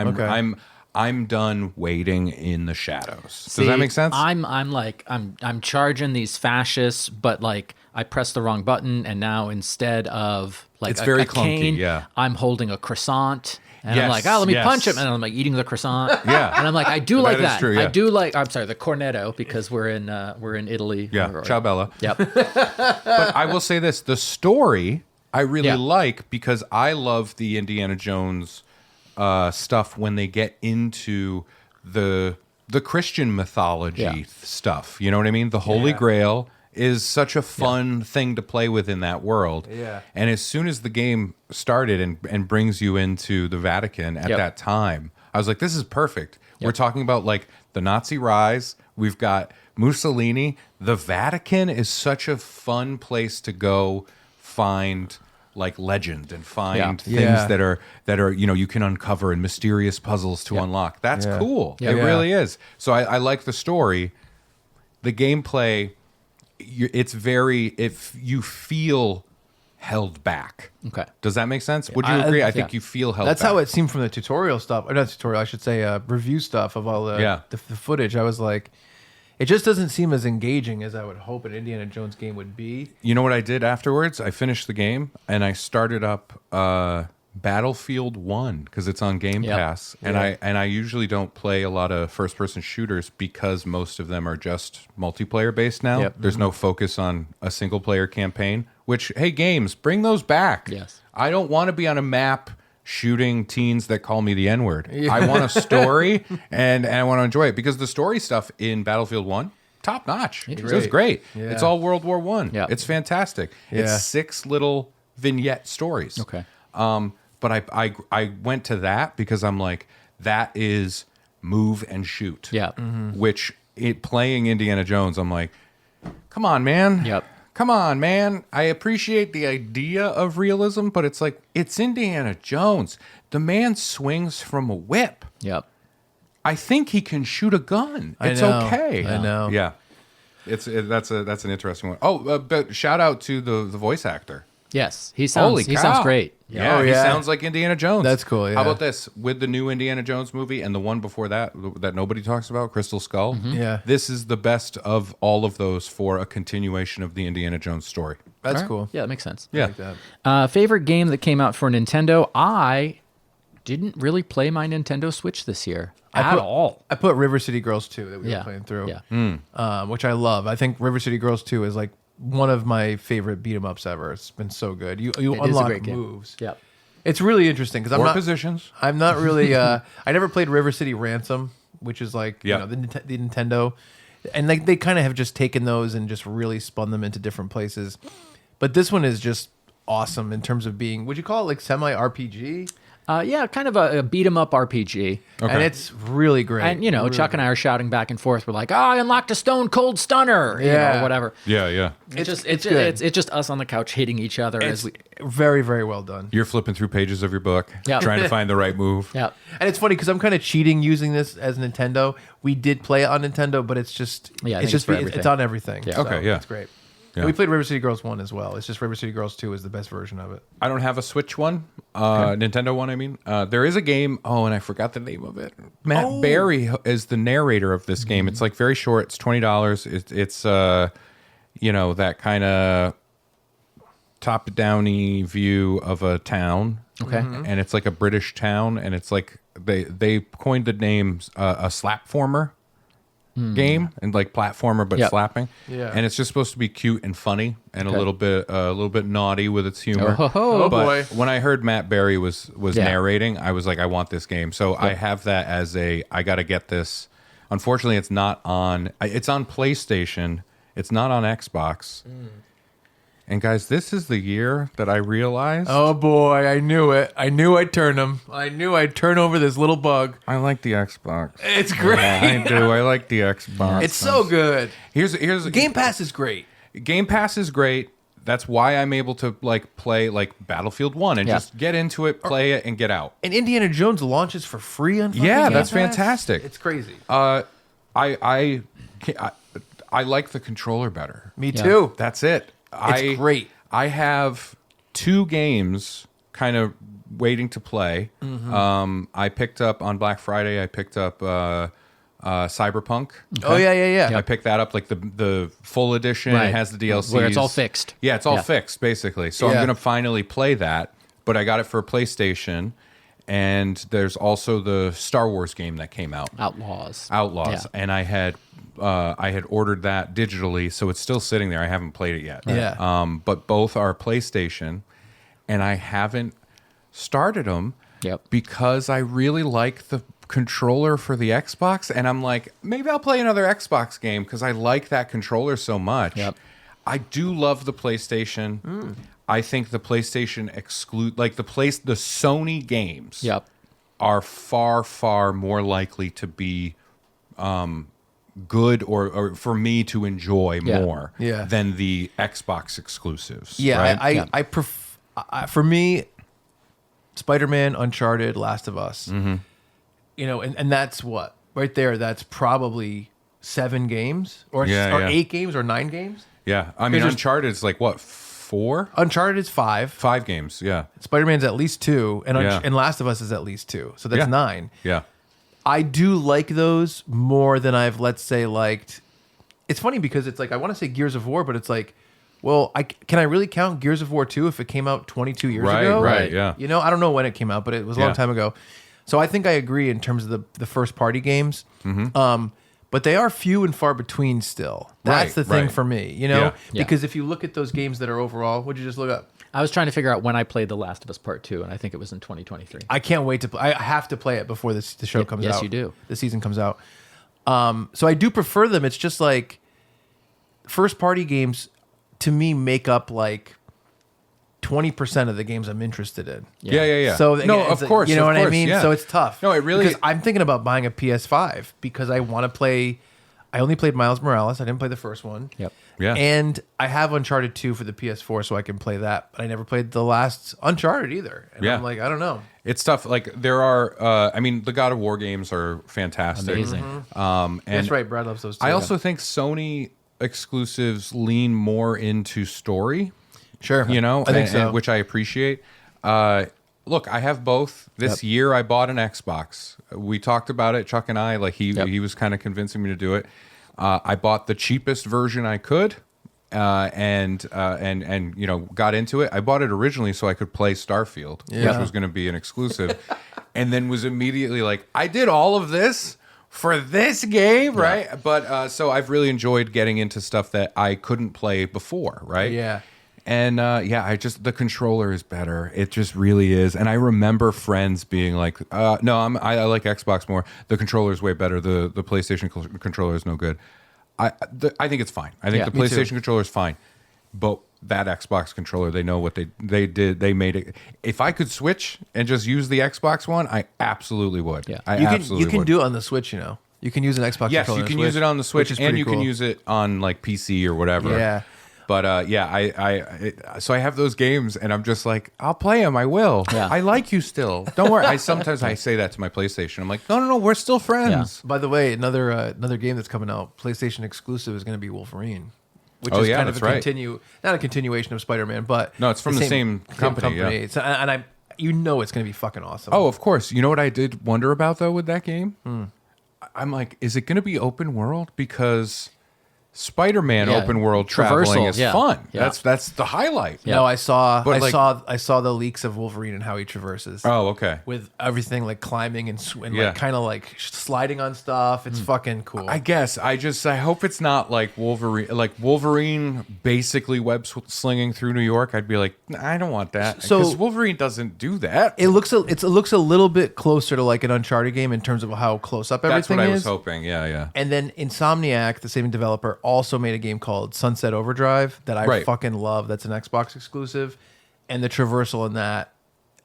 I'm done waiting in the shadows. Does that make sense? I'm charging these fascists, but like I pressed the wrong button, and now instead of like it's very a clunky. cane, I'm holding a croissant. And I'm like, let me punch him. And I'm like eating the croissant. And I'm like, I do like that. True, I do like, I'm sorry, the cornetto, because we're in Italy. Ciao Bella. Yep. But I will say this, the story I really like because I love the Indiana Jones stuff when they get into the Christian mythology stuff. You know what I mean? The Holy Grail is such a fun thing to play with in that world. Yeah. And as soon as the game started and brings you into the Vatican at that time, I was like, this is perfect. We're talking about like the Nazi rise. We've got Mussolini. The Vatican is such a fun place to go find like legend and find things that are you can uncover and mysterious puzzles to unlock. That's cool. It really is. So I like the story. The gameplay, it's very, if you feel held back. Okay. Does that make sense? Would you agree? I think you feel held That's back. how it seemed from the tutorial stuff. Or not tutorial, I should say review stuff of all the footage. I was like, it just doesn't seem as engaging as I would hope an Indiana Jones game would be. You know what I did afterwards? I finished the game and I started up Battlefield 1 because it's on Game Pass. And I usually don't play a lot of first-person shooters because most of them are just multiplayer-based now. There's no focus on a single-player campaign, which, hey, games, bring those back. Yes. I don't want to be on a map shooting teens that call me the N-word. I want a story, and I want to enjoy it because the story stuff in Battlefield 1, top notch. It was great. Yeah. It's all World War I. Yeah. It's fantastic. Yeah. It's 6 little vignette stories. Okay. But I went to that because I'm like, that is move and shoot. Yeah. Which playing Indiana Jones, I'm like, come on, man. Yep. Come on, man. I appreciate the idea of realism, but it's like, it's Indiana Jones. The man swings from a whip. Yep. I think he can shoot a gun. It's know. okay. I know. Yeah. That's an interesting one. Oh, but shout out to the voice actor. Yes. He sounds great. Yeah, he sounds like Indiana Jones. That's cool, yeah. How about this? With the new Indiana Jones movie and the one before that nobody talks about, Crystal Skull. Yeah. This is the best of all of those for a continuation of the Indiana Jones story. That's All right. cool. Yeah, that makes sense. Yeah. I like that. Favorite game that came out for Nintendo? I didn't really play my Nintendo Switch this year at all. I put River City Girls 2 that we Yeah. were playing through, Yeah. which I love. I think River City Girls 2 is like one of my favorite beat 'em ups ever. It's been so good. You It is a unlock great game. moves. Yep. It's really interesting because Positions. I'm not really. I never played River City Ransom, which is like Yeah. the Nintendo, and like they kind of have just taken those and just really spun them into different places. But this one is just awesome in terms of being. Would you call it like semi RPG? Yeah, kind of a beat 'em up RPG. Okay. And it's really great. And really Chuck and I are shouting back and forth. We're like, "Oh, I unlocked a Stone Cold Stunner," Yeah. whatever. Yeah. It's good. it's just us on the couch hitting each other as we. very, very well done. You're flipping through pages of your book, Yeah. trying to find the right move. Yeah. And it's funny because I'm kind of cheating using this as Nintendo. We did play it on Nintendo, but it's just Yeah, I it's think just it's for it's everything. on everything. Yeah. So Okay, yeah. it's great. Yeah. And we played River City Girls 1 as well. It's just River City Girls 2 is the best version of it. I don't have a Switch one, Nintendo one. I mean, there is a game. Oh, and I forgot the name of it. Matt Berry is the narrator of this game. It's like very short. It's $20. It's that kind of top-downy view of a town. Okay. And it's like a British town, and it's like they coined the name a slapformer game and like platformer but Yep. slapping. Yeah. And it's just supposed to be cute and funny and a little bit naughty with its humor. Oh, But boy. when I heard Matt Berry was Yeah. narrating, I was like, I want this game. So I have that as I got to get this. Unfortunately, it's not on. It's on PlayStation. It's not on Xbox. And guys, this is the year that I realized Oh boy, I knew it. I knew I'd turn them. I knew I'd turn over this little bug. I like the Xbox. It's great. I do. I like the Xbox. It's so good. Here's Game Pass is great. Game Pass is great. That's why I'm able to like play like Battlefield 1 and Yeah. just get into it, play it, and get out. And Indiana Jones launches for free on fucking Yeah, Game that's Pass? fantastic. It's crazy. I like the controller better. Me too. That's it. It's great. I have 2 games kind of waiting to play. I picked up on Black Friday. I picked up Cyberpunk. Oh yeah. I picked that up like the full edition. Right. It has the DLC Where it's all fixed. Yeah, it's all Yeah. fixed basically. So I'm Yeah. gonna finally play that. But I got it for a PlayStation, and there's also the Star Wars game that came out. Outlaws. Outlaws, Yeah. and I had ordered that digitally, so it's still sitting there. I haven't played it yet. Yeah. But both are PlayStation, and I haven't started them. Yep. Because I really like the controller for the Xbox, and I'm like, maybe I'll play another Xbox game because I like that controller so much. Yep. I do love the PlayStation. I think the PlayStation the Sony games are far more likely to be good or for me to enjoy more than the Xbox exclusives. Yeah, right? For me, Spider-Man, Uncharted, Last of Us. You know, and that's what right there. That's probably 7 games or 8 games or 9 games. Yeah, I mean, Uncharted is like what, 4? Uncharted is 5. 5 games. Yeah. Spider-Man's at least 2, and Last of Us is at least 2. So that's 9. Yeah. I do like those more than I've, let's say, liked. It's funny because it's like I want to say Gears of War, but it's like, well, can I really count Gears of War 2 if it came out 22 years ago? Right. Yeah. You know, I don't know when it came out, but it was a long time ago. So I think I agree in terms of the first party games. But they are few and far between still. That's the thing for me, you know? Because if you look at those games that are overall, what'd you just look up? I was trying to figure out when I played The Last of Us Part 2, and I think it was in 2023. I can't wait to play. I have to play it before the show comes out. Yes, you do. The season comes out. So I do prefer them. It's just like first party games to me make up like 20% of the games I'm interested in. Yeah. So no, of course, you know what I mean. Yeah. So it's tough. No, it really. Because I'm thinking about buying a PS5 because I want to play. I only played Miles Morales. I didn't play the first one. Yep. Yeah. And I have Uncharted 2 for the PS4, so I can play that. But I never played the last Uncharted either. And I'm like, I don't know. It's tough. Like there are. I mean, the God of War games are fantastic. Amazing. And That's right. Brad loves those too. I also think Sony exclusives lean more into story. Sure. You know, I think so. which I appreciate. Look, I have both. This year I bought an Xbox. We talked about it, Chuck and I. Like he was kind of convincing me to do it. I bought the cheapest version I could, and you know, got into it. I bought it originally so I could play Starfield, which was going to be an exclusive, and then was immediately like, I did all of this for this game, right? But so I've really enjoyed getting into stuff that I couldn't play before, right? Yeah. And the controller is better. It just really is. And I remember friends being like, "No, I like Xbox more. The controller is way better. The PlayStation controller is no good." I think it's fine. I think the PlayStation controller is fine, but that Xbox controller, they know what they did. They made it. If I could switch and just use the Xbox one, I absolutely would. Yeah, you can do it on the Switch. You know, you can use an Xbox. Yes, controller you can use it on the Switch, and you can use it on like PC or whatever. Yeah. But so I have those games, and I'm just like, I'll play them. I will. Yeah. I like you still. Don't worry. Sometimes I say that to my PlayStation. I'm like, no, we're still friends. By the way, another game that's coming out, PlayStation exclusive, is going to be Wolverine, which is kind of not a continuation of Spider-Man, but no, it's from the same company. Yeah. So, and it's going to be fucking awesome. Oh, of course. You know what I did wonder about though with that game? I'm like, is it going to be open world? Because Spider-Man open world traveling is fun. Yeah. That's the highlight. No, I saw the leaks of Wolverine and how he traverses. Oh, okay. With everything like climbing and like kind of like sliding on stuff. It's fucking cool. I guess I hope it's not like Wolverine basically web slinging through New York. I'd be like, I don't want that. So because Wolverine doesn't do that. It looks a little bit closer to like an Uncharted game in terms of how close up everything is. That's what I was hoping. Yeah. And then Insomniac, the same developer, also made a game called Sunset Overdrive that I fucking love. That's an Xbox exclusive, and the traversal in that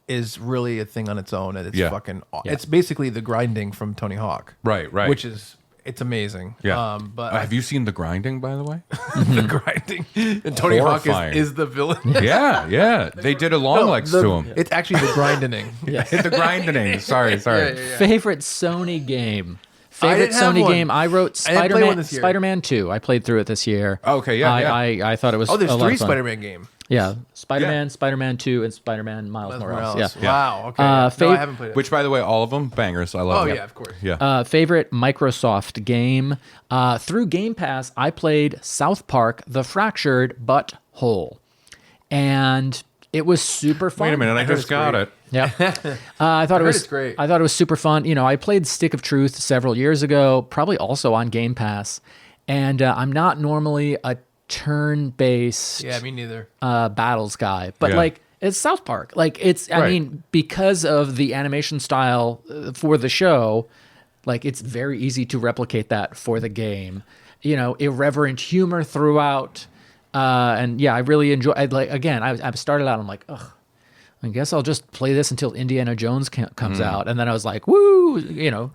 is really a thing on its own, and it's fucking. It's basically the grinding from Tony Hawk, right, which is it's amazing. Yeah. But have you seen the grinding, by the way? The grinding, and Tony Hawk is the villain. yeah. They did a long legs to him. It's actually the grinding. The grinding. Sorry. Yeah. Favorite Sony game. Favorite Sony game. I wrote Spider-Man 2. I played through it this year. Okay, yeah. I thought it was. Oh, there's a lot 3 of fun. Spider-Man games. Yeah, Spider-Man 2, and Spider-Man Miles Morales. Yeah. Wow. Okay. No, I haven't played it. Which, by the way, all of them bangers. I love. Oh yeah, of course. Yeah. Favorite Microsoft game. Through Game Pass, I played South Park: The Fractured But Whole, and it was super fun. Wait a minute, I just got it. Yeah, I thought it was great. I thought it was super fun. You know, I played Stick of Truth several years ago, probably also on Game Pass, and I'm not normally a turn-based me neither battles guy, but like it's South Park. Like it's I mean, because of the animation style for the show, like it's very easy to replicate that for the game. You know, irreverent humor throughout. And yeah, I really enjoy. I started out. I'm like, ugh. I guess I'll just play this until Indiana Jones comes out, and then I was like, "Woo!"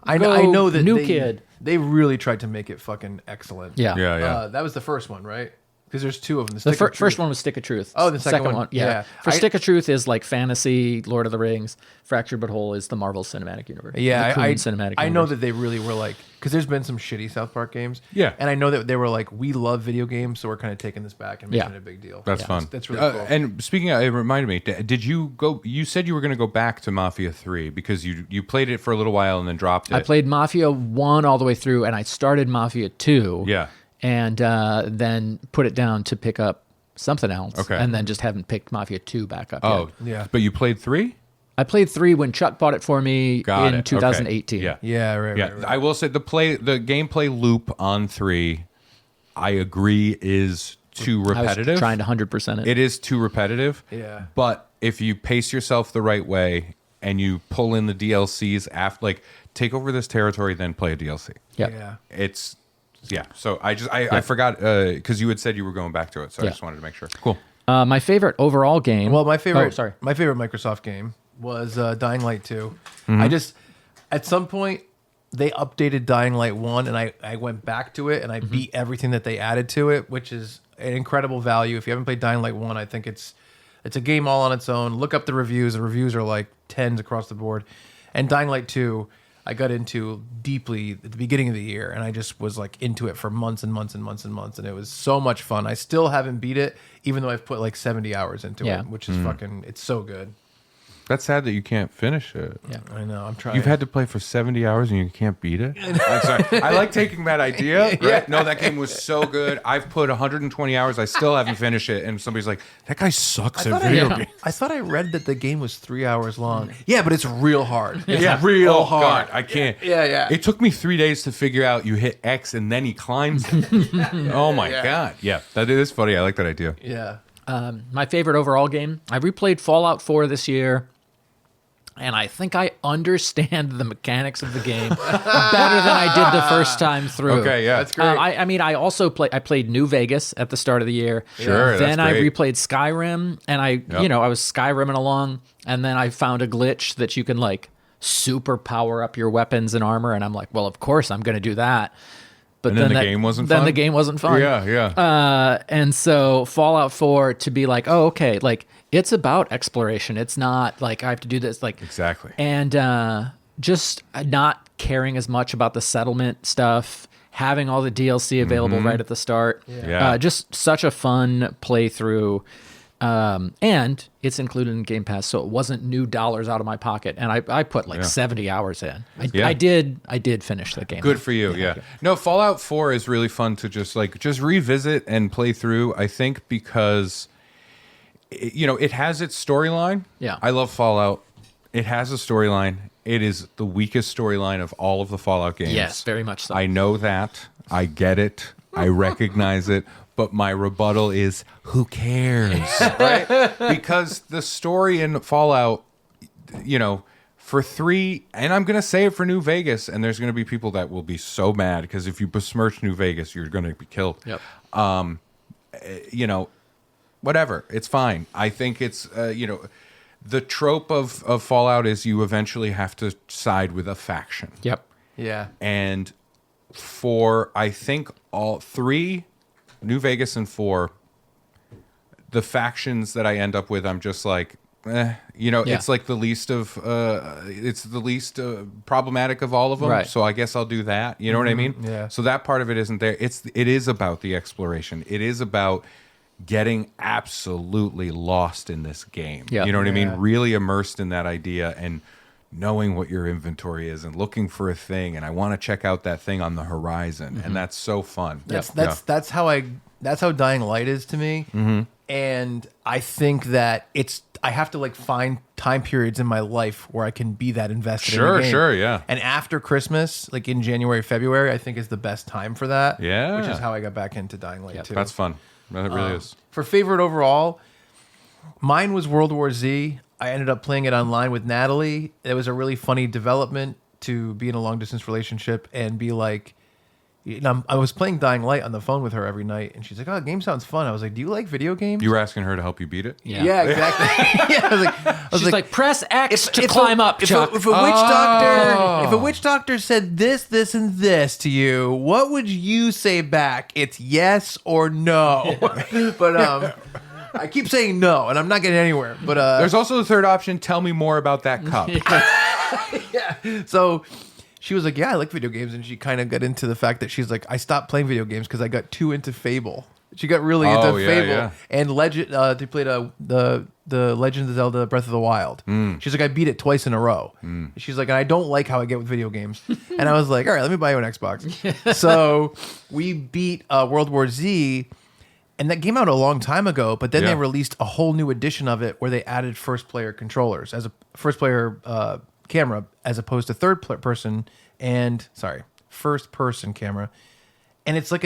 I know that kid. They really tried to make it fucking excellent. Yeah, yeah. That was the first one, right? Because there's two of them. The first one was Stick of Truth. Oh, the second one. Yeah. Stick of Truth is like fantasy, Lord of the Rings. Fractured But Whole is the Marvel Cinematic Universe. Yeah, I know that they really were like, because there's been some shitty South Park games. Yeah. And I know that they were like, we love video games, so we're kind of taking this back and making it a big deal. That's fun. That's really cool. And speaking of, it reminded me, did you go, you said you were going to go back to Mafia 3 because you played it for a little while and then dropped it. I played Mafia 1 all the way through, and I started Mafia 2. Yeah. And then put it down to pick up something else. Okay. And then just haven't picked Mafia 2 back up Oh, yet. Yeah. But you played 3? I played 3 when Chuck bought it for me in 2018. Okay. Yeah, right. I will say the gameplay loop on 3, I agree, is too repetitive. I was trying to 100% it. It is too repetitive. Yeah. But if you pace yourself the right way and you pull in the DLCs after, like, take over this territory, then play a DLC. Yep. Yeah. It's So I forgot because you had said you were going back to it, so I just wanted to make sure. Cool. My favorite overall game. Well, my favorite Microsoft game was Dying Light 2. I just, at some point, they updated Dying Light 1, and I went back to it, and I beat everything that they added to it, which is an incredible value. If you haven't played Dying Light 1, I think it's a game all on its own. Look up the reviews. The reviews are like 10s across the board. And Dying Light 2, I got into deeply at the beginning of the year, and I just was like into it for months and months and months and months, and it was so much fun. I still haven't beat it, even though I've put like 70 hours into it, which is fucking, it's so good. That's sad that you can't finish it. Yeah, I know. I'm trying. You've had to play for 70 hours and you can't beat it? I'm sorry. I like taking that idea. Right? Yeah. No, that game was so good. I've put 120 hours. I still haven't finished it. And somebody's like, that guy sucks at video games. I thought I read that the game was 3 hours long. Yeah, but it's real hard. It's real hard. God, I can't. Yeah. It took me 3 days to figure out you hit X and then he climbs it. Oh my God. Yeah, that is funny. I like that idea. Yeah. my favorite overall game. I replayed Fallout 4 this year, and I think I understand the mechanics of the game better than I did the first time through. Okay, yeah. That's great. I mean, I also played New Vegas at the start of the year. Sure, Then that's I great. replayed Skyrim, and I was Skyrimming along, and then I found a glitch that you can like super power up your weapons and armor, and I'm like, well, of course I'm going to do that. But And then the game wasn't fun? Then the game wasn't fun. Yeah. And so Fallout 4 to be like, oh, okay, like it's about exploration. It's not like I have to do this, like Exactly. And just not caring as much about the settlement stuff, having all the DLC available right at the start. Yeah. Just such a fun playthrough. And it's included in Game Pass, so it wasn't new dollars out of my pocket. And I put like 70 hours in. I did finish the game. Good for you. Yeah. No, Fallout 4 is really fun to just revisit and play through, I think, because it has its storyline. Yeah. I love Fallout. It has a storyline. It is the weakest storyline of all of the Fallout games. Yes, very much so. I know that. I get it. I recognize it. But my rebuttal is, who cares? Right? Because the story in Fallout, for 3, and I'm going to say it for New Vegas, and there's going to be people that will be so mad because if you besmirch New Vegas, you're going to be killed. Yep. Whatever. It's fine. I think it's, the trope of Fallout is you eventually have to side with a faction. Yep. Yeah. And for, I think, all 3, New Vegas and 4, the factions that I end up with, I'm just like, it's like the least of, it's the least problematic of all of them. Right. So I guess I'll do that. You know what I mean? Yeah. So that part of it isn't there. It is about the exploration. It is about getting absolutely lost in this game. Yeah. You know what I mean? Yeah. Really immersed in that idea and knowing what your inventory is and looking for a thing, and I want to check out that thing on the horizon, and that's so fun. That's how Dying Light is to me. And I think that I have to find time periods in my life where I can be that invested in the game. Sure, yeah. And after Christmas, like in January, February, I think is the best time for that. Yeah. Which is how I got back into Dying Light too. That's fun. That really is. For favorite overall, mine was World War Z. I ended up playing it online with Natalie. It was a really funny development to be in a long distance relationship and be like, I was playing Dying Light on the phone with her every night, and she's like, "Oh, game sounds fun." I was like, "Do you like video games?" You were asking her to help you beat it? Yeah, exactly. Yeah, She's like, press X to climb up, Chuck. If a witch doctor said this, this, and this to you, what would you say back? It's yes or no. But I keep saying no, and I'm not getting anywhere. But there's also the third option. Tell me more about that cup. Yeah. So she was like, "Yeah, I like video games," and she kind of got into the fact that she's like, "I stopped playing video games because I got too into Fable." She got really into Fable and Legend. They played the Legend of Zelda: Breath of the Wild. She's like, "I beat it twice in a row." She's like, "And I don't like how I get with video games." And I was like, "All right, let me buy you an Xbox." So we beat World War Z. And that came out a long time ago, but then they released a whole new edition of it where they added first-player controllers as a first-player camera as opposed to third-person first-person camera. And it's like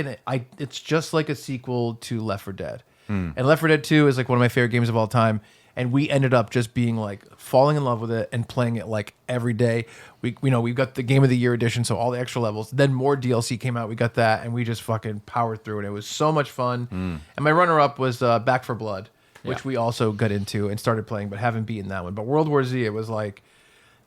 it's just like a sequel to Left 4 Dead. And Left 4 Dead 2 is like one of my favorite games of all time. And we ended up just being like falling in love with it and playing it like every day. We've got the Game of the Year edition, so all the extra levels. Then more DLC came out. We got that, and we just fucking powered through it. It was so much fun. And my runner-up was Back 4 Blood, which we also got into and started playing, but haven't beaten that one. But World War Z, it was like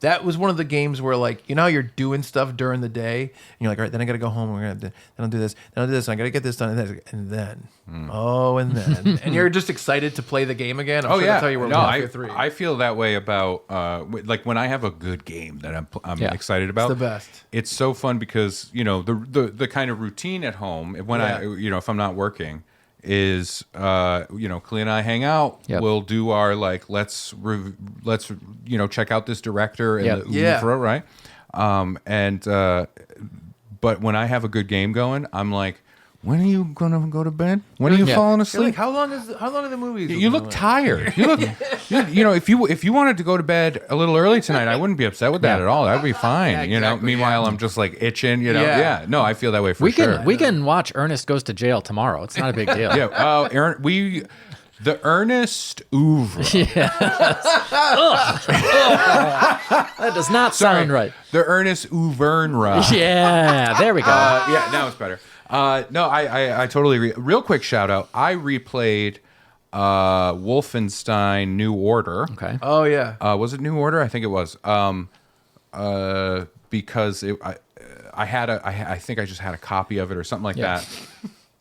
that was one of the games where, like, you know how you're doing stuff during the day, and you're like, all right, then I got to go home, then I'll do this, then I'll do this, and I got to get this done, and then, and you're just excited to play the game again. I'm sure that's how you were with Mafia 3. I feel that way about, like, when I have a good game that I'm excited about. It's the best. It's so fun because, the kind of routine at home, when if I'm not working, is Clea and I hang out. We'll do our like let's check out this director and the oeuvre, right? But when I have a good game going, I'm like, when are you gonna go to bed? When are you falling asleep? Like, how long are the movies? You look tired. You look, if you wanted to go to bed a little early tonight, I wouldn't be upset with that at all. That'd be fine. Meanwhile, I'm just like itching. No, I feel that way for sure. We can watch Ernest Goes to Jail tomorrow. It's not a big deal. The Ernest oeuvre. That does not sound right. The Ernest oeuvre. Yeah, there we go. Now it's better. No, I totally agree. Real quick shout out. I replayed Wolfenstein New Order. Okay. Oh yeah. Was it New Order? I think it was. Because I think I just had a copy of it or something like that.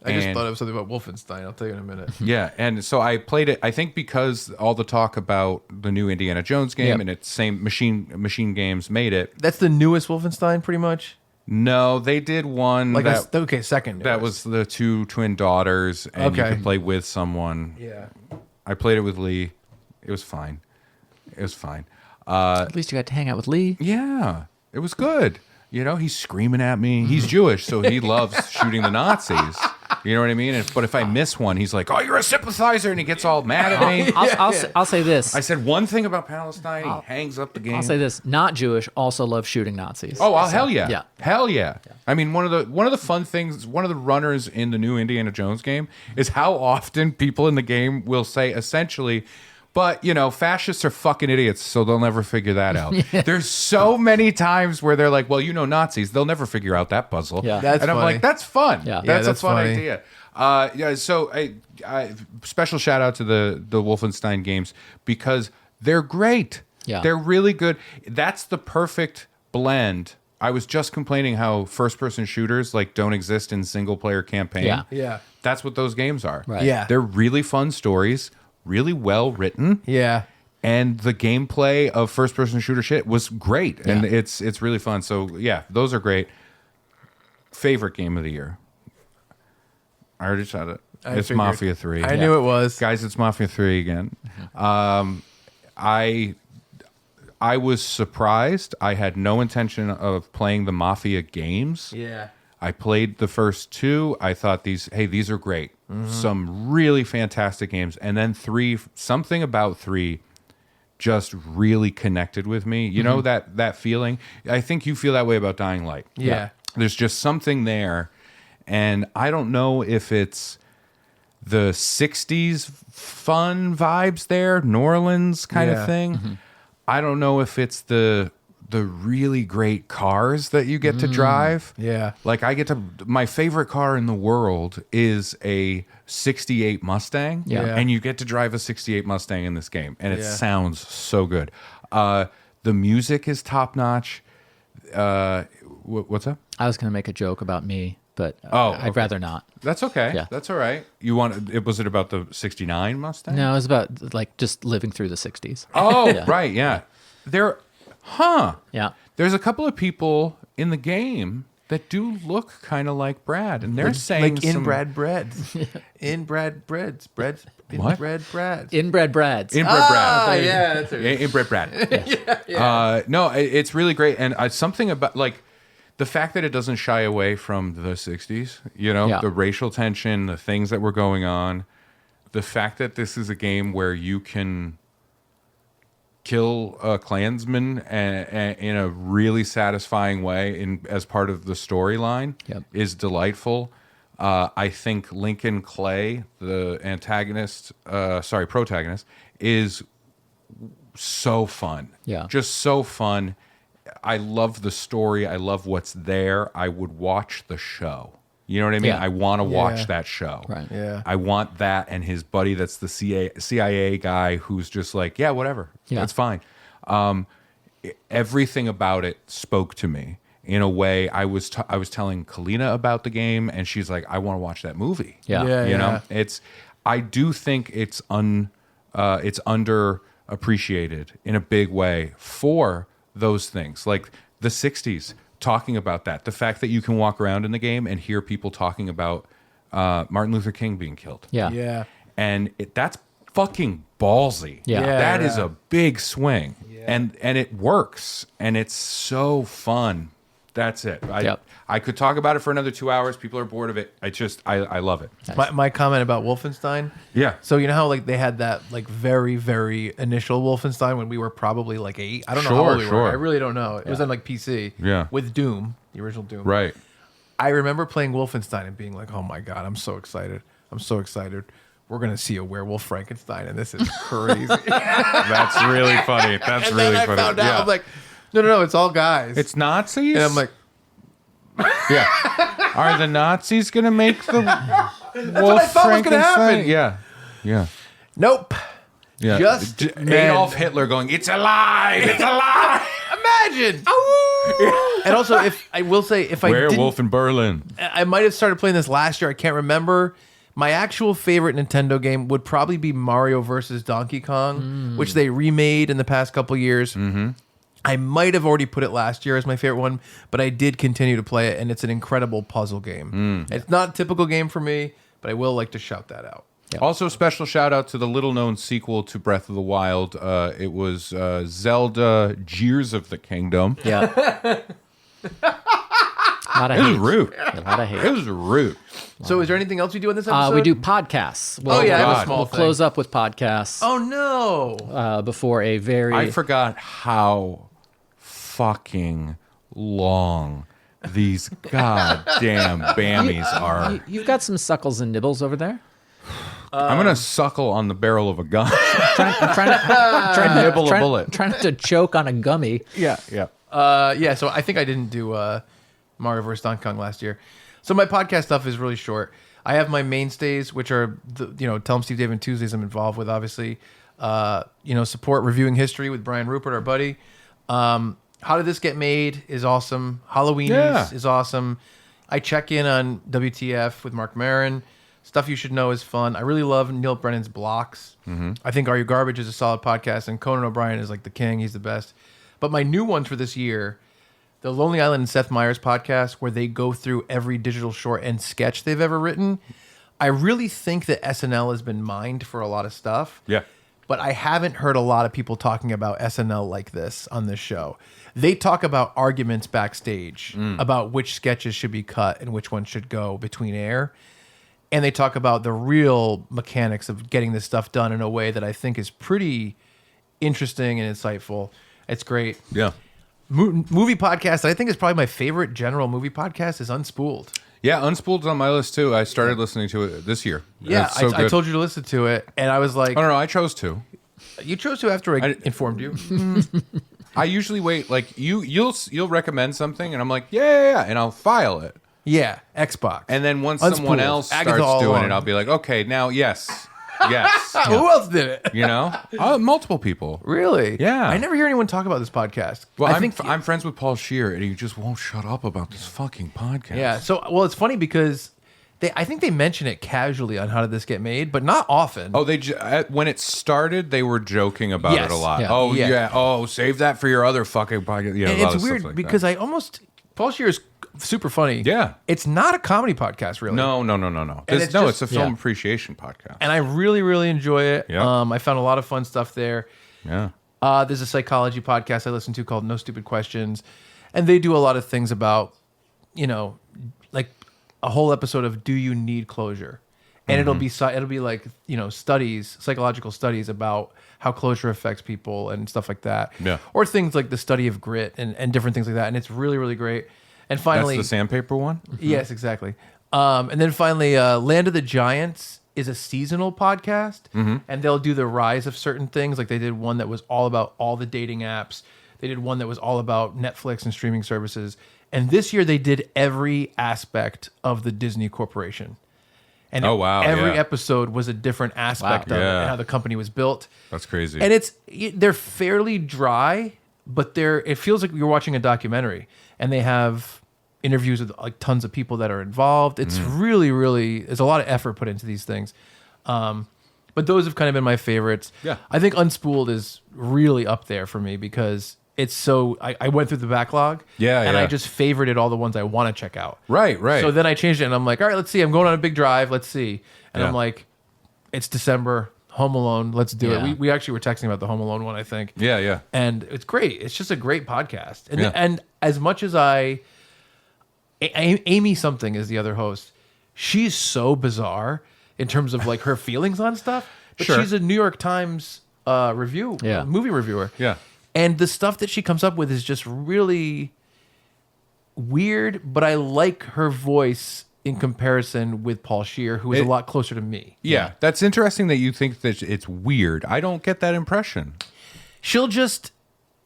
I just thought of something about Wolfenstein. I'll tell you in a minute. Yeah, and so I played it. I think because all the talk about the new Indiana Jones game and it's same Machine Games made it. That's the newest Wolfenstein, pretty much. No, they did one second. That was the two twin daughters, and you could play with someone. Yeah, I played it with Lee. It was fine. At least you got to hang out with Lee. Yeah, it was good. He's screaming at me. He's Jewish, so he loves shooting the Nazis. You know what I mean? But if I miss one, he's like, "Oh, you're a sympathizer," and he gets all mad at me. I'll say this. I said one thing about Palestine. He hangs up the game. I'll say this: not Jewish also love shooting Nazis. Oh, hell yeah, hell yeah. I mean, one of the fun things, one of the runners in the new Indiana Jones game is how often people in the game will say essentially, but, fascists are fucking idiots, so they'll never figure that out. There's so many times where they're like, well, Nazis, they'll never figure out that puzzle. Yeah. That's and I'm funny. like, that's fun. Yeah. That's a fun funny. idea. So I special shout out to the Wolfenstein games because they're great. Yeah. They're really good. That's the perfect blend. I was just complaining how first-person shooters don't exist in single-player campaign. Yeah. That's what those games are. Right. Yeah. They're really fun stories. Really well written, and the gameplay of first person shooter shit was great, and it's really fun. So those are great. Favorite game of the year? I already said it. It's Mafia 3. I knew it was, guys. It's Mafia 3 again. I was surprised. I had no intention of playing the Mafia games. Yeah. I played the first two. I thought these are great. Some really fantastic games. And then something about 3 just really connected with me. You know, that feeling? I think you feel that way about Dying Light. Yeah. There's just something there. And I don't know if it's the 60s fun vibes there, New Orleans kind of thing. I don't know if it's the the really great cars that you get to drive. Yeah. Like my favorite car in the world is a 68 Mustang. Yeah. And you get to drive a 68 Mustang in this game. And it Yeah. sounds so good. The music is top notch. What's up? I was going to make a joke about me, but I'd okay. rather not. That's okay. Yeah. That's all right. Was it about the 69 Mustang? No, it was about like just living through the 60s. Oh, right. Yeah. Yeah. There's a couple of people in the game that do look kind of like Brad, and they're saying like inbred breads. Inbred breads. Breads. What? Inbred breads. Inbred Brads. Inbred Brad. Ah, yeah. That's it. Inbred Brad. No, it's really great, and something about like the fact that it doesn't shy away from the 60s. You know, Yeah. the racial tension, the things that were going on, the fact that this is a game where you can kill a Klansman in a really satisfying way as part of the storyline is delightful. I think Lincoln Clay, the protagonist, is so fun. Yeah. Just so fun. I love the story. I love what's there. I would watch the show. You know what I mean? Yeah. I want to watch Yeah. that show. Right. Yeah. I want that and his buddy that's the CIA guy who's just like, yeah, whatever. Yeah. That's fine. Everything about it spoke to me in a way. I was telling Kalina about the game, and she's like, I want to watch that movie. Yeah. Yeah. You know, I do think it's underappreciated in a big way for those things, like the 60s. Talking about that, the fact that you can walk around in the game and hear people talking about Martin Luther King being killed. Yeah. Yeah. And that's fucking ballsy. Yeah. That is Yeah. a big swing. And it works, and it's so fun. That's it. I could talk about it for another 2 hours. People are bored of it. I love it. My comment about Wolfenstein. Yeah. So you know how like they had that like very very initial Wolfenstein when we were probably like 8. I don't know how Sure, old we sure. were. I really don't know. It was on like PC. Yeah. With Doom, the original Doom. Right. I remember playing Wolfenstein and being like, "Oh my god, I'm so excited! I'm so excited! We're gonna see a werewolf Frankenstein, and this is crazy." That's really funny. That's and really then I funny. found out, Yeah. I'm like, "No, it's all guys." It's Nazis? and I'm like, yeah. Are the Nazis going to make the Wolf what I thought was gonna happen. Yeah. Yeah. "Nope." Yeah. Just Adolf Hitler going, it's alive! It's alive! Imagine. And also, if I will say, if I didn't, Werewolf in Berlin. I might have started playing this last year. I can't remember. My actual favorite Nintendo game would probably be Mario versus Donkey Kong, which they remade in the past couple years. Mm-hmm. I might have already put it last year as my favorite one, but I did continue to play it, and it's an incredible puzzle game. It's not a typical game for me, but I will like to shout that out. Yep. Also, special shout out to the little known sequel to Breath of the Wild. It was Zelda Gears of the Kingdom. Yeah. A lot of It was hate. rude. A lot of hate. It was rude. So, is there anything else we do in this episode? We do podcasts. Oh, yeah, I have a God. small We'll thing. close up with podcasts Oh no! before a very... I forgot how fucking long these goddamn Bammies are. You've got some suckles and nibbles over there. I'm going to suckle on the barrel of a gun. I'm trying to Nibble a bullet. Trying not to choke on a gummy. Yeah. Yeah. Yeah, so I think I didn't do Mario vs. Donkey Kong last year. So my podcast stuff is really short. I have my mainstays, which are, Tell 'em Steve, Dave, and Tuesdays I'm involved with, obviously. Support Reviewing History with Brian Rupert, our buddy. How Did This Get Made is awesome. Halloweenies is awesome. I check in on WTF with Mark Maron. Stuff You Should Know is fun. I really love Neil Brennan's Blocks. Mm-hmm. I think Are You Garbage is a solid podcast, and Conan O'Brien is like the king. He's the best. But my new ones for this year, the Lonely Island and Seth Meyers podcast, where they go through every digital short and sketch they've ever written. I really think that SNL has been mined for a lot of stuff. Yeah. But I haven't heard a lot of people talking about SNL like this on this show. They talk about arguments backstage about which sketches should be cut and which ones should go between air. And they talk about the real mechanics of getting this stuff done in a way that I think is pretty interesting and insightful. It's great. Yeah. Movie podcast that I think is probably my favorite general movie podcast is Unspooled. Yeah, Unspooled's on my list too. I started listening to it this year. Yeah, It's so I good. told you to listen to it, and I was like, Oh, no, I chose to. you chose to after I informed you. I usually wait. Like you'll recommend something, and I'm like, yeah, and I'll file it. Yeah, Xbox. And then once Unspooled. someone else Agatha starts doing along. it, I'll be like, okay, now yes. Who else did it? You know, multiple people. Really? Yeah. I never hear anyone talk about this podcast. Well, I think I'm friends with Paul Scheer, and he just won't shut up about this fucking podcast. Yeah. So, well, it's funny because I think they mention it casually on How Did This Get Made, but not often. Oh, when it started, they were joking about Yes. it a lot. Yeah. Oh, Yeah. yeah. Oh, save that for your other fucking podcast. Yeah, And it's weird because Paul Scheer is super funny. Yeah. It's not a comedy podcast, really. No. It's a film appreciation podcast. And I really, really enjoy it. Yeah. I found a lot of fun stuff there. Yeah. There's a psychology podcast I listen to called No Stupid Questions. And they do a lot of things about, like a whole episode of Do You Need Closure? And it'll be like, psychological studies about how closure affects people and stuff like that. Yeah. Or things like the study of grit and different things like that. And it's really, really great. And finally, That's the sandpaper one? yes, exactly. And then finally, Land of the Giants is a seasonal podcast, and they'll do the rise of certain things. Like they did one that was all about all the dating apps. They did one that was all about Netflix and streaming services. And this year they did every aspect of the Disney Corporation. And Oh, wow, every yeah. episode was a different aspect of it Yeah. and how the company was built. That's crazy. And they're fairly dry, but it feels like you're watching a documentary. And they have interviews with like tons of people that are involved. It's really, really, there's a lot of effort put into these things. But those have kind of been my favorites. Yeah. I think Unspooled is really up there for me because it's so, I went through the backlog. Yeah, and yeah. I just favorited all the ones I want to check out. Right. So then I changed it and I'm like, all right, let's see. I'm going on a big drive. Let's see. And Yeah. I'm like, it's December, Home Alone. Let's do Yeah. it. We actually were texting about the Home Alone one, I think. Yeah. And it's great. It's just a great podcast. And, Yeah. and as much as Amy something is the other host, she's so bizarre in terms of like her feelings on stuff. But Sure. she's a New York Times movie reviewer. Yeah. And the stuff that she comes up with is just really weird, but I like her voice in comparison with Paul Scheer, who is a lot closer to me. Yeah. That's interesting that you think that it's weird. I don't get that impression. She'll just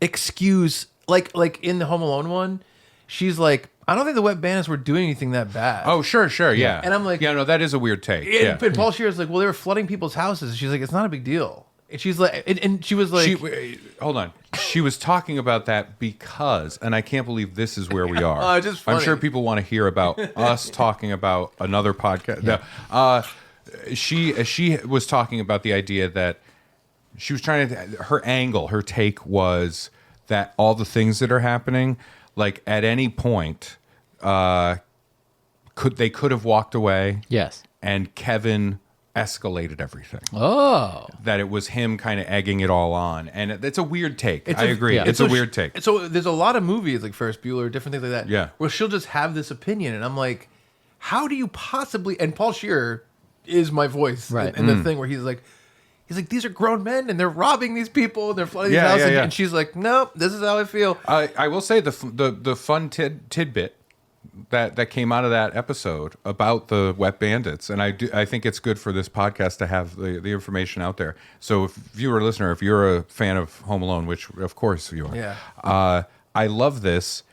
excuse, like in the Home Alone one, she's like, I don't think the Wet Bandits were doing anything that bad. Oh, sure. Yeah. And I'm like- yeah, no, that is a weird take. Yeah. And Paul Scheer's like, well, they were flooding people's houses. She's like, it's not a big deal. And she's like, and she was like, Hold on. She was talking about that because, and I can't believe this is where we are. It's just I'm funny. sure people want to hear about us talking about another podcast. She was talking about the idea that she was trying to, her take was that all the things that are happening, like at any point, they could have walked away. Yes. And Kevin escalated everything. Oh. That it was him kind of egging it all on. And it's a weird take. I agree. yeah. It's a weird take. So there's a lot of movies like Ferris Bueller, different things like that. Yeah. Where she'll just have this opinion, and I'm like, how do you possibly? And Paul Scheer is my voice Right. in the thing where he's like, these are grown men and they're robbing these people and they're flooding these Yeah, houses. yeah. And she's like, nope, this is how I feel. I will say the fun tidbit that came out of that episode about the Wet Bandits, and I think it's good for this podcast to have the information out there. So if you were a listener, if you're a fan of Home Alone, which of course you are, Yeah. I love this.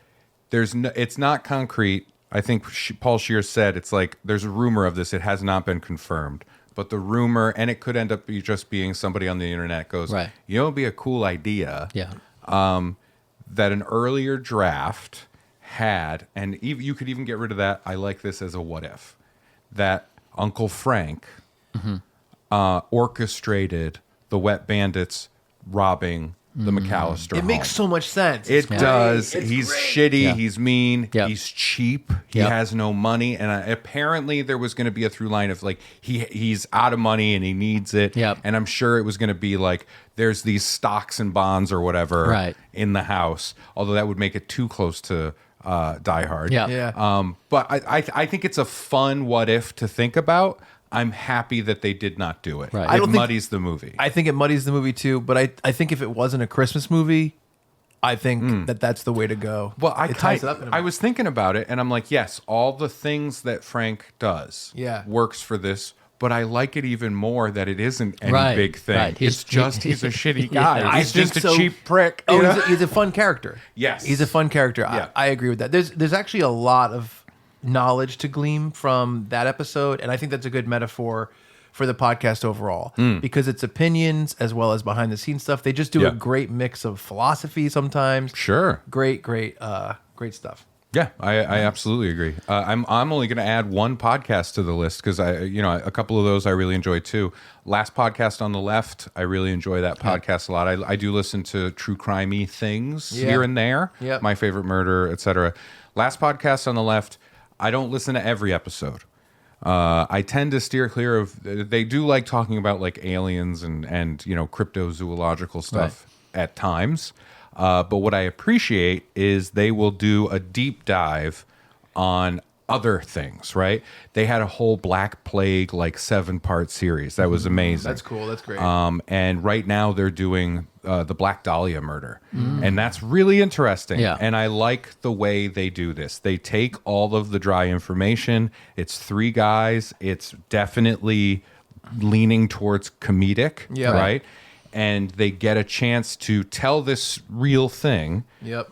It's not concrete. I think Paul Scheer said it's like there's a rumor of this. It has not been confirmed, but the rumor, and it could end up just being somebody on the internet goes, Right. you know, it'd be a cool idea. Yeah. That an earlier draft had, and you could even get rid of that. I like this as a what if, that Uncle Frank orchestrated the Wet Bandits robbing the McAllister It makes so much sense. It does. It's He's great. shitty. Yeah. He's mean. Yep. He's cheap. He Yep. has no money. And apparently there was going to be a through line of like he's out of money and he needs it. Yep. And I'm sure it was going to be like there's these stocks and bonds or whatever Right. in the house. Although that would make it too close to Die Hard. Yeah. Yeah. But I think it's a fun what if to think about. I'm happy that they did not do it. Right. It I don't think- muddies the movie. I think it muddies the movie too, but I think if it wasn't a Christmas movie, I think that's the way to go. Well, It ties it up in a I was thinking about it, and I'm like, yes, all the things that Frank does Yeah. works for this, but I like it even more that it isn't any big thing. Right. He's a shitty guy. Yeah, he's just a cheap prick. Oh, he's a fun character. Yes. He's a fun character. Yeah. I agree with that. There's actually a lot of knowledge to glean from that episode, and I think that's a good metaphor for the podcast overall because it's opinions as well as behind the scenes stuff. They just do a great mix of philosophy sometimes. Sure. Great stuff. Yeah, I absolutely agree. I'm only going to add one podcast to the list because a couple of those I really enjoy too. Last Podcast on the Left, I really enjoy that podcast a lot. I do listen to true crimey things here and there. Yep. My Favorite Murder, etc. Last Podcast on the Left, I don't listen to every episode. I tend to steer clear of. They do like talking about like aliens and cryptozoological stuff at times. But what I appreciate is they will do a deep dive on other things, right? They had a whole Black Plague, like 7-part series. That was amazing. That's cool. That's great. And right now they're doing the Black Dahlia murder. And that's really interesting. Yeah. And I like the way they do this. They take all of the dry information. It's 3 guys. It's definitely leaning towards comedic, right? And they get a chance to tell this real thing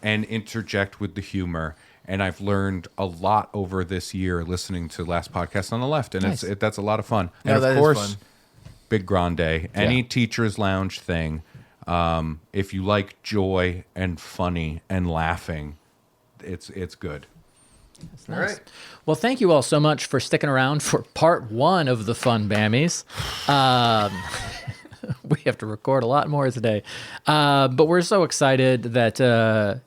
and interject with the humor. And I've learned a lot over this year listening to Last Podcast on the Left. And that's a lot of fun. Yeah, and that of is course, fun. Big Grande, any Teacher's Lounge thing. If you like joy and funny and laughing, it's good. That's nice. All right. Well, thank you all so much for sticking around for part 1 of the Funbammies. We have to record a lot more today. But we're so excited that,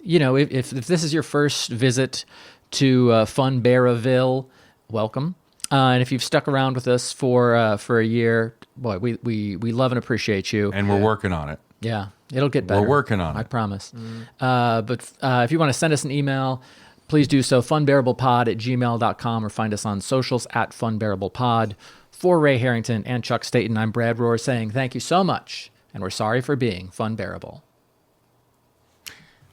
if this is your first visit to Funbearable, welcome. And if you've stuck around with us for a year, boy, we love and appreciate you. And we're working on it. Yeah, it'll get better. We're working on it. I promise. But if you want to send us an email, please do so, funbearablepod@gmail.com, or find us on socials @funbearablepod. For Ray Harrington and Chuck Staten, I'm Brad Rohr saying thank you so much, and we're sorry for being Funbearable.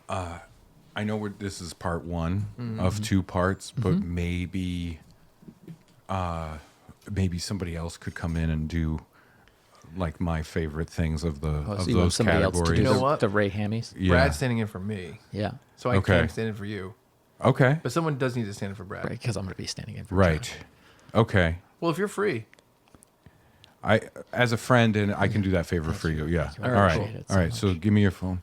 I know this is part 1 of 2 parts, but maybe somebody else could come in and do like my favorite things of those categories. You know what? The Ray Hammies. Yeah. Brad's standing in for me, Yeah. so I can't stand in for you. Okay. But someone does need to stand in for Brad. Right, because I'm going to be standing in for Right. John. Okay. Well, if you're free. As a friend, and I can do that favor for you. Yeah. All right. Appreciate it All so right. much. So give me your phone.